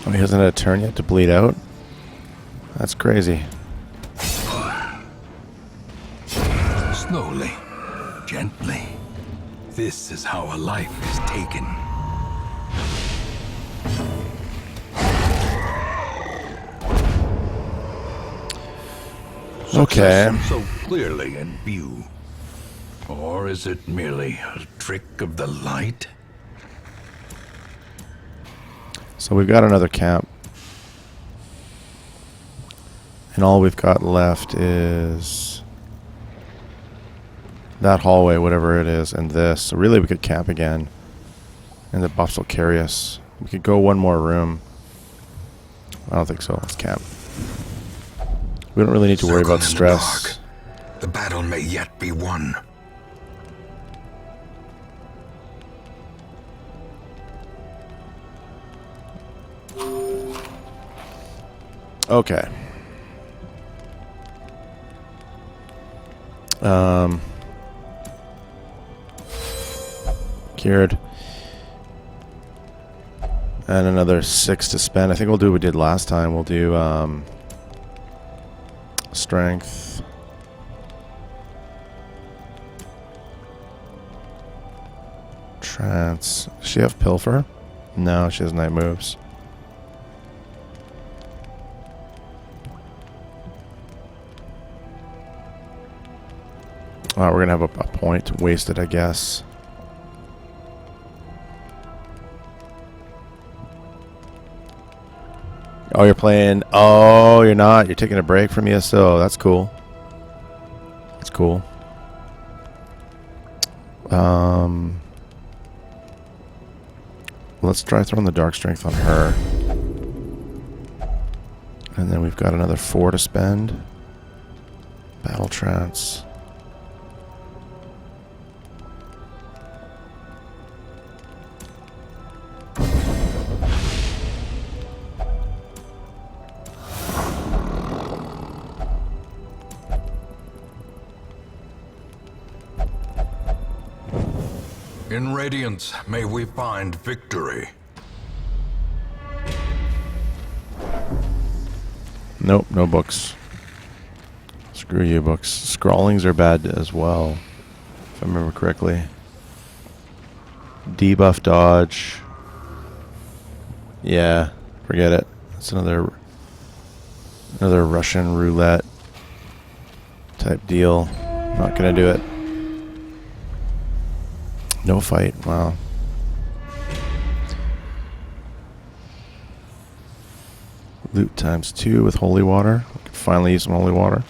[SPEAKER 2] Oh, he hasn't had a turn yet to bleed out? That's crazy.
[SPEAKER 1] Slowly, gently. This is how a life is taken.
[SPEAKER 2] Okay.
[SPEAKER 1] Success so clearly in view. Or is it merely a trick of the light?
[SPEAKER 2] So we've got another camp. And all we've got left is that hallway, whatever it is, and this. So really we could camp again. And the buffs will carry us. We could go one more room. I don't think so. Let's camp. We don't really need to worry about stress.
[SPEAKER 1] The battle may yet be won.
[SPEAKER 2] Okay. Cured. And another 6 to spend. I think we'll do what we did last time. We'll do strength. Trance. Does she have pilfer? No, she has night moves. We're gonna have a point wasted, I guess. Oh, you're playing. Oh, you're not. You're taking a break from ESO. That's cool. That's cool. Let's try throwing the dark strength on her. And then we've got another 4 to spend. Battle trance.
[SPEAKER 1] In Radiance, may we find victory.
[SPEAKER 2] Nope, no books. Screw you, books. Scrawlings are bad as well, if I remember correctly. Debuff dodge. Yeah, forget it. It's another Russian roulette type deal. Not gonna do it. No fight. Wow. Loot times 2 with holy water. We can finally use some holy water.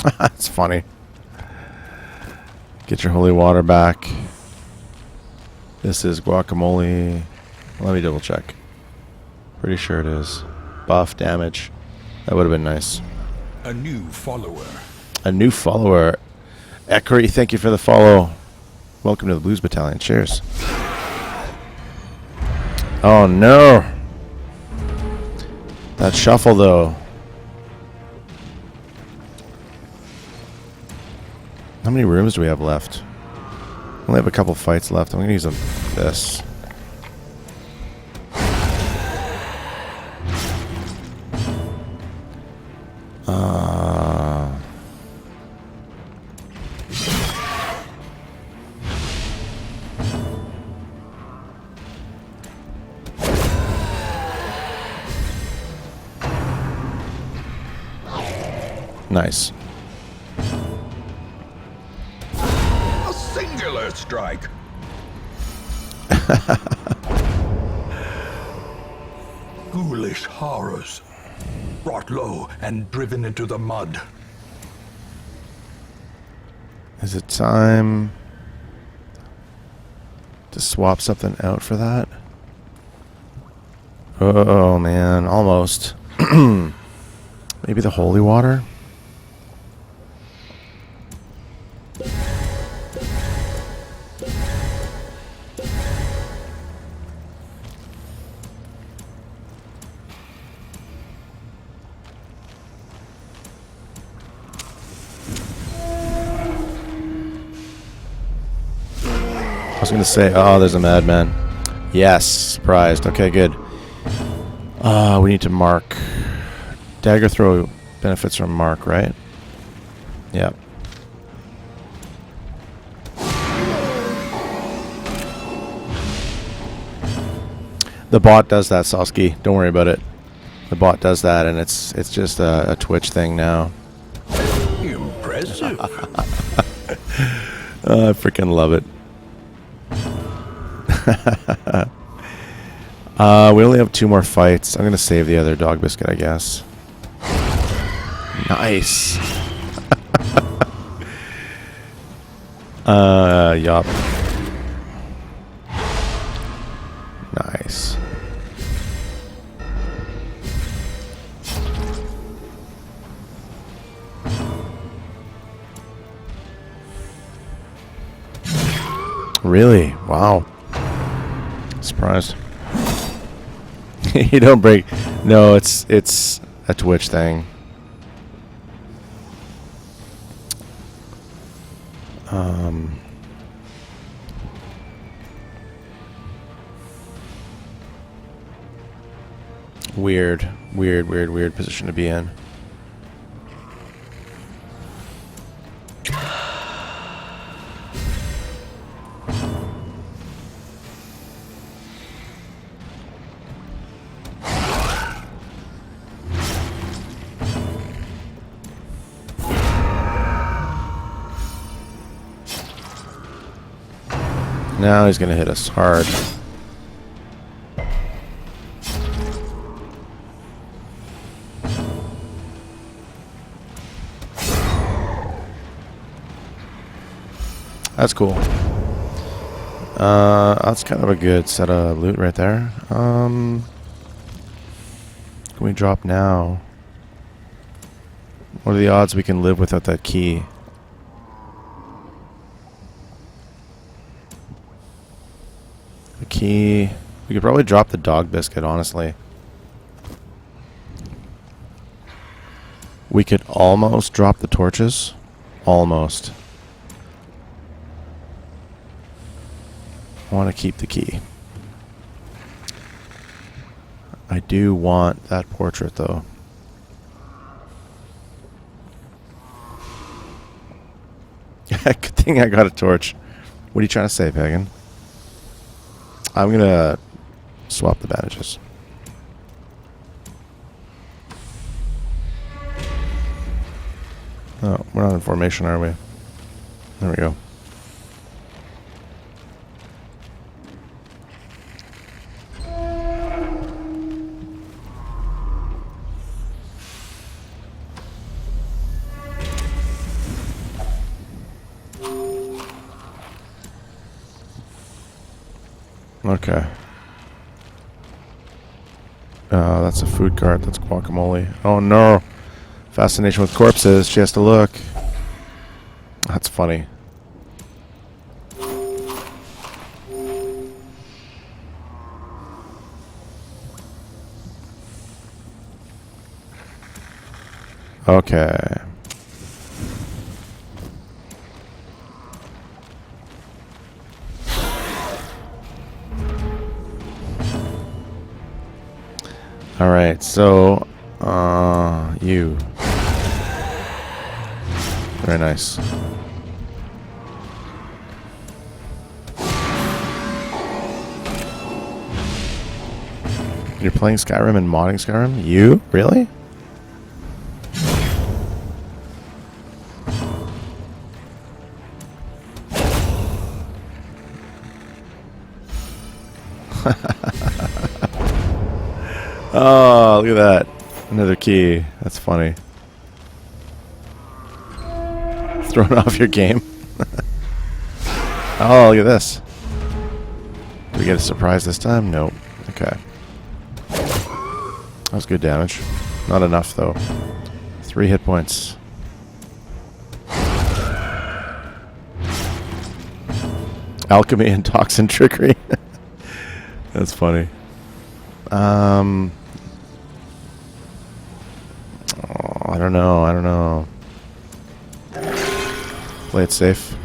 [SPEAKER 2] That's funny. Get your holy water back. This is guacamole. Let me double check. Pretty sure it is. Buff damage. That would have been nice.
[SPEAKER 1] A new follower.
[SPEAKER 2] A new follower. Ekery, thank you for the follow. Welcome to the Blues Battalion. Cheers. Oh no. That shuffle though. How many rooms do we have left? Only have a couple fights left. I'm going to use this. Nice.
[SPEAKER 1] A singular strike. Ghoulish horrors. Brought low and driven into the mud.
[SPEAKER 2] Is it time to swap something out for that? Oh man, almost. Maybe the holy water? I was going to say, oh, there's a madman. Yes, surprised. Okay, good. We need to mark. Dagger throw benefits from mark, right? Yep. The bot does that, Sosky. Don't worry about it. The bot does that, and it's just a Twitch thing now.
[SPEAKER 1] Impressive.
[SPEAKER 2] I freaking love it. We only have 2 more fights. I'm going to save the other dog biscuit, I guess. Nice. Yup. Nice. Really? Wow. Surprised. You don't break. No, it's a Twitch thing. Weird position to be in. Now he's gonna hit us hard. That's cool. That's kind of a good set of loot right there. Can we drop now? What are the odds we can live without that key? The key. We could probably drop the dog biscuit, honestly. We could almost drop the torches. Almost. I want to keep the key. I do want that portrait, though. Good thing I got a torch. What are you trying to say, Pagan? I'm going to swap the bandages. Oh, we're not in formation, are we? There we go. Okay. That's a food cart. That's guacamole. Oh no. Fascination with corpses. She has to look. That's funny. Okay. All right, so you. Very nice. You're playing Skyrim and modding Skyrim? You? Really? Oh, look at that. Another key. That's funny. Throwing off your game. Oh, look at this. Do we get a surprise this time? Nope. Okay. That was good damage. Not enough, though. 3 hit points. Alchemy and toxin trickery. That's funny. Oh, I don't know. Play it safe.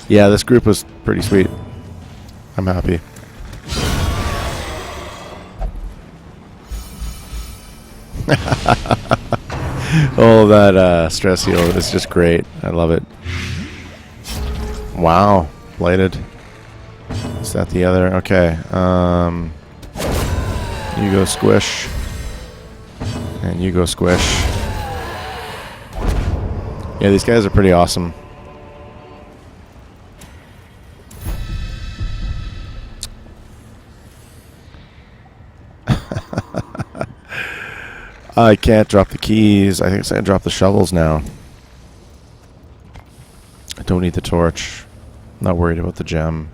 [SPEAKER 2] Yeah, this group was pretty sweet. I'm happy. Oh, that stress heal is just great. I love it. Wow. Blighted. Is that the other? Okay. You go squish. And you go squish. Yeah, these guys are pretty awesome. I can't drop the keys. I think it's going to drop the shovels now. I don't need the torch. Not worried about the gem.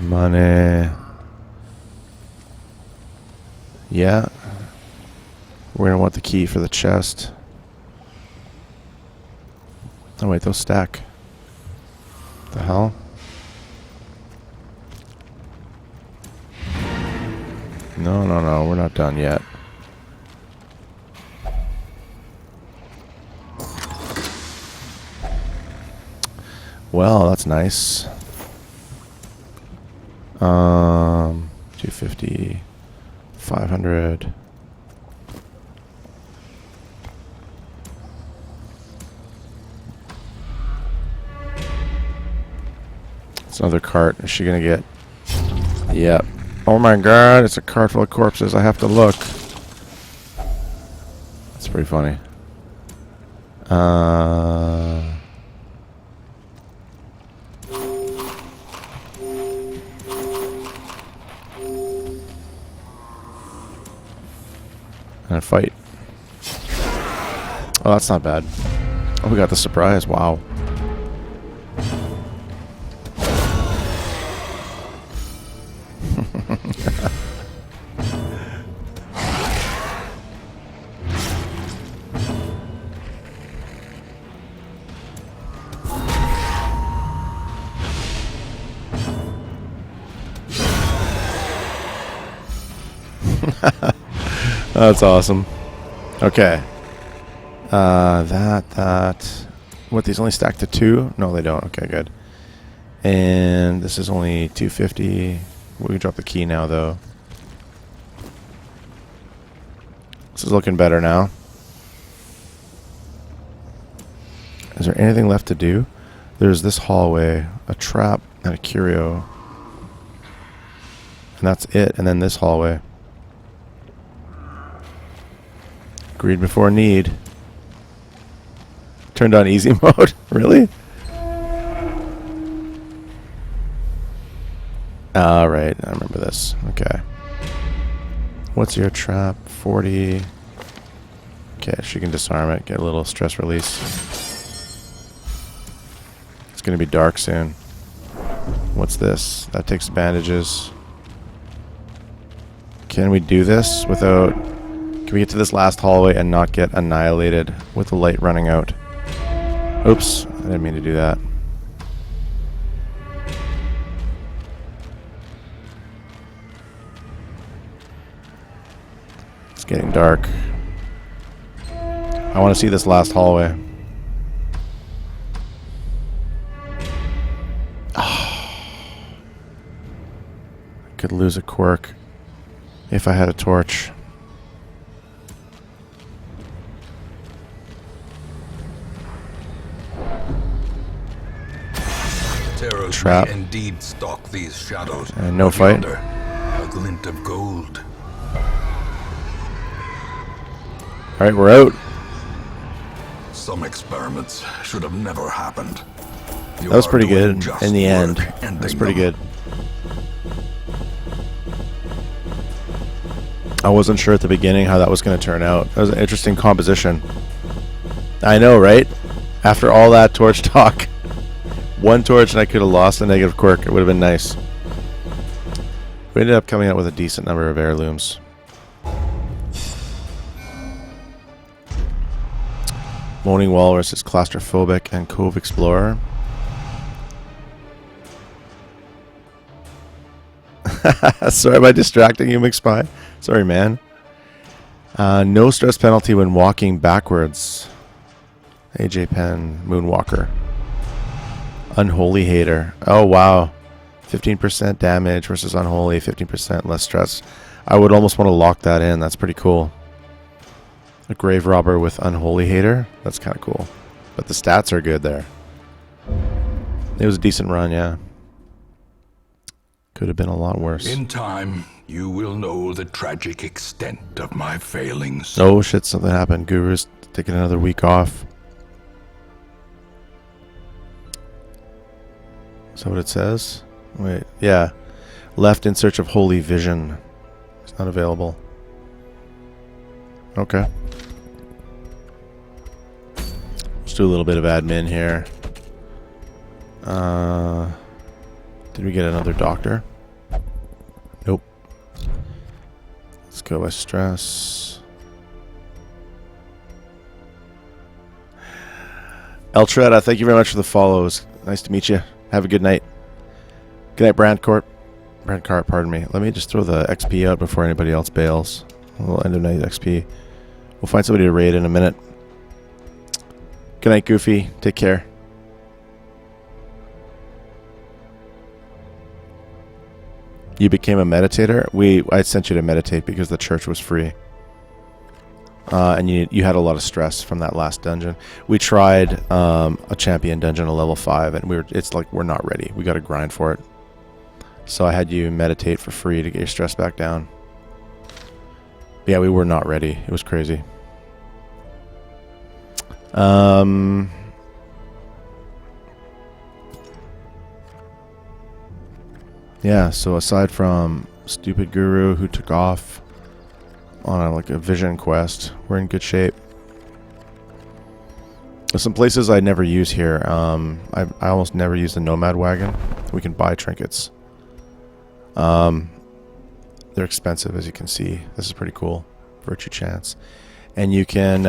[SPEAKER 2] Money. Yeah. We're going to want the key for the chest. Oh wait, those stack. The hell? No, we're not done yet. Well, that's nice. 250, 500. It's another cart. Is she gonna get? Yep. Oh my god, it's a cart full of corpses. I have to look. That's pretty funny. And a fight. Oh, that's not bad. Oh, we got the surprise. Wow. That's awesome. Okay. What, these only stack to 2? No, they don't. Okay, good. And this is only 250. We can drop the key now, though. This is looking better now. Is there anything left to do? There's this hallway, a trap, and a curio. And that's it. And then this hallway. Greed before need. Turned on easy mode? Really? All right, I remember this. Okay. What's your trap? 40. Okay, she can disarm it. Get a little stress release. It's going to be dark soon. What's this? That takes bandages. Can we do this without... Can we get to this last hallway and not get annihilated with the light running out? Oops, I didn't mean to do that. It's getting dark. I want to see this last hallway. I could lose a quirk if I had a torch.
[SPEAKER 1] Terrors
[SPEAKER 2] Trap.
[SPEAKER 1] may indeed stalk these shadows.
[SPEAKER 2] And no
[SPEAKER 1] But
[SPEAKER 2] fight.
[SPEAKER 1] yonder, a glint of gold.
[SPEAKER 2] Alright, we're out.
[SPEAKER 1] Some experiments should have never happened. You
[SPEAKER 2] That was
[SPEAKER 1] are
[SPEAKER 2] pretty
[SPEAKER 1] doing
[SPEAKER 2] good
[SPEAKER 1] just
[SPEAKER 2] in the end.
[SPEAKER 1] work ending
[SPEAKER 2] That's pretty
[SPEAKER 1] them.
[SPEAKER 2] good. I wasn't sure at the beginning how that was going to turn out. That was an interesting composition. I know, right? After all that torch talk, one torch and I could have lost a negative quirk. It would have been nice. We ended up coming out with a decent number of heirlooms. Moaning Walrus is claustrophobic and Cove Explorer. Sorry, am I distracting you, McSpy? Sorry, man. No stress penalty when walking backwards. AJ Penn, Moonwalker. Unholy Hater. Oh, wow. 15% damage versus Unholy, 15% less stress. I would almost want to lock that in. That's pretty cool. A Grave Robber with Unholy Hater. That's kind of cool. But the stats are good there. It was a decent run, yeah. Could have been a lot worse.
[SPEAKER 1] In time, you will know the tragic extent of my failings.
[SPEAKER 2] Oh shit, something happened. Guru's taking another week off. Is that what it says? Wait, yeah. Left in search of holy vision. It's not available. Okay. Let's do a little bit of admin here. Did we get another doctor? Nope. Let's go by stress. Eltreda, thank you very much for the follows. Nice to meet you. Have a good night. Good night, Brandcart, pardon me. Let me just throw the XP out before anybody else bails. A little end of night XP. We'll find somebody to raid in a minute. Good night, Goofy. Take care. You became a meditator? I sent you to meditate because the church was free. And you had a lot of stress from that last dungeon. We tried a champion dungeon at level 5, and it's like we're not ready. We got to grind for it. So I had you meditate for free to get your stress back down. But yeah, we were not ready. It was crazy. Yeah, so aside from Stupid Guru who took off on a vision quest, we're in good shape. There's some places I never use here. I almost never use the Nomad Wagon. We can buy trinkets. They're expensive, as you can see. This is pretty cool. Virtue Chance. And you can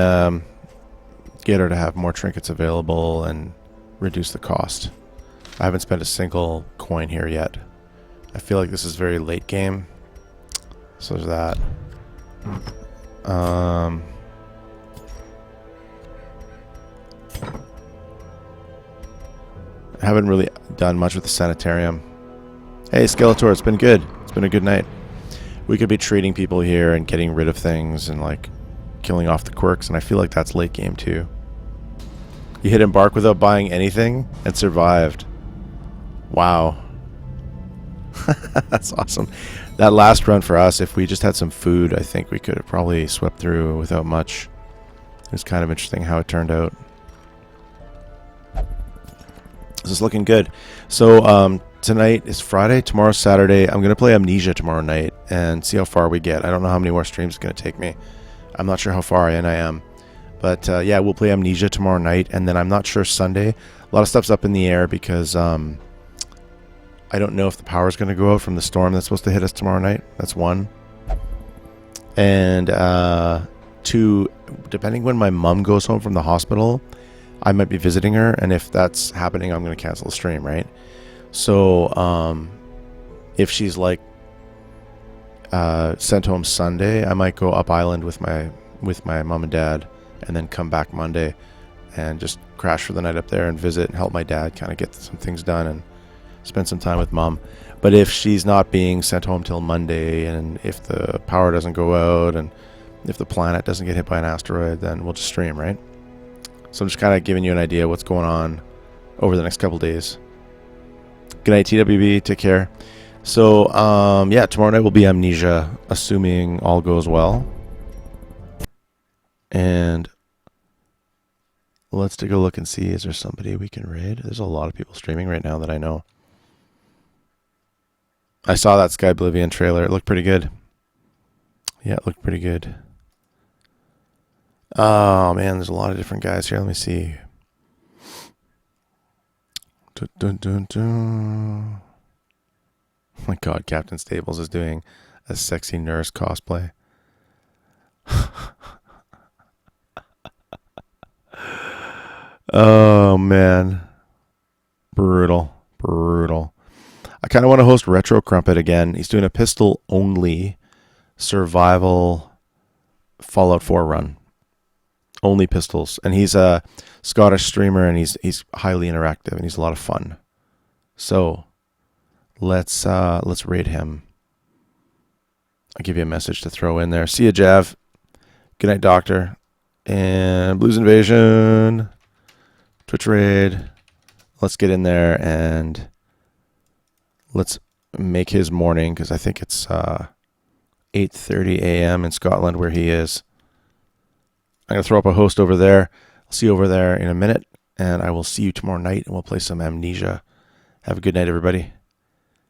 [SPEAKER 2] get her to have more trinkets available and reduce the cost. I haven't spent a single coin here yet. I feel like this is very late game. So there's that. I haven't really done much with the sanitarium. Hey, Skeletor, it's been good. It's been a good night. We could be treating people here and getting rid of things and like killing off the quirks, and I feel like that's late game too. You hit embark without buying anything and survived. Wow. That's awesome. That last run for us, if we just had some food, I think we could have probably swept through without much. It was kind of interesting how it turned out. This is looking good. So tonight is Friday. Tomorrow's Saturday. I'm going to play Amnesia tomorrow night and see how far we get. I don't know how many more streams it's going to take me. I'm not sure how far in I am. But yeah, we'll play Amnesia tomorrow night. And then I'm not sure Sunday. A lot of stuff's up in the air because I don't know if the power's going to go out from the storm that's supposed to hit us tomorrow night. That's one. And two, depending when my mom goes home from the hospital, I might be visiting her. And if that's happening, I'm going to cancel the stream, right? So if she's like sent home Sunday, I might go up island with my mom and dad and then come back Monday and just crash for the night up there and visit and help my dad kind of get some things done and spend some time with mom. But if she's not being sent home till Monday, and if the power doesn't go out, and if the planet doesn't get hit by an asteroid, then we'll just stream, right? So I'm just kind of giving you an idea what's going on over the next couple days. Good night, TWB. Take care. So, yeah, tomorrow night will be Amnesia, assuming all goes well. And let's take a look and see, is there somebody we can raid? There's a lot of people streaming right now that I know. I saw that Sky Oblivion trailer. It looked pretty good. Yeah, it looked pretty good. Oh, man, there's a lot of different guys here. Let me see. Dun, dun, dun, dun. Oh my God, Captain Stables is doing a sexy nurse cosplay. Oh, man. Brutal. I kind of want to host Retro Crumpet again. He's doing a pistol-only survival Fallout 4 run. Only pistols. And he's a Scottish streamer, and he's highly interactive, and he's a lot of fun. So let's raid him. I'll give you a message to throw in there. See ya, Jav. Good night, Doctor. And Blues Invasion. Twitch raid. Let's get in there and let's make his morning, because I think it's 8:30 a.m. in Scotland where he is. I'm going to throw up a host over there. I'll see you over there in a minute, and I will see you tomorrow night, and we'll play some Amnesia. Have a good night, everybody.